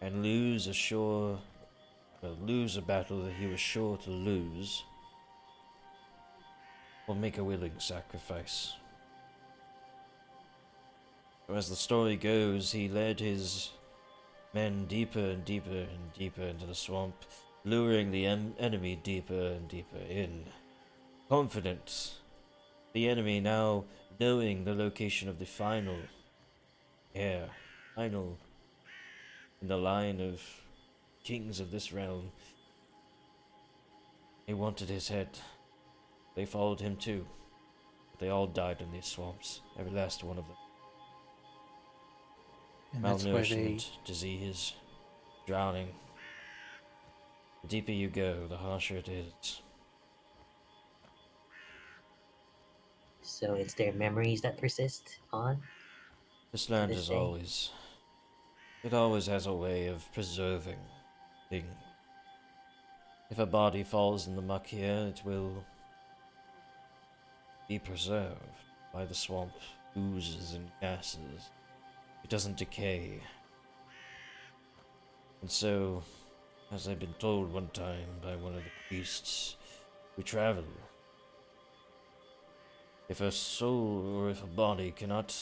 and lose a battle that he was sure to lose, or make a willing sacrifice. So as the story goes, he led his men deeper and deeper and deeper into the swamp, luring the enemy deeper and deeper in. Confident, the enemy now knowing the location of the final in the line of kings of this realm. They wanted his head. They followed him too. But they all died in these swamps, every last one of them. And that's why they. Malnourishment, disease, drowning. The deeper you go, the harsher it is. So it's their memories that persist on? This land this is day? always... It always has a way of preserving things. If a body falls in the muck here, it will be preserved by the swamp oozes and gases. It doesn't decay. And so, as I've been told one time by one of the priests who travel, if a soul or if a body cannot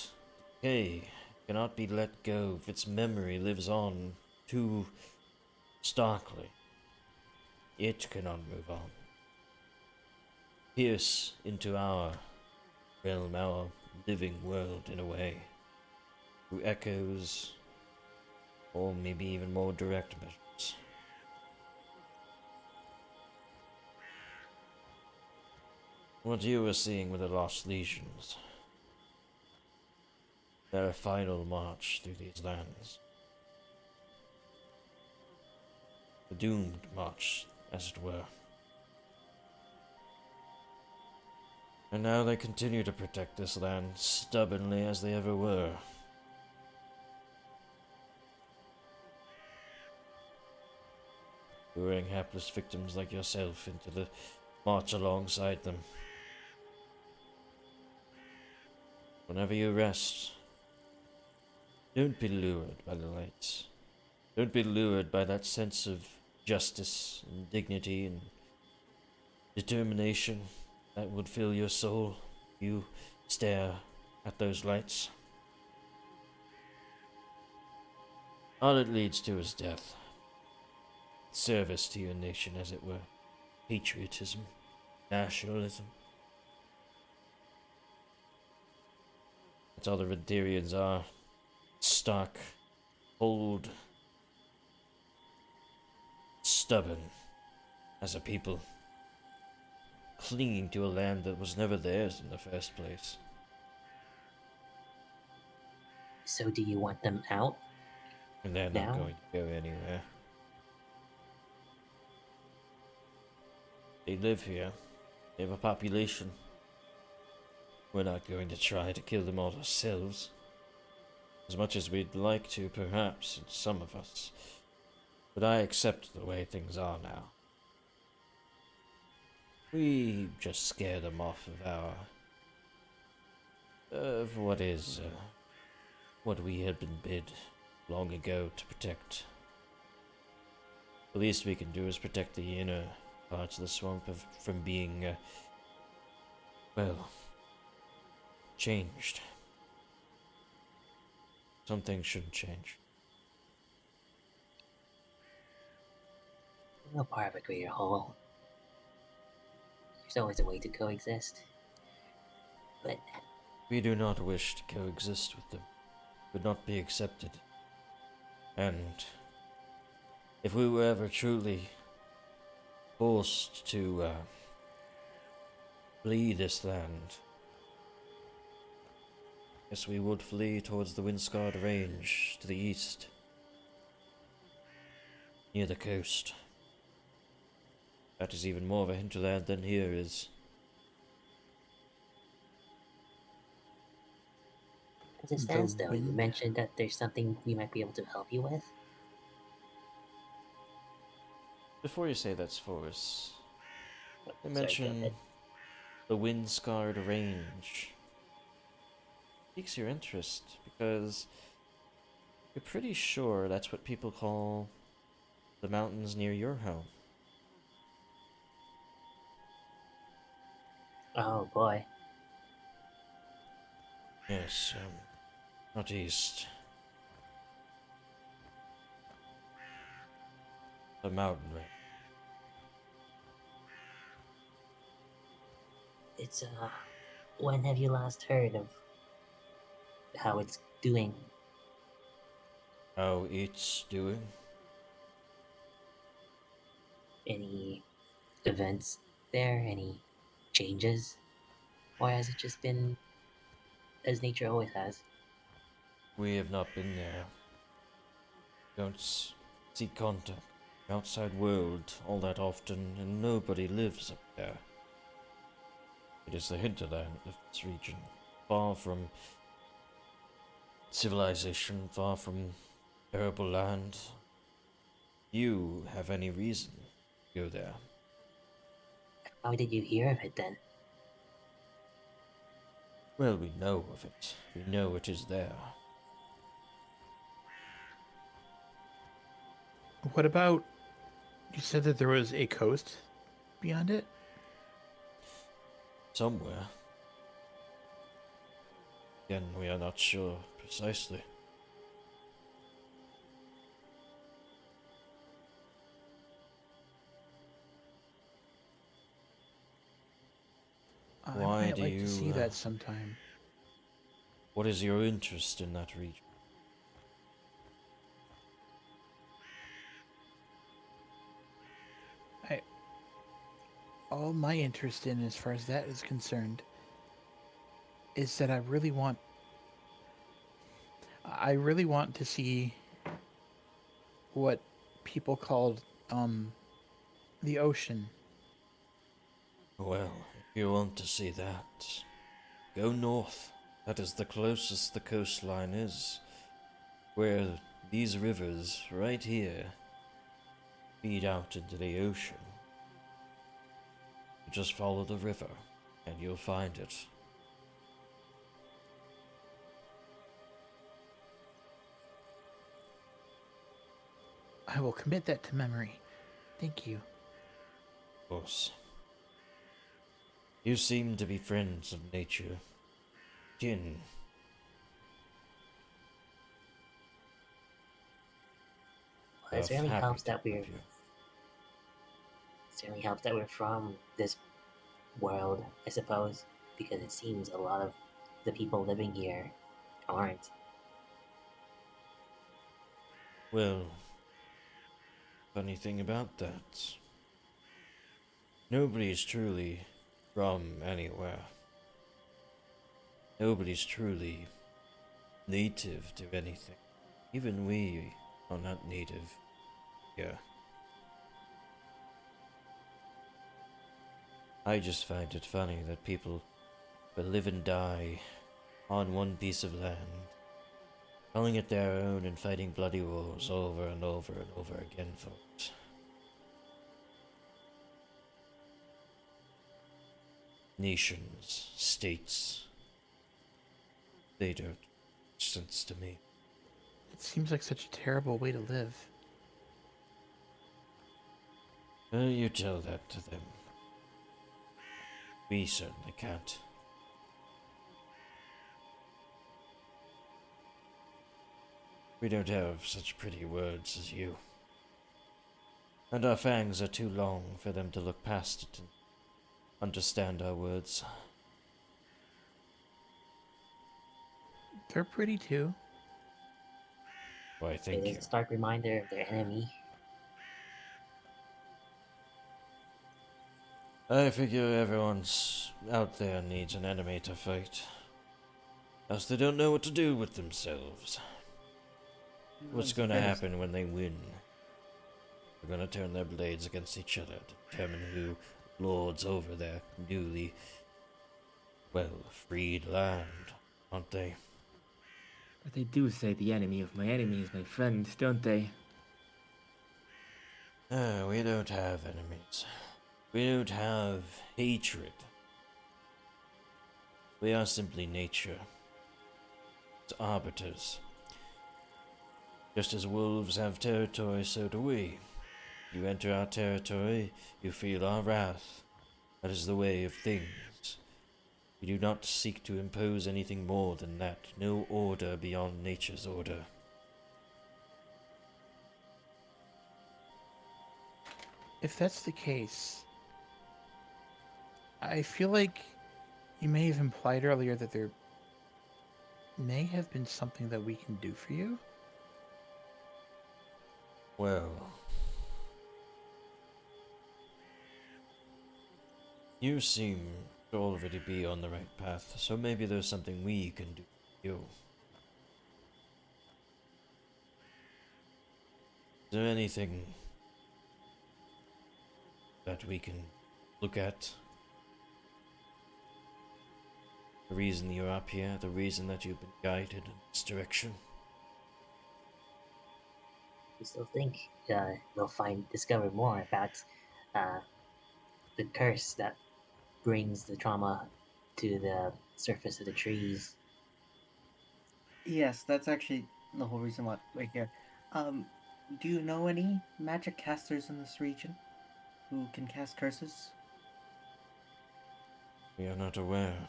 decay, cannot be let go, if its memory lives on too starkly, it cannot move on. Pierce into our realm, our living world in a way, through echoes, or maybe even more direct measures. What you were seeing with the Lost Legions, their final march through these lands. The doomed march, as it were. And now they continue to protect this land stubbornly as they ever were. Luring hapless victims like yourself into the march alongside them. Whenever you rest, don't be lured by the lights. Don't be lured by that sense of justice and dignity and determination that would fill your soul. You stare at those lights. All it leads to is death. Service to your nation, as it were. Patriotism. Nationalism. That's all the Redirians are. Stark. Cold. Stubborn. As a people. Clinging to a land that was never theirs in the first place. So do you want them out? And they're Now? not going to go anywhere. They live here. They have a population. We're not going to try to kill them all ourselves. As much as we'd like to, perhaps, some of us. But I accept the way things are now. We just scare them off of our... of what we had been bid long ago to protect. The least we can do is protect the inner parts of the swamp from being, changed. Some things shouldn't change. No part of a greater whole. There's always a way to coexist. But We do not wish to coexist with them. Would not be accepted. And if we were ever truly forced to flee this land, yes, we would flee towards the wind-scarred range to the east, near the coast. That is even more of a hinterland than here is. as it stands, The though, you wind- mentioned that there's something we might be able to help you with. Before you say that's force, they Sorry, go mention ahead. the wind-scarred range. Piques your interest because You're pretty sure that's what people call the mountains near your home. Oh boy. Yes, not east. The mountain range. It's when have you last heard of how it's doing? How it's doing? Any events there? Any changes? Or has it just been as nature always has? We have not been there. Don't seek contact. Outside world all that often, and nobody lives up there. It is the hinterland of this region, far from civilization, far from arable land. You have any reason to go there? How did you hear of it then? Well, we know of it. We know it is there. What about? You said that there was a coast beyond it? Somewhere. Again, we are not sure precisely. I Why might do like to see you, that sometime. What is your interest in that region? I all my interest in, as far as that is concerned, is that I really want to see what people called the ocean. Well, if you want to see that, go north. That is the closest the coastline is. Where these rivers, right here, feed out into the ocean. You just follow the river, and you'll find it. I will commit that to memory. Thank you. Of course. You seem to be friends of nature. Kin. Well, it certainly Happy helps to that we're have you. certainly helps that we're from this world, I suppose, because it seems a lot of the people living here aren't. Well, funny thing about that. Nobody's truly from anywhere. Nobody's truly native to anything. Even we are not native here. I just find it funny that people will live and die on one piece of land, calling it their own and fighting bloody wars over and over and over again for it. Nations, states, they don't make sense to me. It seems like such a terrible way to live. You tell that to them. We certainly can't. We don't have such pretty words as you. And our fangs are too long for them to look past it and understand our words. They're pretty too. Why, It thank is you. a stark reminder of their enemy. I figure everyone's out there needs an enemy to fight. Else they don't know what to do with themselves. What's going to happen when they win? They're going to turn their blades against each other to determine who lords over their newly, freed land, aren't they? But they do say the enemy of my enemy is my friend, don't they? We don't have enemies. We don't have hatred. We are simply nature. Its arbiters. Just as wolves have territory, so do we. You enter our territory, you feel our wrath. That is the way of things. We do not seek to impose anything more than that. No order beyond nature's order. If that's the case, I feel like you may have implied earlier that there may have been something that we can do for you. Well, you seem to already be on the right path, so maybe there's something we can do for you. Is there anything that we can look at? The reason you're up here, the reason that you've been guided in this direction? We still think we'll discover more about the curse that brings the trauma to the surface of the trees. Yes, that's actually the whole reason why we're here. Do you know any magic casters in this region who can cast curses? We are not aware.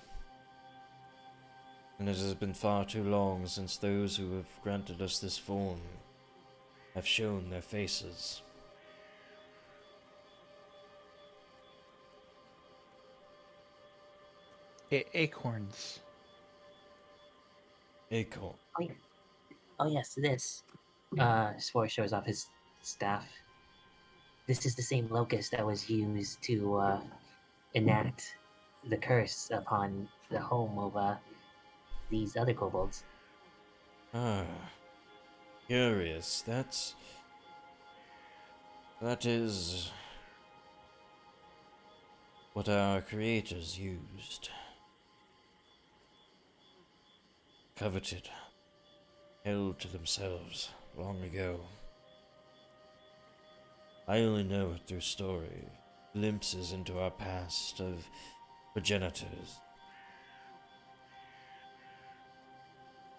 And it has been far too long since those who have granted us this form have shown their faces. Acorns. Acorn. Oh, yeah. Oh yes, this. Spore shows off his staff. This is the same locust that was used to enact the curse upon the home of these other kobolds. Ah, curious. That is what our creators used. Coveted, held to themselves long ago. I only know it through story, glimpses into our past of progenitors.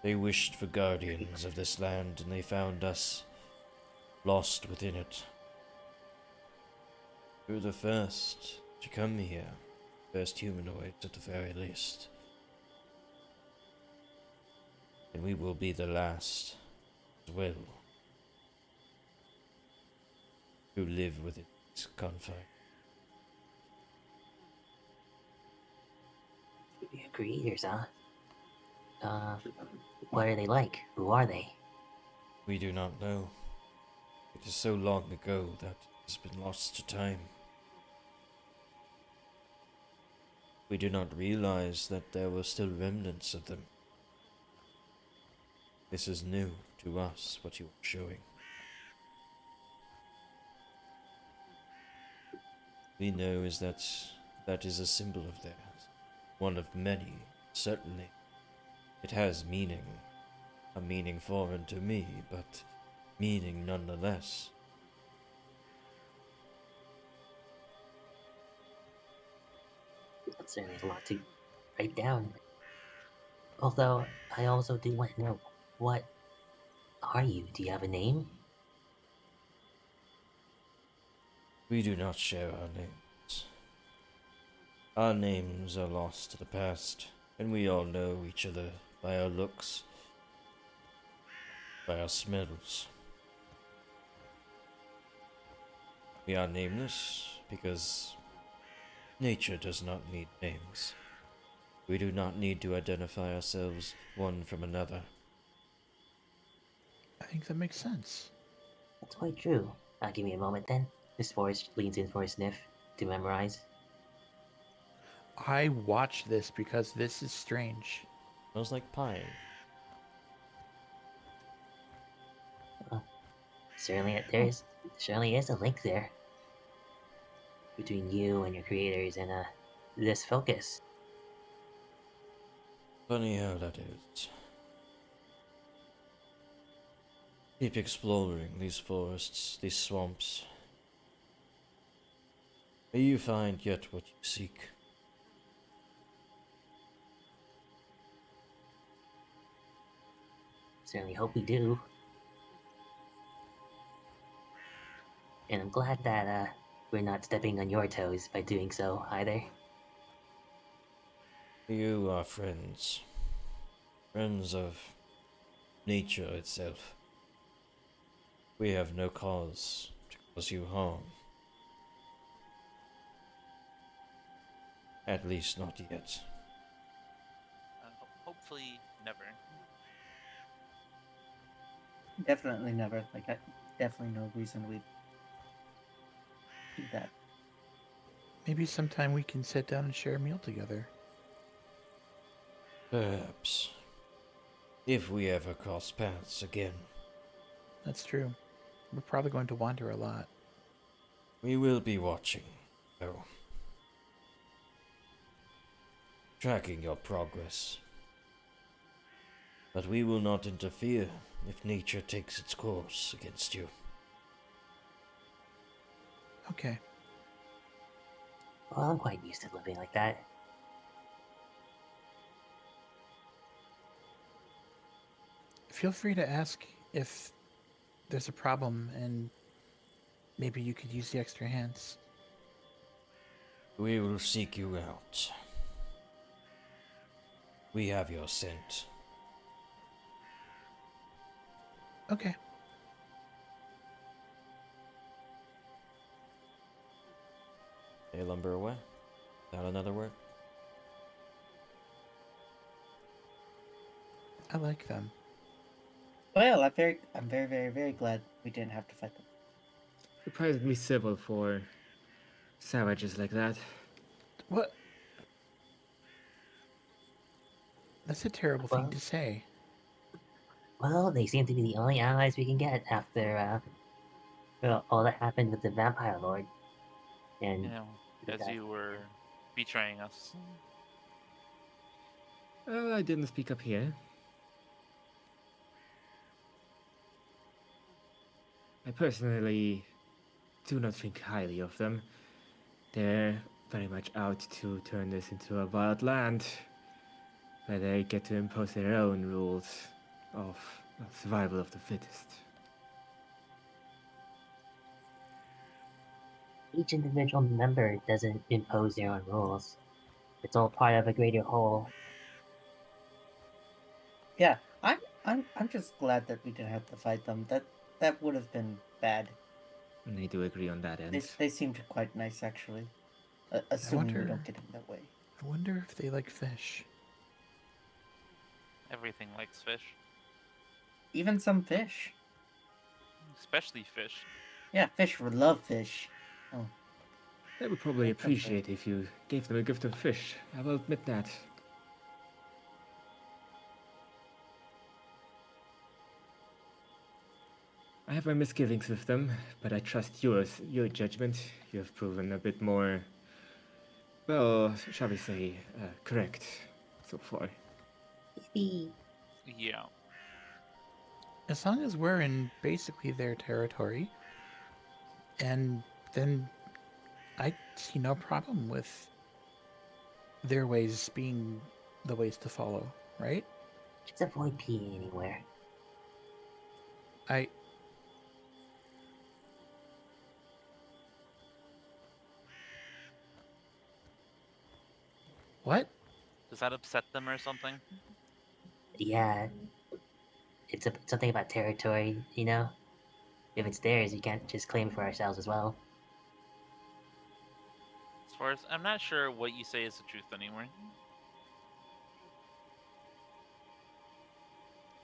They wished for guardians of this land, and they found us lost within it. We were the first to come here, first humanoids at the very least. And we will be the last as well who live within its confine. Your creators, huh? What are they like? Who are they? We do not know. It is so long ago that it has been lost to time. We do not realize that there were still remnants of them. This is new to us, what you are showing. We know is that is a symbol of theirs. One of many, certainly. It has meaning. A meaning foreign to me, but meaning nonetheless. That's certainly a lot to write down. Although, I also do want to know, what are you? Do you have a name? We do not share our names. Our names are lost to the past, and we all know each other by our looks, by our smells. We are nameless because nature does not need names. We do not need to identify ourselves one from another. I think that makes sense. That's quite true. Give me a moment then. Miss Forrest leans in for a sniff to memorize. I watch this because this is strange. Smells like pine. Certainly is a link there between you and your creators and this focus. Funny how that is. Keep exploring these forests, these swamps. May you find yet what you seek. Certainly hope we do. And I'm glad that we're not stepping on your toes by doing so either. You are friends. Friends of nature itself. We have no cause to cause you harm. At least not yet. Hopefully, never. Definitely never. Like, definitely no reason we'd do that. Maybe sometime we can sit down and share a meal together. Perhaps. If we ever cross paths again. That's true. We're probably going to wander a lot. We will be watching, though. Tracking your progress. But we will not interfere if nature takes its course against you. Okay. Well, I'm quite used to living like that. Feel free to ask if there's a problem and maybe you could use the extra hands. We will seek you out. We have your scent. Okay. They lumber away. Without another word. I like them. Well, I'm very, very, very glad we didn't have to fight them. Surprisingly civil for savages like that. What? That's a terrible thing Well, to say. well, they seem to be the only allies we can get after well, all that happened with the vampire lord. And You know, as that- you were betraying us. I didn't speak up here. I personally do not think highly of them. They're very much out to turn this into a wild land where they get to impose their own rules of survival of the fittest. each individual member doesn't impose their own rules. It's all part of a greater whole. Yeah, I'm just glad that we didn't have to fight them. That would have been bad. And I do agree on that end. They seemed quite nice, actually. Assuming we don't get in their way. I wonder if they like fish. Everything likes fish, Even some fish. especially fish. Yeah, fish would love fish. Oh, They would probably That's okay. appreciate if you gave them a gift of fish. I will admit that. I have my misgivings with them, but I trust your judgment. You have proven a bit more, well, shall we say, correct so far. Maybe Yeah. As long as we're in basically their territory, and then I see no problem with their ways being the ways to follow, right? just avoid peeing anywhere. I What? Does that upset them or something? Yeah, it's something about territory, you know? If it's theirs, we can't just claim it for ourselves as well. As far as I'm not sure what you say is the truth anymore.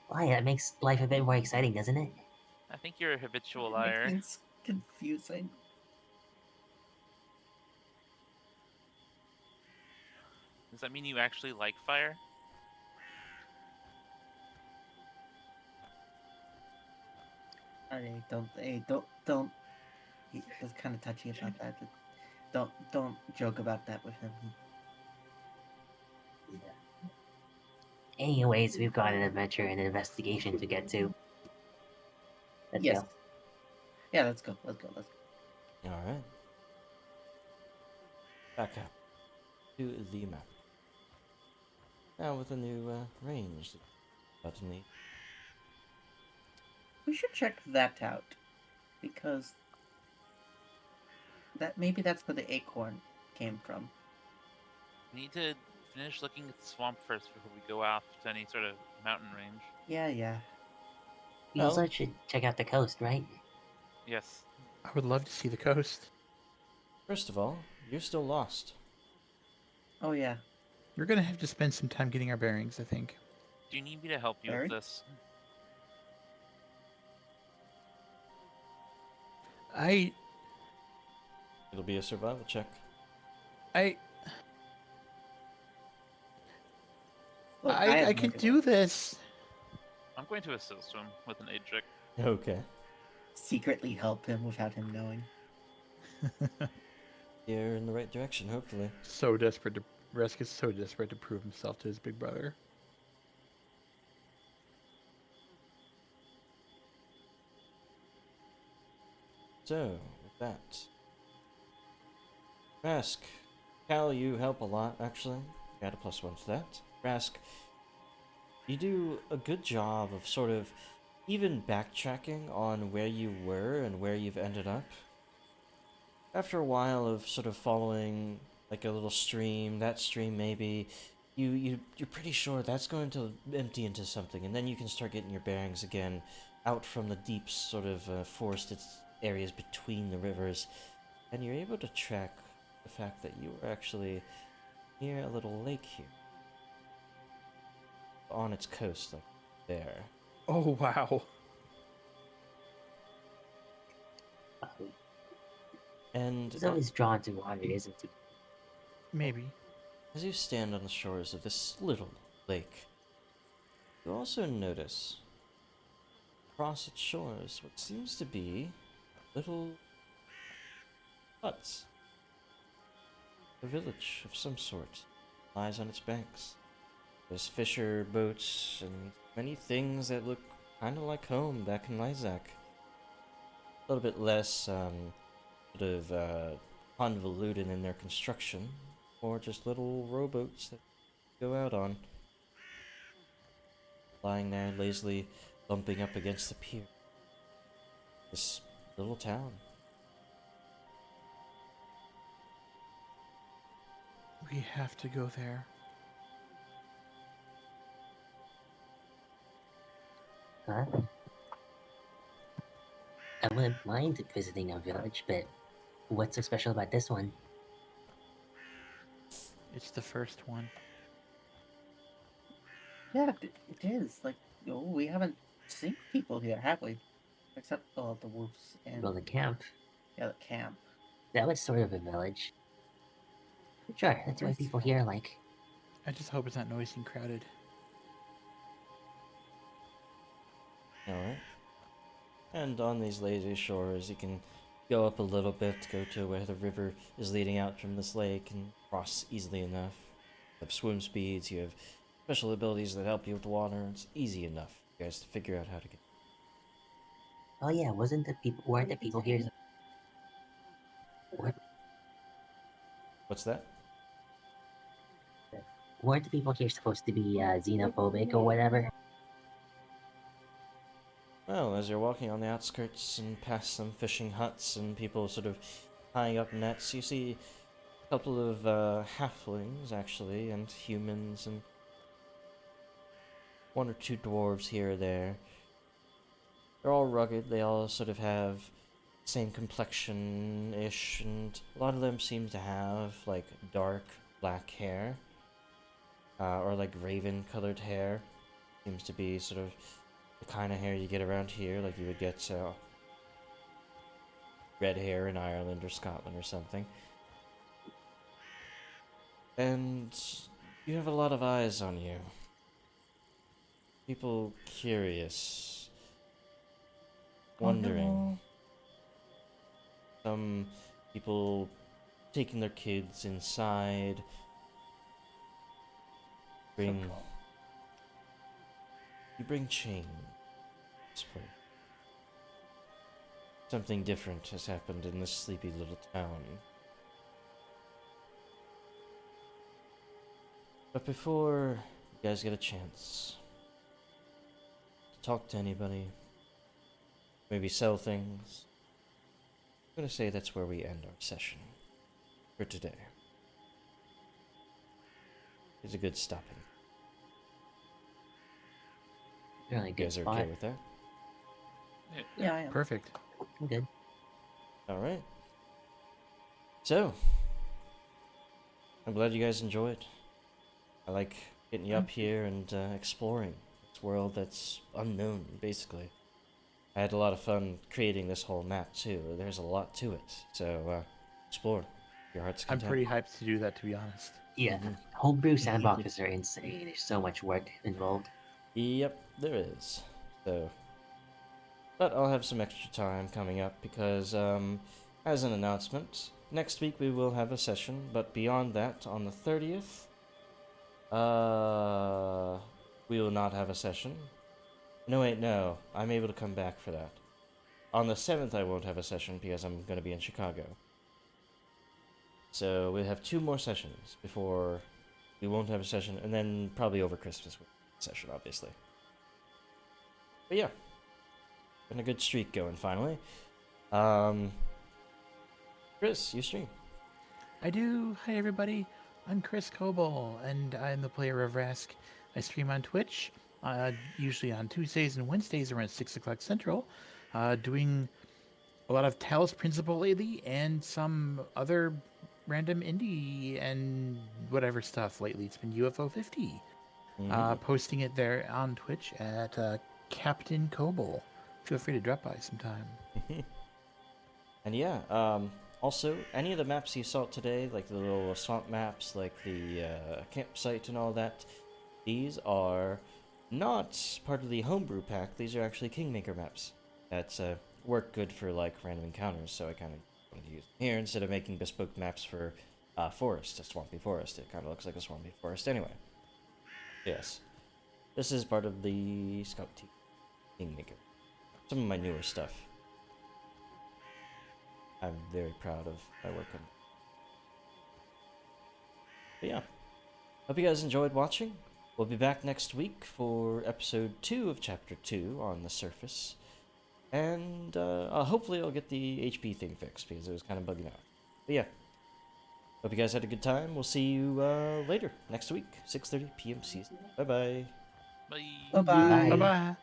Why? That makes life a bit more exciting, doesn't it? I think you're a habitual it liar. makes things confusing. Does that mean you actually like fire? Don't. He was kind of touchy about that. Don't joke about that with him. Anyways, we've got an adventure and an investigation to get to. Let's Yes. go. Yeah, let's go. Let's go. Alright. Back up to the map. Now with a new range button need. We should check that out because maybe that's where the acorn came from. We need to finish looking at the swamp first before we go off to any sort of mountain range. Yeah. We Well- also should check out the coast, right? Yes. I would love to see the coast. First of all, you're still lost. Oh yeah. We're gonna have to spend some time getting our bearings, I think. Do you need me to help you Barry? with this? I It'll be a survival check. I Look, I, have I no can idea do what- this. I'm going to assist him with an aid check. Okay. Secretly help him without him knowing. You're in the right direction, hopefully. So desperate to Resk is so desperate to prove himself to his big brother. So, with that. Rask, Cal, you help a lot, actually. You got a +1 to that. Rask, you do a good job of sort of even backtracking on where you were and where you've ended up. After a while of sort of following like a little stream, that stream maybe, you're pretty sure that's going to empty into something, and then you can start getting your bearings again out from the deep sort of forested areas between the rivers, and you're able to track the fact that you were actually near a little lake here. On its coast, like there. Oh wow. And He's always drawn to water, isn't he? Maybe. as you stand on the shores of this little lake, you also notice across its shores what seems to be little huts. A village of some sort lies on its banks. There's fisher boats and many things that look kind of like home back in Lysak. A little bit less sort of convoluted in their construction, or just little rowboats that you go out on, lying there lazily bumping up against the pier. This little town. We have to go there. Huh? I wouldn't mind visiting a village, but what's so special about this one? It's the first one. Yeah, it is. Like, we haven't seen people here, have we? Except the wolves and Well, the camp. yeah, the camp. That was sort of a village. Sure, that's why people here like. I just hope it's not noisy and crowded. Alright. And on these lazy shores, you can go up a little bit, go to where the river is leading out from this lake, and cross easily enough. You have swim speeds, you have special abilities that help you with water. It's easy enough for you guys to figure out how to get. Oh yeah, weren't the people here? What's that? Weren't the people here supposed to be xenophobic or whatever? Well, as you're walking on the outskirts and past some fishing huts and people sort of tying up nets, you see a couple of halflings, actually, and humans, and one or two dwarves here or there. They're all rugged, they all sort of have same complexion-ish, and a lot of them seem to have, like, dark black hair, or like raven-colored hair. Seems to be sort of the kind of hair you get around here, like you would get red hair in Ireland or Scotland or something. And you have a lot of eyes on you. People curious, wondering. Some people taking their kids inside. You bring change. This place. Something different has happened in this sleepy little town. But before you guys get a chance to talk to anybody, maybe sell things, going to say that's where we end our session for today. It's a good stopping. Really You good guys are spot. okay with that? Yeah, I am. Perfect. I'm good. All right. So, I'm glad you guys enjoyed. I like getting you up here and exploring this world that's unknown, basically. I had a lot of fun creating this whole map, too. There's a lot to it, so explore. Your heart's I'm content. pretty hyped to do that, to be honest. Yeah, homebrew sandboxes are insane. There's so much work involved. Yep, there is. So, but I'll have some extra time coming up because, as an announcement, next week we will have a session. But beyond that, on the 30th, we will not have a session. No, wait, no. I'm able to come back for that. On the 7th, I won't have a session because I'm going to be in Chicago. So we'll have 2 more sessions before we won't have a session, and then probably over Christmas we'll have a session, obviously. But yeah, been a good streak going finally. Chris, you stream. I do. Hi, everybody. I'm Chris Kobold, and I'm the player of Rask. I stream on Twitch, usually on Tuesdays and Wednesdays around 6 o'clock Central, doing a lot of Talos Principle lately and some other random indie and whatever stuff lately. It's been UFO 50. Posting it there on Twitch at Captain Kobold. Feel free to drop by sometime. And yeah, also, any of the maps you saw today, like the little swamp maps, like the campsite and all that, these are not part of the homebrew pack. These are actually Kingmaker maps that work good for like random encounters, so I kind of wanted to use them here instead of making bespoke maps for forest, a swampy forest. It kind of looks like a swampy forest anyway. Yes. This is part of the Scout Team Kingmaker. Some of my newer stuff. I'm very proud of my work on. But yeah. Hope you guys enjoyed watching. We'll be back next week for episode 2 of chapter 2 on the surface. And hopefully I'll get the HP thing fixed because it was kind of bugging out. But yeah. Hope you guys had a good time. We'll see you later next week, 6:30 p.m. Bye-bye. Bye. Bye-bye. Bye bye.